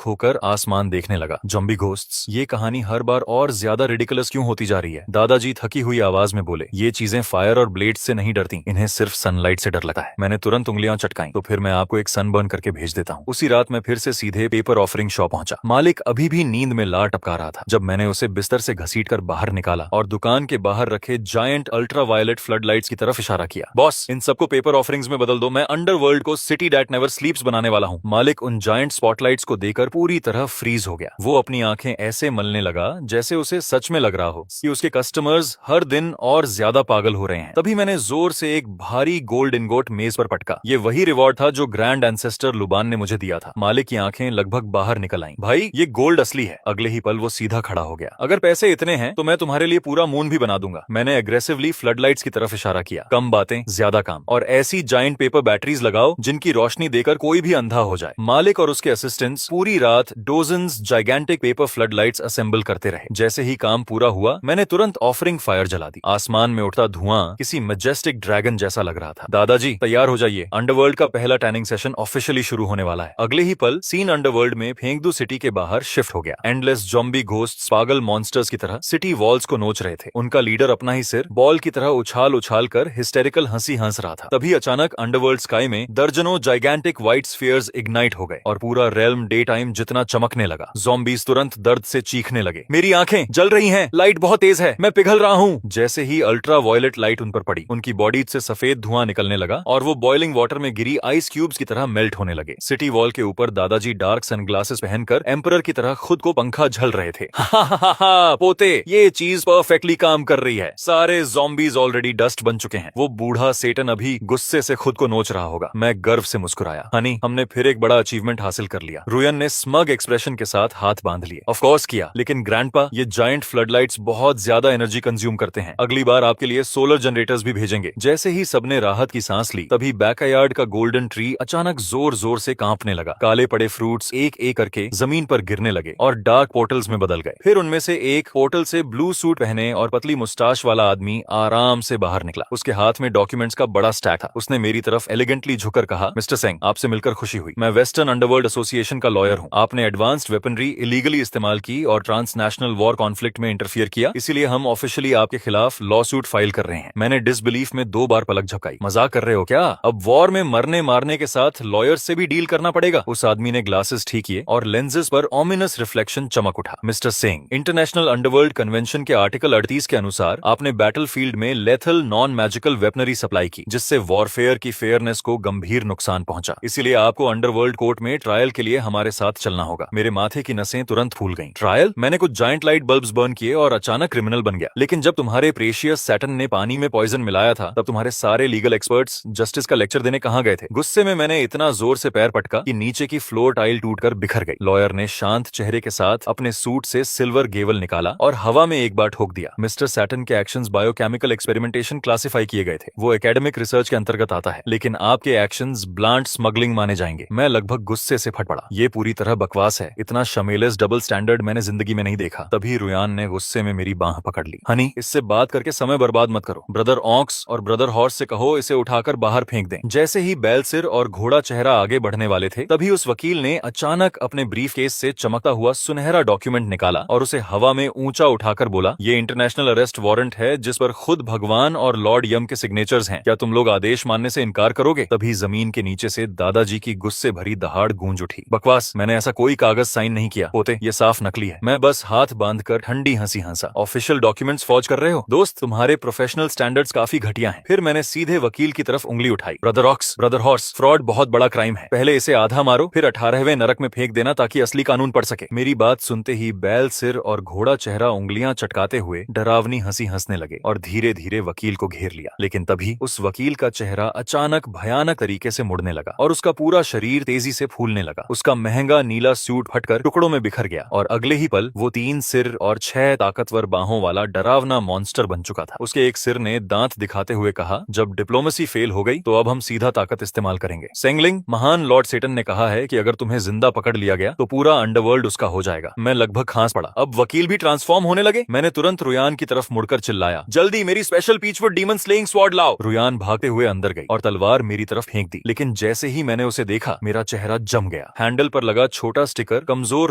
होकर आसमान देखने लगा। ज़ॉम्बी घोस्ट्स, ये कहानी हर बार और ज्यादा रिडिकुलस क्यों होती जा रही है? दादाजी थकी हुई आवाज में बोले, ये चीजें फायर और ब्लेड से नहीं डरती, इन्हें सिर्फ सनलाइट से डर लगता है। मैंने तुरंत उंगलियां चटकाई। तो फिर मैं आपको एक सनबर्न करके भेज देता हूँ। उसी रात मैं फिर से सीधे पेपर ऑफरिंग शॉप पहुंचा। मालिक अभी भी नींद में लार टपका रहा था जब मैंने उसे बिस्तर से घसीटकर बाहर निकाला और दुकान के बाहर रखे giant ultra violet flood lights की तरफ इशारा किया। बॉस, इन सबको पेपर ऑफरिंग्स में बदल दो। मैं अंडरवर्ल्ड को सिटी दैट नेवर स्लीप्स बनाने वाला हूँ। मालिक उन जायंट स्पॉटलाइट्स को देकर पूरी तरह फ्रीज हो गया। वो अपनी आंखें ऐसे मलने लगा जैसे उसे सच में लग रहा हो कि उसके कस्टमर्स हर दिन और ज्यादा पागल हो रहे हैं। तभी मैंने जोर से एक भारी गोल्ड इनगोट मेज पर पटका। ये वही रिवॉर्ड था जो ग्रैंड एंसेस्टर लुबान ने मुझे दिया था। मालिक की आंखें लगभग बाहर निकल आईं। भाई, ये गोल्ड असली है। अगले ही पल वो सीधा खड़ा हो गया। अगर पैसे इतने हैं तो मैं तुम्हारे लिए पूरा मून भी बना दूंगा। मैंने एग्रेसिवली फ्लडलाइट्स की तरफ इशारा किया। कम बातें ज्यादा काम, और ऐसी जायंट पेपर बैटरीज लगाओ जिनकी रोशनी देकर कोई भी अंधा हो जाए। मालिक और उसके असिस्टेंट्स पूरी रात dozens gigantic paper floodlights assemble करते रहे। जैसे ही काम पूरा हुआ, मैंने तुरंत ऑफरिंग फायर जला दी। आसमान में उठता धुआं किसी मैजेस्टिक ड्रैगन जैसा लग रहा था। दादाजी, तैयार हो जाइए, अंडरवर्ल्ड का पहला टैनिंग सेशन ऑफिशियली शुरू होने वाला है। अगले ही पल सीन अंडरवर्ल्ड में फेंगदू सिटी के बाहर शिफ्ट हो गया। एंडलेस ज़ॉम्बी घोस्ट्स पागल मॉन्स्टर्स की तरह सिटी वॉल्स को नोच रहे थे। उनका लीडर अपना ही सिर बॉल की तरह उछाल उछाल कर हिस्टेरिकल हंसी हंस रहा था। तभी अचानक अंडरवर्ल्ड स्काई में दर्जनों जाइगेंटिक व्हाइट स्फीयर्स इग्नाइट हो गए और पूरा रेल्म डे टाइम जितना चमकने लगा। ज़ॉम्बीज तुरंत दर्द से चीखने लगे। मेरी आंखें जल रही हैं, लाइट बहुत तेज है, मैं पिघल रहा हूँ। जैसे ही अल्ट्रा वायलेट लाइट उन पर पड़ी, उनकी बॉडी से सफेद धुआं निकलने लगा और वो बॉइलिंग वाटर में गिरी आइस क्यूब्स की तरह मेल्ट होने लगे। सिटी वॉल के ऊपर दादाजी डार्क सनग्लासेस पहनकर एम्परर की तरह खुद को पंखा झल रहे थे। पोते, ये चीज परफेक्टली काम कर रही है। सारे ज़ॉम्बीज ऑलरेडी डस्ट बन चुके हैं। वो बूढ़ा सेटन अभी गुस्से से खुद को नोच रहा होगा। मैं गर्व से मुस्कुराया। हनी, हमने फिर एक बड़ा अचीवमेंट हासिल कर लिया। रुयन ने स्मग एक्सप्रेशन के साथ हाथ बांध लिए। ऑफ कोर्स किया, लेकिन ग्रैंडपा, ये जायंट फ्लडलाइट्स बहुत ज्यादा एनर्जी कंज्यूम करते हैं। अगली बार आपके लिए सोलर जनरेटर्स भी भेजेंगे। जैसे ही सबने राहत की सांस ली, तभी बैकयार्ड का गोल्डन ट्री अचानक जोर जोर से कांपने लगा। काले पड़े फ्रूट्स एक एक करके जमीन पर गिरने लगे और डार्क पोर्टल्स में बदल गए। फिर उनमें से एक पोर्टल से ब्लू सूट पहने और पतली मुस्टाश वाला आदमी आराम से बाहर निकला। उसके हाथ में डॉक्यूमेंट्स का बड़ा स्टैक था। उसने मेरी तरफ एलिगेंटली झुककर कहा, मिस्टर सिंह, आपसे मिलकर खुशी हुई। मैं वेस्टर्न अंडरवर्ल्ड एसोसिएशन का लॉयर हूँ। आपने एडवांस्ड वेपनरी इलीगली इस्तेमाल की और ट्रांसनेशनल वॉर कॉन्फ्लिक्ट में इंटरफियर किया, इसीलिए हम ऑफिशियली आपके खिलाफ लॉ सूट फाइल कर रहे हैं। मैंने डिसबिलीफ में 2 बार पलक झपकाई। मजाक कर रहे हो क्या? अब वॉर में मरने मारने के साथ लॉयर से भी डील करना पड़ेगा? उस आदमी ने ग्लासेस ठीक किए और लेंसेज पर ऑमिनस रिफ्लेक्शन चमक उठा। Mister Singh, international underworld convention के आर्टिकल 38 के अनुसार आपने बैटलफील्ड में lethal non magical weaponry supply की, जिससे वॉरफेयर की फेयरनेस को गंभीर नुकसान पहुंचा। इसीलिए आपको अंडरवर्ल्ड कोर्ट में ट्रायल के लिए हमारे साथ चलना होगा। मेरे माथे की नसें तुरंत फूल गईं। ट्रायल? मैंने कुछ जायंट लाइट बल्ब्स बर्न किए और अचानक क्रिमिनल बन गया। लेकिन जब तुम्हारे प्रेशियस सैटर्न ने पानी में पॉइजन मिलाया था, तब तुम्हारे सारे लीगल एक्सपर्ट्स जस्टिस का लेक्चर देने कहां गए थे? गुस्से में मैंने इतना जोर से पैर पटका कि नीचे की फ्लोर टाइल टूटकर बिखर गई। लॉयर ने शांत चेहरे के साथ अपने सूट से सिल्वर गेवल निकाला और हवा में एक बार ठोक दिया। मिस्टर सैटर्न के एक्शंस बायोकेमिकल एक्सपेरिमेंटेशन क्लासिफाई किए गए थे। वो एकेडमिक रिसर्च के अंतर्गत आता है, लेकिन आपके एक्शंस ब्लांट स्मगलिंग माने जाएंगे। मैं लगभग गुस्से से फट पड़ा। ये पूरी तरह बकवास है। इतना शमेलेस डबल स्टैंडर्ड मैंने जिंदगी में नहीं देखा। तभी रुयान ने गुस्से में मेरी बांह पकड़ ली। हनी, इससे बात करके समय बर्बाद मत करो। ब्रदर ऑक्स और ब्रदर हॉर्स से कहो इसे उठाकर बाहर फेंक दें। जैसे ही बैल सिर और घोड़ा चेहरा आगे बढ़ने वाले थे, तभी उस वकील ने अचानक अपने ब्रीफ केस से चमकता हुआ सुनहरा डॉक्यूमेंट निकाला और उसे हवा में ऊंचा उठाकर बोला, ये इंटरनेशनल अरेस्ट वारंट है जिस पर खुद भगवान और लॉर्ड यम के सिग्नेचर्स हैं। क्या तुम लोग आदेश मानने से इनकार करोगे? तभी जमीन के नीचे से दादाजी की गुस्से भरी दहाड़ गूंज उठी। बकवास, मैंने ऐसा कोई कागज साइन नहीं किया। पोते, ये साफ नकली है। मैं बस हाथ बांधकर ठंडी हंसी हंसा। ऑफिशियल डॉक्यूमेंट्स फौज कर रहे हो? दोस्त, तुम्हारे प्रोफेशनल स्टैंडर्ड्स काफी घटिया हैं। फिर मैंने सीधे वकील की तरफ उंगली उठाई। Brother ox, brother horse, fraud बहुत बड़ा क्राइम है। पहले इसे आधा मारो, फिर 18वें नरक में फेंक देना ताकि असली कानून पढ़ सके। मेरी बात सुनते ही बैल सिर और घोड़ा चेहरा उंगलियां चटकाते हुए डरावनी हंसी हंसने लगे और धीरे धीरे वकील को घेर लिया। लेकिन तभी उस वकील का चेहरा अचानक भयानक तरीके से मुड़ने लगा और उसका पूरा शरीर तेजी से फूलने लगा। उसका महंगा नीला सूट फटकर टुकड़ों में बिखर गया और अगले ही पल वो 3 सिर और 6 ताकतवर बाहों वाला डरावना मॉन्स्टर बन चुका था। उसके एक सिर ने दांत दिखाते हुए कहा, जब डिप्लोमेसी फेल हो गई तो अब हम सीधा ताकत इस्तेमाल करेंगे। सेंगलिंग, महान लॉर्ड सेटन ने कहा है कि अगर तुम्हें जिंदा पकड़ लिया गया तो पूरा अंडरवर्ल्ड उसका हो जाएगा। मैं लगभग खांस पड़ा। अब वकील भी ट्रांसफॉर्म होने लगे। मैंने तुरंत रुयान की तरफ मुड़कर चिल्लाया, जल्दी मेरी स्पेशल पीचवुड डीमन स्लेइंग स्वॉर्ड लाओ। रुयान भागते हुए अंदर गई और तलवार मेरी तरफ फेंक दी, लेकिन जैसे ही मैंने उसे देखा मेरा चेहरा जम गया। हैंडल पर लगा छोटा स्टिकर कमजोर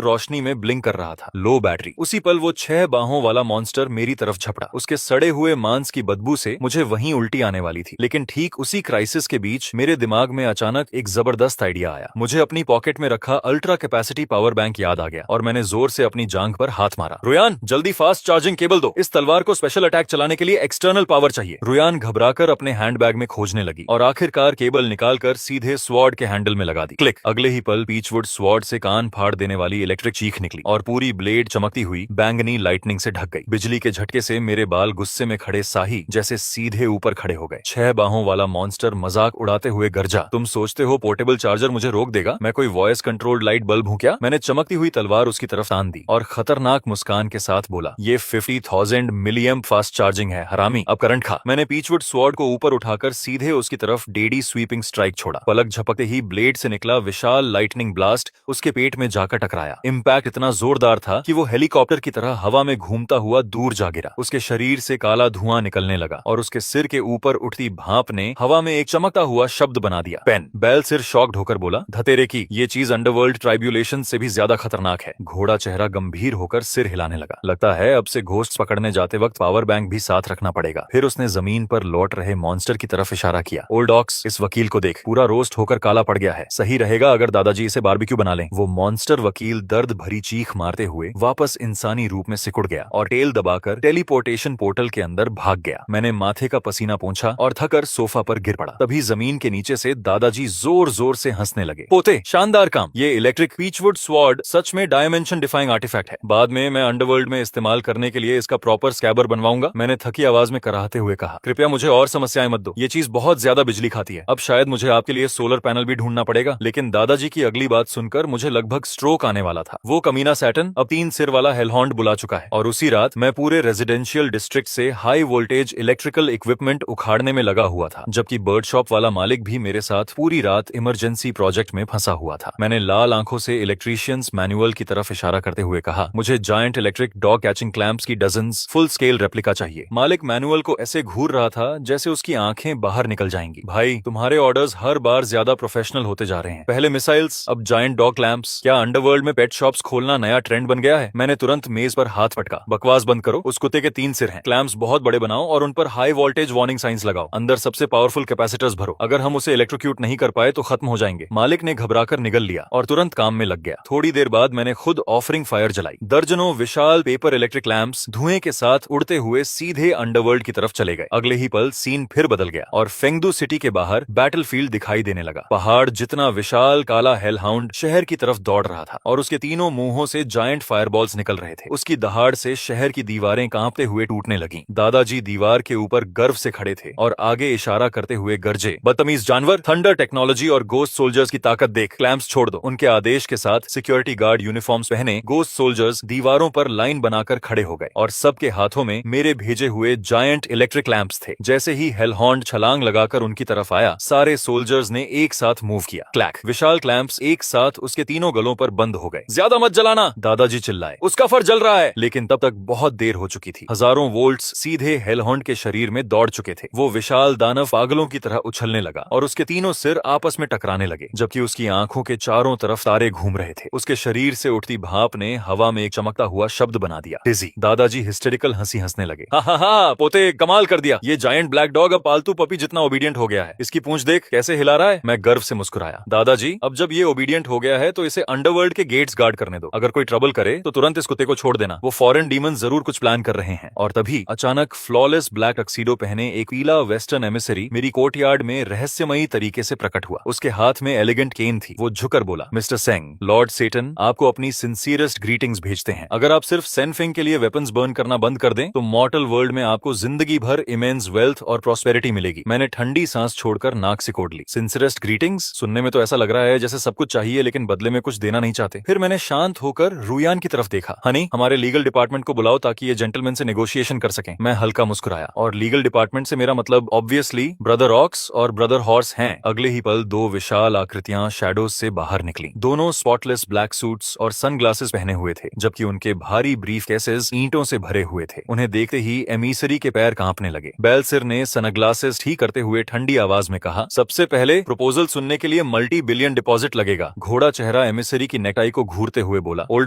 रोशनी में ब्लिंक कर रहा था, लो बैटरी। उसी पल वो 6 बाहों वाला मॉन्स्टर मेरी तरफ झपटा। उसके सड़े हुए मांस की बदबू से मुझे वहीं उल्टी आने वाली थी, लेकिन ठीक उसी क्राइसिस के बीच मेरे दिमाग में अचानक एक जबरदस्त आइडिया आया। मुझे अपनी पॉकेट में रखा अल्ट्रा कैपेसिटी पावर बैंक याद आ गया और मैंने जोर से अपनी जांघ पर हाथ मारा। रुयान, जल्दी फास्ट चार्जिंग केबल दो, इस तलवार को स्पेशल अटैक चलाने के लिए एक्सटर्नल पावर चाहिए। रुयान घबराकर अपने हैंडबैग में खोजने लगी और आखिरकार केबल निकालकर सीधे स्वॉर्ड के हैंडल में लगा दी। क्लिक। अगले ही पल पीचवुड स्वॉर्ड से कान फाड़ देने वाली इलेक्ट्रिक चीख निकली और पूरी ब्लेड चमकती हुई बैंगनी लाइटनिंग से ढक गई। बिजली के झटके से मेरे बाल गुस्से में खड़े साही जैसे सीधे ऊपर खड़े हो गए। 6 बाहों वाला मॉन्स्टर मजाक उड़ाते हुए गरजा, तुम सोचते हो पोर्टेबल चार्जर मुझे रोक देगा? मैं कोई वॉइस कंट्रोल्ड लाइट बल्ब हूं क्या? मैंने चमकती हुई तलवार उसकी तरफ तान दी और खतरनाक मुस्कान के साथ बोला, ये 50,000 मिलियम्प फास्ट चार्जिंग है हरामी, अब करंट खा। मैंने पीचवुड स्वॉर्ड को ऊपर उठाकर सीधे उसकी तरफ डेडी स्वीपिंग स्ट्राइक छोड़ा। पलक झपकते ही ब्लेड से निकला विशाल लाइटनिंग ब्लास्ट उसके पेट में जाकर टकराया। इम्पैक्ट इतना जोरदार था कि वो हेलीकॉप्टर की तरह हवा में घूमता हुआ दूर जा गिरा। उसके शरीर से काला धुआं निकलने लगा और उसके सिर के ऊपर उठती भाप ने हवा में एक चमकता हुआ शब्द बना दिया, पेन। बैल सिर शॉक्ड होकर बोला, धतेरे की, ये चीज अंडरवर्ल्ड ट्राइब्यूलेशन से भी ज्यादा खतरनाक है। घोड़ा चेहरा गंभीर होकर सिर हिलाने लगा। लगता है अब से घोस्ट पकड़ने जाते वक्त पावर बैंक भी साथ रखना पड़ेगा। फिर उसने जमीन पर लौट रहे मॉन्स्टर की तरफ इशारा किया, ओल्ड ऑक्स, इस वकील को देख, पूरा रोस्ट होकर काला पड़ गया है। सही रहेगा अगर दादाजी इसे बारबेक्यू बना लें। वो मॉन्स्टर वकील दर्द भरी चीख मारते हुए वापस इंसानी रूप में सिकुड़ गया और टेल दबाकर टेलीपोर्टेशन पोर्टल के अंदर भाग गया। मैंने माथे का पसीना पोंछा और थकर सोफा पर गिर पड़ा। तभी जमीन के नीचे से दादाजी जोर जोर से हंसने लगे। पोते, शानदार काम। ये इलेक्ट्रिक पीचवुड स्वॉर्ड सच में डायमेंशन डिफाइंग आर्टिफैक्ट है। बाद में मैं अंडरवर्ल्ड में इस्तेमाल करने के लिए इसका प्रॉपर स्कैबर बनवाऊंगा। मैंने थकी आवाज में कराहते हुए कहा, कृपया मुझे और समस्याएं मत दो, ये चीज बहुत ज्यादा बिजली खाती है। अब शायद मुझे आपके लिए सोलर पैनल भी ढूंढना पड़ेगा। लेकिन दादाजी की अगली बात सुनकर मुझे लगभग स्ट्रोक आने वाला था। वो कमीना सैटर्न अब 3 सिर वाला हेलहॉन्ड बुला चुका है और उसी रात मैं पूरे रेजिडेंशियल डिस्ट्रिक्ट से हाई वोल्टेज इलेक्ट्रिकल इक्विपमेंट उखाड़ने में लगा हुआ था, जबकि बर्ड शॉप वाला मालिक भी मेरे साथ पूरी रात इमरजेंसी प्रोजेक्ट में फंसा हुआ था। मैंने लाल आंखों से इलेक्ट्रीशियंस मैनुअल की तरफ इशारा करते हुए कहा, मुझे giant electric dog catching clamps की डजन्स फुल स्केल रेप्लिका चाहिए। मालिक मैनुअल को ऐसे घूर रहा था जैसे उसकी आंखें बाहर निकल जाएंगी। भाई, तुम्हारे ऑर्डर्स हर बार ज्यादा प्रोफेशनल होते जा रहे हैं। पहले मिसाइल्स, अब जायंट डॉग क्लैंप्स। क्या अंडरवर्ल्ड में पेट शॉप्स खोलना नया ट्रेंड बन गया है? मैंने तुरंत मेज पर हाथ पटका। बकवास बंद करो, उस कुत्ते के 3 सिर हैं। क्लैंप्स बहुत बड़े बनाओ और उन पर हाई वोल्टेज वार्निंग साइंस लगाओ। अंदर सबसे पावरफुल कैपेसिटर्स भरो। अगर हम उसे इलेक्ट्रोक्यूट नहीं कर पाए तो खत्म हो जाएंगे। मालिक ने घबराकर निगल लिया और तुरंत काम में लग गया। थोड़ी देर बाद मैंने खुद ऑफरिंग फायर जलाई। दर्जनों विशाल पेपर इलेक्ट्रिक लैंप्स धुएं के साथ उड़ते हुए सीधे अंडरवर्ल्ड की तरफ चले गए। अगले ही पल सीन फिर बदल गया और फेंगदू सिटी के बाहर बैटलफील्ड दिखाई देने लगा। पहाड़ जितना विशाल काला हेलहाउंड शहर की तरफ दौड़ रहा था और उसके तीनों मुंहों से जायंट फायरबॉल्स निकल रहे थे। उसकी दहाड़ से शहर की दीवारें कांपते हुए टूटने लगीं। दादाजी दीवार के ऊपर गर्व से खड़े थे और आगे इशारा करते हुए गरजे, बदतमीज जानवर, थंडर टेक्नोलॉजी और गोस्ट सोल्जर्स की ताकत देख, क्लैंप्स छोड़ दो। उनके आदेश के साथ सिक्योरिटी गार्ड यूनिफॉर्म्स पहने गोस्ट सोल्जर्स दीवारों पर लाइन बनाकर खड़े हो गए और सबके हाथों में मेरे भेजे हुए जायंट इलेक्ट्रिक लैंप्स थे। जैसे ही हेलहॉर्न छलांग लगाकर उनकी तरफ आया, सारे सोल्जर्स ने एक साथ मूव किया। क्लैक। विशाल क्लैंप्स एक साथ उसके तीनों गलों पर बंद हो गए। ज्यादा मत जलाना, दादाजी चिल्लाए, उसका फर जल रहा है। लेकिन तब तक बहुत देर हो चुकी थी। हजारों वोल्ट्स सीधे हेलहॉर्न के शरीर में दौड़ चुके थे। वो विशाल दानव पागलों की तरह उछलने लगा और उसके तीनों सिर आपस में टकराने लगे, जबकि उसकी आंखों के चारों तरफ तारे घूम रहे थे। उसके शरीर से उठती भाप ने हवा में एक चमकता हुआ शब्द बना दिया, डिजी। दादाजी हिस्टेरिकल हंसी हंसने लगे। हा हा हा, पोते, कमाल कर दिया। ये जायंट ब्लैक डॉग अब पालतू पपी जितना ओबीडियंट हो गया है। इसकी पूंछ देख कैसे हिला रहा है। मैं गर्व से मुस्कुराया। दादाजी, अब जब ये ओबीडियंट हो गया है तो इसे अंडरवर्ल्ड के गेट्स गार्ड करने दो। अगर कोई ट्रबल करे तो तुरंत इस कुत्ते को छोड़ देना। वो फॉरेन डीमन जरूर कुछ प्लान कर रहे हैं। और तभी अचानक फ्लॉलेस ब्लैक टक्सीडो पहने एक पीला वेस्टर्न एमिसरी मेरी कोर्टयार्ड में रहस्यमयी तरीके से प्रकट हुआ। उसके हाथ में एलिगेंट केन थी। वो झुकर बोला, मिस्टर सेंग, लॉर्ड सेटन आपको अपनी सिंसियरेस्ट ग्रीटिंग्स भेजते हैं। अगर आप सिर्फ सेनफिंग के लिए वेपन्स बर्न करना बंद कर दें तो मॉर्टल वर्ल्ड में आपको जिंदगी भर इमेंस वेल्थ और प्रॉस्पेरिटी मिलेगी। मैंने ठंडी सांस छोड़कर नाक सिकोड़ ली। सिंसियरेस्ट ग्रीटिंग्स सुनने में तो ऐसा लग रहा है जैसे सब कुछ चाहिए लेकिन बदले में कुछ देना नहीं चाहते। फिर मैंने शांत होकर रुयान की तरफ देखा। हनी, हमारे लीगल डिपार्टमेंट को बुलाओ ताकि ये जेंटलमैन से नेगोशिएशन कर सकें। मैं हल्का मुस्कुराया। और लीगल डिपार्टमेंट से मेरा मतलब ऑब्वियसली ब्रदर ऑक्स और ब्रदर हॉर्स हैं। अगले ही पल 2 विशाल आकृतियां शैडोज से बाहर निकली। दोनों स्पॉटलेस ब्लैक सूट्स और सनग्लासेस पहने हुए थे, जबकि उनके भारी ब्रीफ केसेस ईंटों से भरे हुए थे। उन्हें देखते ही एमिसरी के पैर कांपने लगे। बेलसिर ने सनग्लासेस ठीक करते हुए ठंडी आवाज में में कहा, सबसे पहले प्रपोजल सुनने के लिए मल्टी बिलियन डिपॉजिट लगेगा। घोड़ा चेहरा एमिसरी की नेकटाई को घूरते हुए बोला, ओल्ड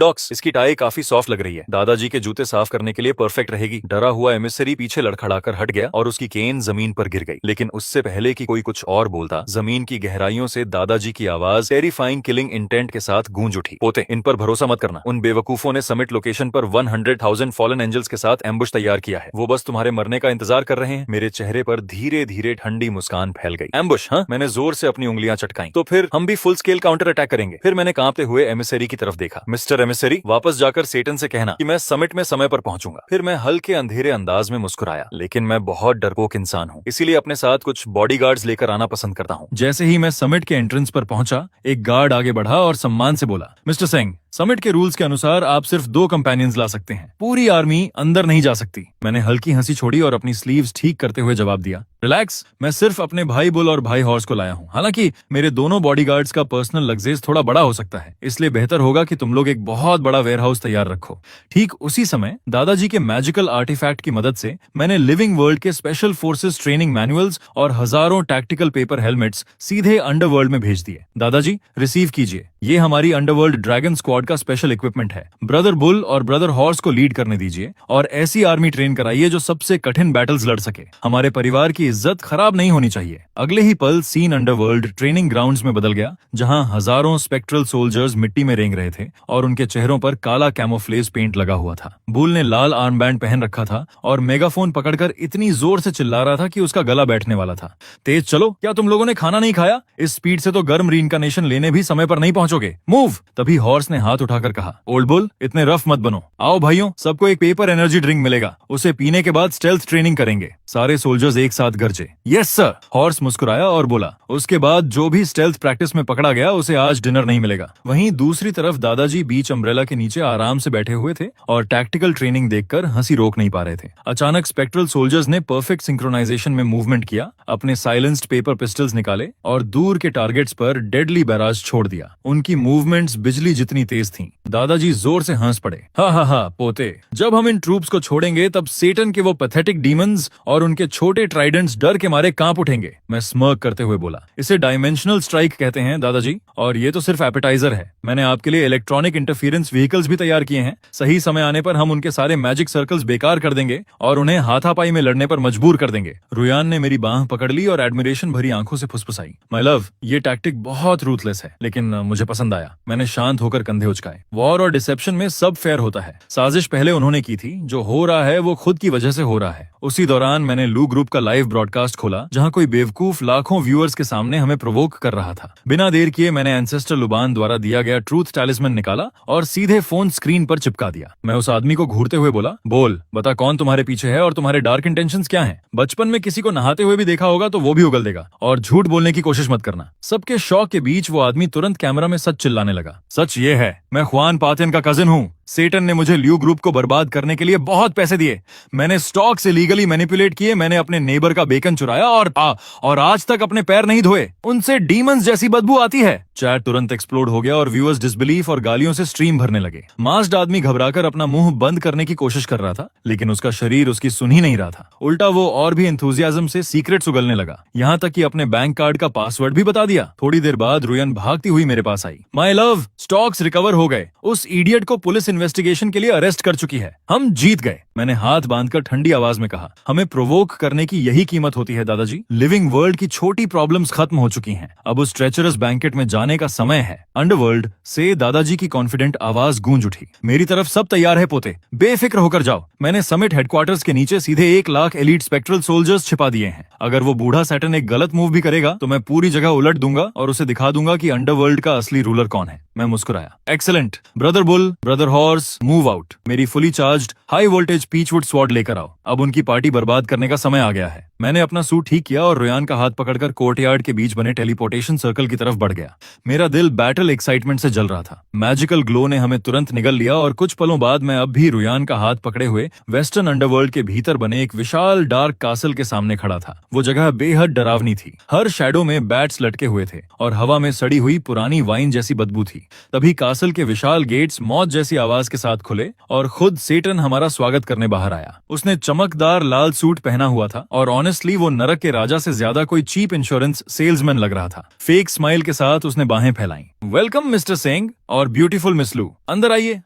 डॉक्स, इसकी टाई काफी सॉफ्ट लग रही है, दादाजी के जूते साफ करने के लिए परफेक्ट रहेगी। डरा हुआ एमिसरी पीछे लड़खड़ाकर हट गया और उसकी केन जमीन पर गिर गई। लेकिन उससे पहले कि कोई कुछ और बोलता, जमीन की गहराइयों से दादाजी की आवाज टेरिफाइंग किलिंग इंटेंट के साथ गूंज उठी, पोते, इन पर भरोसा मत करना। उन बेवकूफों ने समिट लोकेशन पर 100,000 फॉलन एंजल्स के साथ एम्बुश तैयार किया है। वो बस तुम्हारे मरने का इंतजार कर रहे हैं। मेरे चेहरे पर धीरे धीरे ठंडी मुस्कान फैल गई। एम्बुश? हाँ, मैंने जोर से अपनी उंगलियां चटकाई। तो फिर हम भी फुल स्केल काउंटर अटैक करेंगे। फिर मैंने कांपते हुए एमिसरी की तरफ देखा। मिस्टर एमिसरी, वापस जाकर सेटन से कहना कि मैं समिट में समय पर पहुंचूंगा। फिर मैं हल्के अंधेरे अंदाज में मुस्कुराया, लेकिन मैं बहुत डरपोक इंसान हूँ, इसीलिए अपने साथ कुछ बॉडीगार्ड्स लेकर आना पसंद करता हूँ। जैसे ही मैं समिट के एंट्रेंस पर पहुंचा, एक गार्ड आगे बढ़ा और सम्मान से बोला, मिस्टर सिंह, समिट के रूल्स के अनुसार आप सिर्फ 2 कंपेनियंस ला सकते हैं, पूरी आर्मी अंदर नहीं जा सकती। मैंने हल्की हंसी छोड़ी और अपनी स्लीव्स ठीक करते हुए जवाब दिया, रिलैक्स, मैं सिर्फ अपने भाई बुल और भाई हॉर्स को लाया हूँ। हालांकि मेरे दोनों बॉडीगार्ड्स का पर्सनल लग्जेज थोड़ा बड़ा हो सकता है, इसलिए बेहतर होगा कि तुम लोग एक बहुत बड़ा वेयरहाउस तैयार रखो। ठीक उसी समय दादाजी के मैजिकल आर्टिफैक्ट की मदद से मैंने लिविंग वर्ल्ड के स्पेशल फोर्सेस ट्रेनिंग मैनुअल्स और हजारों टैक्टिकल पेपर हेलमेट्स सीधे अंडरवर्ल्ड में भेज दिए। दादाजी, रिसीव कीजिए, ये हमारी अंडरवर्ल्ड ड्रैगन स्क्वाड का स्पेशल इक्विपमेंट है। ब्रदर बुल और ब्रदर हॉर्स को लीड करने दीजिए और ऐसी आर्मी ट्रेन कराइए जो सबसे कठिन बैटल्स लड़ सके। हमारे परिवार की इज्जत खराब नहीं होनी चाहिए। अगले ही पल सीन अंडरवर्ल्ड ट्रेनिंग ग्राउंड्स में बदल गया, जहां हजारों स्पेक्ट्रल सोल्जर्स मिट्टी में रेंग रहे थे और उनके चेहरों पर काला कैमोफ्लेज पेंट लगा हुआ था। बुल ने लाल आर्म बैंड पहन रखा था और मेगाफोन पकड़कर इतनी जोर से चिल्ला रहा था कि उसका गला बैठने वाला था। तेज चलो, क्या तुम लोगों ने खाना नहीं खाया? इस स्पीड से तो गर्म रीइंकार्नेशन लेने भी समय पर नहीं पहुंचोगे। मूव! तभी हॉर्स ने हाथ उठाकर कहा, ओल्ड बुल, इतने रफ मत बनो। आओ भाइयों, सबको एक पेपर एनर्जी ड्रिंक मिलेगा, उसे पीने के बाद स्टेल्थ ट्रेनिंग करेंगे। सारे सोल्जर्स एक साथ गरजे, यस सर। हॉर्स मुस्कुराया और बोला, उसके बाद जो भी स्टेल्थ प्रैक्टिस में पकड़ा गया उसे आज डिनर नहीं मिलेगा। वहीं दूसरी तरफ दादाजी बीच अम्ब्रेला के नीचे आराम से बैठे हुए थे और टैक्टिकल ट्रेनिंग देखकर हंसी रोक नहीं पा रहे थे। अचानक स्पेक्ट्रल सोल्जर्स ने परफेक्ट सिंक्रोनाइजेशन में मूवमेंट किया, अपने साइलेंस्ड पेपर पिस्टल्स निकाले और दूर के टारगेट्स पर डेडली बैराज छोड़ दिया। उनकी मूवमेंट्स बिजली जितनी तेज थीं। दादाजी जोर से हंस पड़े, हा हा हा पोते, जब हम इन ट्रूप्स को छोड़ेंगे तब सेटन के वो पैथेटिक डीमंस और उनके छोटे ट्राइडेंट्स डर के मारे कांप उठेंगे। मैं स्मर्क करते हुए बोला, इसे डायमेंशनल स्ट्राइक कहते हैं दादाजी, और ये तो सिर्फ एपेटाइजर है। मैंने आपके लिए इलेक्ट्रॉनिक इंटरफेरेंस व्हीकल्स भी तैयार किए हैं। सही समय आने पर हम उनके सारे मैजिक सर्कल्स बेकार कर देंगे और उन्हें हाथापाई में लड़ने पर मजबूर कर देंगे। रुयान ने मेरी बांह पकड़ ली और एडमिरेशन भरी आंखों से फुसफुसाई, माय लव, ये टैक्टिक बहुत रूथलेस है, लेकिन मुझे पसंद आया। मैंने शांत होकर कंधे उचकाए। वॉर और डिसेप्शन में सब फेयर होता है। साजिश पहले उन्होंने की थी, जो हो रहा है वो खुद की वजह से हो रहा है। उसी दौरान मैंने लू ग्रुप का लाइव ब्रॉडकास्ट खोला, जहां कोई बेवकूफ लाखों व्यूअर्स के सामने हमें प्रोवोक कर रहा था। बिना देर किए मैंने एंसेस्टर लुबान द्वारा दिया गया ट्रूथ टैलिस्मन निकाला और सीधे फोन स्क्रीन पर चिपका दिया। मैं उस आदमी को घूरते हुए बोला, बोल, बता कौन तुम्हारे पीछे है और तुम्हारे डार्क इंटेंशंस क्या हैं? बचपन में किसी को नहाते हुए भी देखा होगा तो वो भी उगल देगा, और झूठ बोलने की कोशिश मत करना। सबके शौक के बीच वो आदमी तुरंत कैमरा में सच चिल्लाने लगा, सच ये है, मैं ख्वान पातिन का कजिन हूँ। सेटन ने मुझे ल्यू ग्रुप को बर्बाद करने के लिए बहुत पैसे दिए। मैंने स्टॉक से लीगली मैनिपुलेट किए, मैंने अपने नेबर का बेकन चुराया और आज तक अपने पैर नहीं धोए। उनसे डीमंस जैसी बदबू आती है। चैट तुरंत एक्सप्लोड हो गया और व्यूअर्स डिसबिलीफ और गालियों से स्ट्रीम भरने लगे। मास्ड आदमी घबराकर अपना मुंह बंद करने की कोशिश कर रहा था, लेकिन उसका शरीर उसकी सुन ही नहीं रहा था। उल्टा वो और भी एंथुसियाज्म से सीक्रेट्स उगलने लगा, यहाँ तक कि अपने बैंक कार्ड का पासवर्ड भी बता दिया। थोड़ी देर बाद रुयन भागती हुई मेरे पास आई, माय लव, स्टॉक्स रिकवर हो गए। उस इडियट को पुलिस इन्वेस्टिगेशन के लिए अरेस्ट कर चुकी है। हम जीत गए। मैंने हाथ बांधकर ठंडी आवाज में कहा, हमें प्रोवोक करने की यही कीमत होती है दादाजी। लिविंग वर्ल्ड की छोटी प्रॉब्लम्स खत्म हो चुकी हैं। अब उस ट्रेचरस बैंकेट में जाने का समय है। अंडरवर्ल्ड से दादाजी की कॉन्फिडेंट आवाज गूंज उठी, मेरी तरफ सब तैयार है पोते, बेफिक्र होकर जाओ। मैंने समिट हेडक्वार्टर्स के नीचे सीधे 1 लाख एलीट स्पेक्ट्रल सोल्जर्स छिपा दिए हैं। अगर वो बूढ़ा सैटर्न एक गलत मूव भी करेगा तो मैं पूरी जगह उलट दूंगा और उसे दिखा दूंगा कि अंडरवर्ल्ड का असली रूलर कौन है। मैं मुस्कुराया, excellent, brother bull, brother horse, move out. मेरी fully charged high voltage peachwood sword लेकर आओ। अब उनकी पार्टी बर्बाद करने का समय आ गया है। मैंने अपना सूट ठीक किया और रुयान का हाथ पकड़कर कोर्टयार्ड के बीच बने टेलीपोर्टेशन सर्कल की तरफ बढ़ गया। मेरा दिल बैटल एक्साइटमेंट से जल रहा था। मैजिकल ग्लो ने हमें तुरंत निगल लिया और कुछ पलों बाद मैं अब भी रुयान का हाथ पकड़े हुए वेस्टर्न अंडरवर्ल्ड के भीतर बने एक विशाल डार्क कासल के सामने खड़ा था। वो जगह बेहद डरावनी थी। हर शैडो में बैट्स लटके हुए थे और हवा में सड़ी हुई पुरानी वाइन जैसी बदबू थी। तभी कासल के विशाल गेट्स मौत जैसी आवाज के साथ खुले और खुद सेटन हमारा स्वागत करने बाहर आया। उसने चमकदार लाल सूट पहना हुआ था और ऑनेस्टली वो नरक के राजा से ज्यादा कोई चीप इंश्योरेंस सेल्समैन लग रहा था। फेक स्माइल के साथ उसने बाहें फैलाई। वेलकम मिस्टर सिंह और ब्यूटीफुल मिस लू, अंदर आइए,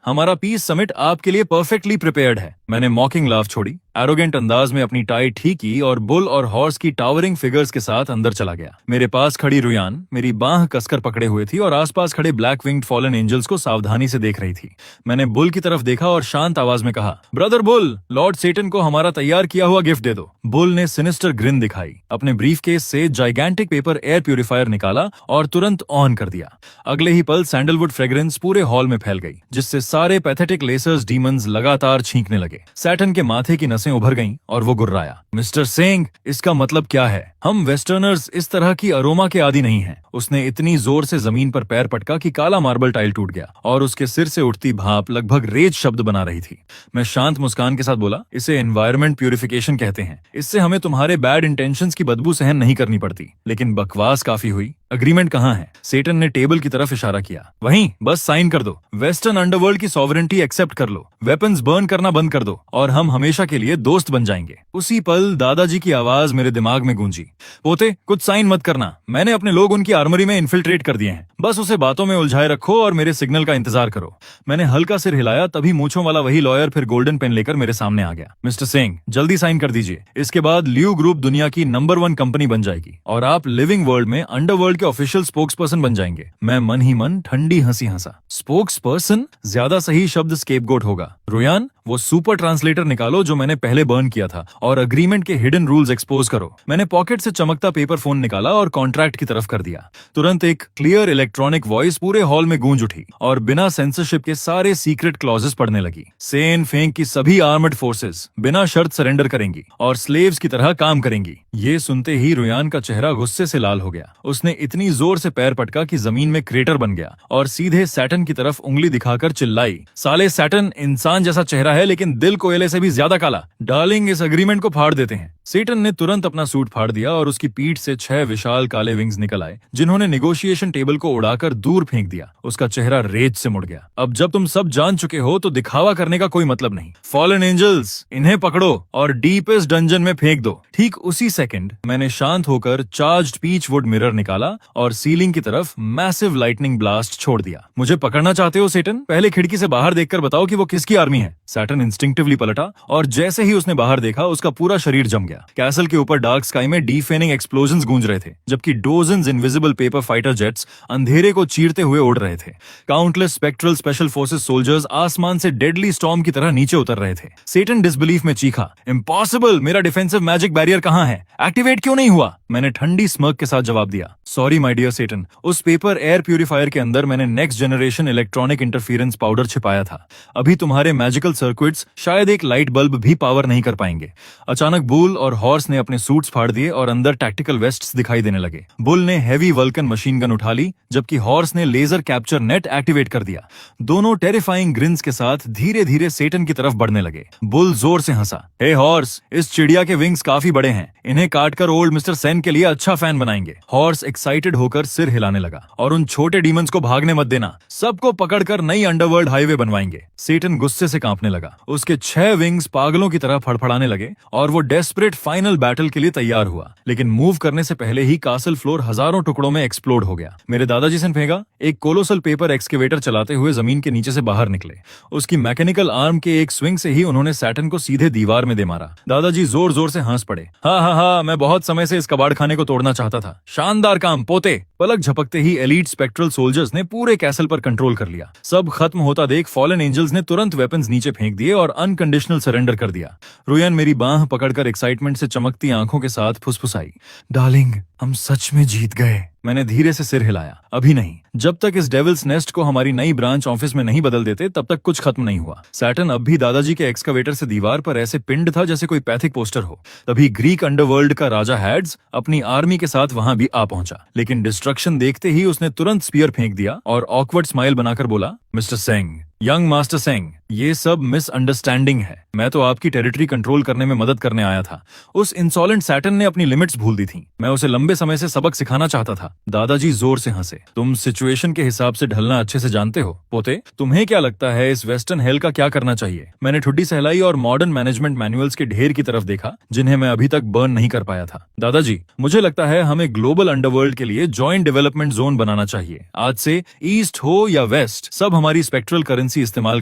हमारा पीस समिट आपके लिए परफेक्टली प्रिपेयर्ड है। मैंने मॉकिंग लाफ छोड़ी, एरोगेंट अंदाज में अपनी टाई ठीक की और बुल और हॉर्स की टावरिंग फिगर्स के साथ अंदर चला गया। मेरे पास खड़ी रुयान मेरी बाह कसकर पकड़े हुए थी और आसपास खड़े ब्लैक विंग्ड फॉलन एंजल्स को सावधानी से देख रही थी। मैंने बुल की तरफ देखा और शांत आवाज में कहा, ब्रदर बुल, लॉर्ड सेटन को हमारा तैयार किया हुआ गिफ्ट दे दो। बुल ने सिनिस्टर ग्रिन दिखाई, अपने ब्रीफकेस से जाइगेंटिक पेपर एयर प्यूरिफायर निकाला और तुरंत ऑन कर दिया। अगले ही पल सैंडलवुड फ्रेग्रेंस पूरे हॉल में फैल गई, जिससे सारे पैथेटिक लेसर्स डीमंस लगातार छींकने लगे। सैटन के माथे की नसें उभर गईं और वो गुर्राया, मिस्टर सिंह, इसका मतलब क्या है? हम वेस्टर्नर्स इस तरह की अरोमा के आदी नहीं हैं। उसने इतनी जोर से जमीन पर पैर पटका कि काला मार्बल टाइल टूट गया और उसके सिर से उठती भाप लगभग रेत शब्द बना रही थी। मैं शांत मुस्कान के साथ बोला, इसे एनवायरनमेंट प्यूरिफिकेशन कहते हैं। इससे हमें तुम्हारे बैड इंटेंशंस की बदबू सहन नहीं करनी पड़ती। लेकिन बकवास काफी हुई। अग्रीमेंट कहाँ है? सेटन ने टेबल की तरफ इशारा किया। वहीं, बस साइन कर दो। वेस्टर्न अंडरवर्ल्ड की सॉवरेंटी एक्सेप्ट कर लो, वेपन्स बर्न करना बंद कर दो और हम हमेशा के लिए दोस्त बन जाएंगे। उसी पल दादाजी की आवाज मेरे दिमाग में गूंजी, पोते, कुछ साइन मत करना। मैंने अपने लोग उनकी आर्मरी में इन्फिल्ट्रेट कर दिए हैं। बस उसे बातों में उलझाए रखो और मेरे सिग्नल का इंतजार करो। मैंने हल्का सिर हिलाया, तभी मूंछों वाला वही लॉयर फिर गोल्डन पेन लेकर मेरे सामने आ गया। मिस्टर सिंह, जल्दी साइन कर दीजिए। इसके बाद ल्यू ग्रुप दुनिया की नंबर 1 कंपनी बन जाएगी और आप लिविंग वर्ल्ड में अंडरवर्ल्ड के ऑफिशियल स्पोक्स पर्सन बन जाएंगे। मैं मन ही मन ठंडी हंसी हंसा। Spokes person? ज्यादा सही शब्द स्केपगोट होगा। रुयान, वो सुपर ट्रांसलेटर निकालो जो मैंने पहले बर्न किया था और अग्रीमेंट के हिडन रूल्स एक्सपोज करो। मैंने पॉकेट से चमकता पेपर फोन निकाला और कॉन्ट्रैक्ट की तरफ कर दिया। तुरंत एक क्लियर इलेक्ट्रॉनिक वॉइस पूरे हॉल में गूंज उठी और बिना सेंसरशिप के सारे सीक्रेट क्लॉजेस पढ़ने लगी। सेन फेंग की सभी आर्मड फोर्सेस बिना शर्त सरेंडर करेंगी और स्लेव्स की तरह काम करेंगी। ये सुनते ही रुयान का चेहरा गुस्से से लाल हो गया। उसने इतनी जोर से पैर पटका कि जमीन में क्रेटर बन गया और सीधे सैटन की तरफ उंगली दिखाकर चिल्लाई, साले सैटन, इंसान जैसा चेहरा है लेकिन दिल कोयले से भी ज्यादा काला। डार्लिंग, इस अग्रीमेंट को फाड़ देते हैं। सेटन ने तुरंत अपना सूट फाड़ दिया और उसकी पीठ से 6 विशाल काले विंग्स निकल आए, जिन्होंने नेगोशिएशन टेबल को उड़ाकर दूर फेंक दिया। उसका चेहरा रेत से मुड़ गया। अब जब तुम सब जान चुके हो तो दिखावा करने का कोई मतलब नहीं। फॉलन एंजल्स, इन्हें पकड़ो और डीपेस्ट डंजन में फेंक दो। ठीक उसी सेकंड मैंने शांत होकर चार्ज्ड पीच वुड मिरर निकाला और सीलिंग की तरफ मैसिव लाइटनिंग ब्लास्ट छोड़ दिया। मुझे पकड़ना चाहते हो सेटन? पहले खिड़की से बाहर देखकर बताओ कि वो किसकी आर्मी है। सैटन इंस्टिंक्टिवली पलटा और जैसे ही उसने बाहर देखा उसका पूरा शरीर जम गया। कैसल के ऊपर डार्क स्काई में डीफेनिंग एक्सप्लोजन्स गूंज रहे थे, जबकि dozens invisible paper fighter jets अंधेरे को चीरते हुए उड़ रहे थे। Countless spectral special forces soldiers आसमान से डेडली स्टॉर्म की तरह नीचे उतर रहे थे। सेटन डिसबिलीफ में चीखा, इम्पॉसिबल, मेरा डिफेंसिव मैजिक बैरियर कहाँ है? एक्टिवेट क्यों नहीं हुआ? मैंने ठंडी स्मर्क के साथ जवाब दिया, सॉरी माय डियर सेटन, उस पेपर एयर प्यूरिफायर के अंदर मैंने next generation electronic interference powder छिपाया था। अभी तुम्हारे मैजिकल सर्किट्स शायद एक लाइट बल्ब भी पावर नहीं कर पाएंगे। अचानक बुल और हॉर्स ने अपने सूट्स फाड़ दिए और अंदर टैक्टिकल वेस्ट्स दिखाई देने लगे। बुल ने हेवी वल्कन मशीन गन उठा ली, जबकि हॉर्स ने लेजर कैप्चर नेट एक्टिवेट कर दिया। दोनों टेरिफाइंग ग्रिन्स के साथ धीरे धीरे सेटन की तरफ बढ़ने लगे। बुल जोर से हंसा, हे हॉर्स, इस चिड़िया के विंग्स काफी बड़े हैं, इन्हें काटकर ओल्ड मिस्टर सेन के लिए अच्छा फैन बनाएंगे। हॉर्स एक्साइटेड होकर सिर हिलाने लगा, और उन छोटे डीमंस को भागने मत देना, सबको पकड़कर नई अंडरवर्ल्ड हाईवे बनवाएंगे। सेटन गुस्से से कांपने लगा, उसके 6 विंग्स पागलों की तरह फड़फड़ाने लगे और वो डेस्परेट फाइनल बैटल के लिए तैयार हुआ। लेकिन मूव करने से पहले ही कासल फ्लोर हजारों टुकड़ों में एक्सप्लोड हो गया। मेरे दादाजी सेनफेगा एक कोलोसल पेपर एक्सकेवेटर चलाते हुए जमीन के नीचे से बाहर निकले। उसकी मैकेनिकल आर्म के एक स्विंग से ही उन्होंने सैटन को सीधे दीवार में दे मारा। दादाजी जोर जोर से हंस पड़े, हाँ, मैं बहुत समय से इस कबाड़ खाने को तोड़ना चाहता था। शानदार काम पोते। पलक झपकते ही एलीट स्पेक्ट्रल सोल्जर्स ने पूरे कैसल पर कंट्रोल कर लिया। सब खत्म होता देख फॉलन एंजल्स ने तुरंत वेपन्स नीचे फेंक दिए और अनकंडीशनल सरेंडर कर दिया। रुयन मेरी बांह पकड़कर एक्साइटमेंट से चमकती आंखों के साथ फुसफुसाई, डार्लिंग, हम सच में जीत गए। मैंने धीरे से सिर हिलाया, अभी नहीं, जब तक इस डेविल्स नेस्ट को हमारी नई ब्रांच ऑफिस में नहीं बदल देते तब तक कुछ खत्म नहीं हुआ। सैटन अब भी दादाजी के एक्सकवेटर से दीवार पर ऐसे पिंड था जैसे कोई पैथिक पोस्टर हो। तभी ग्रीक अंडरवर्ल्ड का राजा हैड्स अपनी आर्मी के साथ वहां भी आ पहुंचा, लेकिन डिस्ट्रक्शन देखते ही उसने तुरंत स्पीयर फेंक दिया और ऑकवर्ड स्माइल बनाकर बोला, mister Seng, young master Seng, ये सब मिसअंडरस्टैंडिंग है। मैं तो आपकी टेरिटरी कंट्रोल करने में मदद करने आया था। उस इंसॉलेंट सैटर्न ने अपनी लिमिट्स भूल दी थी। मैं उसे लंबे समय से सबक सिखाना चाहता था। दादाजी जोर से हंसे। तुम सिचुएशन के हिसाब से ढलना अच्छे से जानते हो पोते। तुम्हें क्या लगता है इस वेस्टर्न हेल का क्या करना चाहिए? मैंने ठुड्डी सहलाई और मॉडर्न मैनेजमेंट मैनुअल्स के ढेर की तरफ देखा जिन्हें मैं अभी तक बर्न नहीं कर पाया था। दादाजी, मुझे लगता है हमें ग्लोबल अंडरवर्ल्ड के लिए जॉइंट डेवलपमेंट जोन बनाना चाहिए। आज से ईस्ट हो या वेस्ट, सब हमारी स्पेक्ट्रल करेंसी इस्तेमाल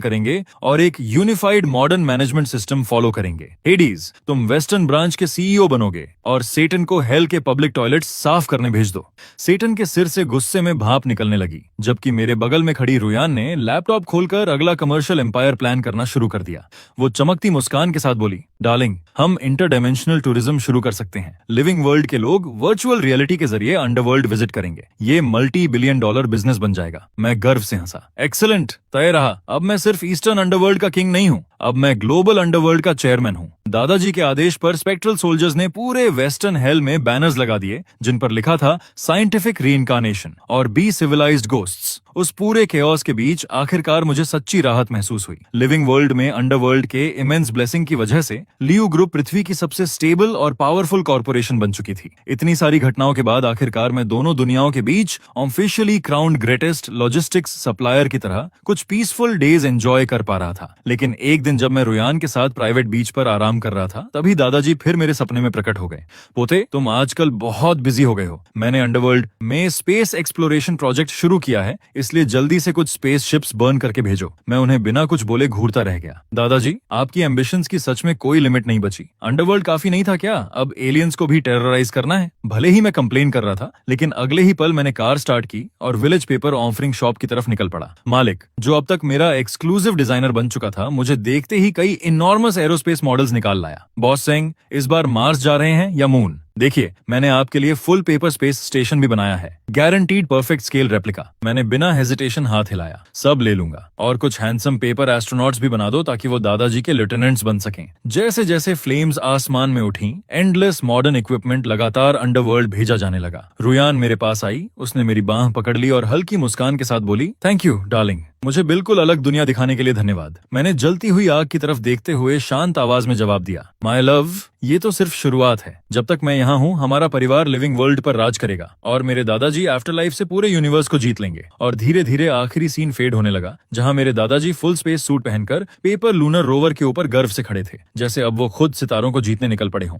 करेंगे और एक unified modern management system follow करेंगे। हेडीज, तुम वेस्टर्न ब्रांच के सीईओ बनोगे और सेटन को हेल के पब्लिक टॉयलेट साफ करने भेज दो। सेटन के सिर से गुस्से में भाप निकलने लगी, जबकि मेरे बगल में खड़ी रुयान ने लैपटॉप खोलकर अगला कमर्शियल एम्पायर प्लान करना शुरू कर दिया। वो चमकती मुस्कान के साथ बोली, डार्लिंग, हम इंटरडायमेंशनल टूरिज्म शुरू कर सकते हैं। लिविंग वर्ल्ड के लोग वर्चुअल रियलिटी के जरिए अंडरवर्ल्ड विजिट करेंगे। ये $multi-billion बिजनेस बन जाएगा। मैं गर्व से हंसा। एक्सीलेंट, तय रहा। अब मैं सिर्फ ईस्टर्न अंडरवर्ल्ड का किंग नहीं हूँ, अब मैं ग्लोबल अंडरवर्ल्ड का चेयरमैन हूँ। दादाजी के आदेश पर स्पेक्ट्रल सोल्जर्स ने पूरे वेस्टर्न हेल में बैनर्स लगा दिए जिन पर लिखा था साइंटिफिक रीइंकार्नेशन और बी सिविलाइज्ड गोस्ट्स। उस पूरे केओस के बीच आखिरकार मुझे सच्ची राहत महसूस हुई। लिविंग वर्ल्ड में अंडरवर्ल्ड के इमेंस ब्लेसिंग की वजह से लियू ग्रुप पृथ्वी की सबसे स्टेबल और पावरफुल कॉर्पोरेशन बन चुकी थी। इतनी सारी घटनाओं के बाद आखिरकार मैं दोनों दुनियाओं के बीच officially crowned greatest logistics supplier की तरह कुछ पीसफुल डेज एंजॉय कर पा रहा था। लेकिन एक दिन जब मैं रुयान के साथ प्राइवेट बीच पर आराम कर रहा था, तभी दादाजी फिर मेरे सपने में प्रकट हो गए। पोते, तुम आजकल बहुत बिजी हो गए हो। मैंने अंडरवर्ल्ड में स्पेस एक्सप्लोरेशन प्रोजेक्ट शुरू किया है, इसलिए जल्दी से कुछ स्पेस शिप्स बर्न करके भेजो। मैं उन्हें बिना कुछ बोले घूरता रह गया। दादाजी, आपकी एम्बिशंस की सच में कोई लिमिट नहीं बची। अंडरवर्ल्ड काफी नहीं था क्या? अब एलियंस को भी टेरराइज करना है? भले ही मैं कंप्लेन कर रहा था, लेकिन अगले ही पल मैंने कार स्टार्ट की और विलेज पेपर ऑफरिंग शॉप की तरफ निकल पड़ा। मालिक, जो अब तक मेरा एक्सक्लूसिव डिजाइनर बन चुका था, मुझे देखते ही कई इनॉर्मस एरोस्पेस मॉडल्स निकाल लाया। बॉस सिंह, इस बार मार्स जा रहे हैं या मून? देखिए, मैंने आपके लिए फुल पेपर स्पेस स्टेशन भी बनाया है। Guaranteed perfect scale replica. मैंने बिना हेजिटेशन हाथ हिलाया। सब ले लूंगा। और कुछ हैंडसम पेपर एस्ट्रोनॉट्स भी बना दो ताकि वो दादाजी के लेफ्टिनेंट्स बन सकें। जैसे जैसे फ्लेम्स आसमान में उठी, एंडलेस मॉडर्न इक्विपमेंट लगातार अंडरवर्ल्ड भेजा जाने लगा। रुयान मेरे पास आई, उसने मेरी बांह पकड़ ली और हल्की मुस्कान के साथ बोली, थैंक यू डार्लिंग, मुझे बिल्कुल अलग दुनिया दिखाने के लिए धन्यवाद। मैंने जलती हुई आग की तरफ देखते हुए शांत आवाज में जवाब दिया, माय लव, ये तो सिर्फ शुरुआत है। जब तक मैं यहाँ हूँ, हमारा परिवार लिविंग वर्ल्ड पर राज करेगा और मेरे दादाजी आफ्टर लाइफ से पूरे यूनिवर्स को जीत लेंगे। और धीरे धीरे आखिरी सीन फेड होने लगा, जहाँ मेरे दादाजी फुल स्पेस सूट पहनकर पेपर लूनर रोवर के ऊपर गर्व से खड़े थे, जैसे अब वो खुद सितारों को जीतने निकल पड़े हों।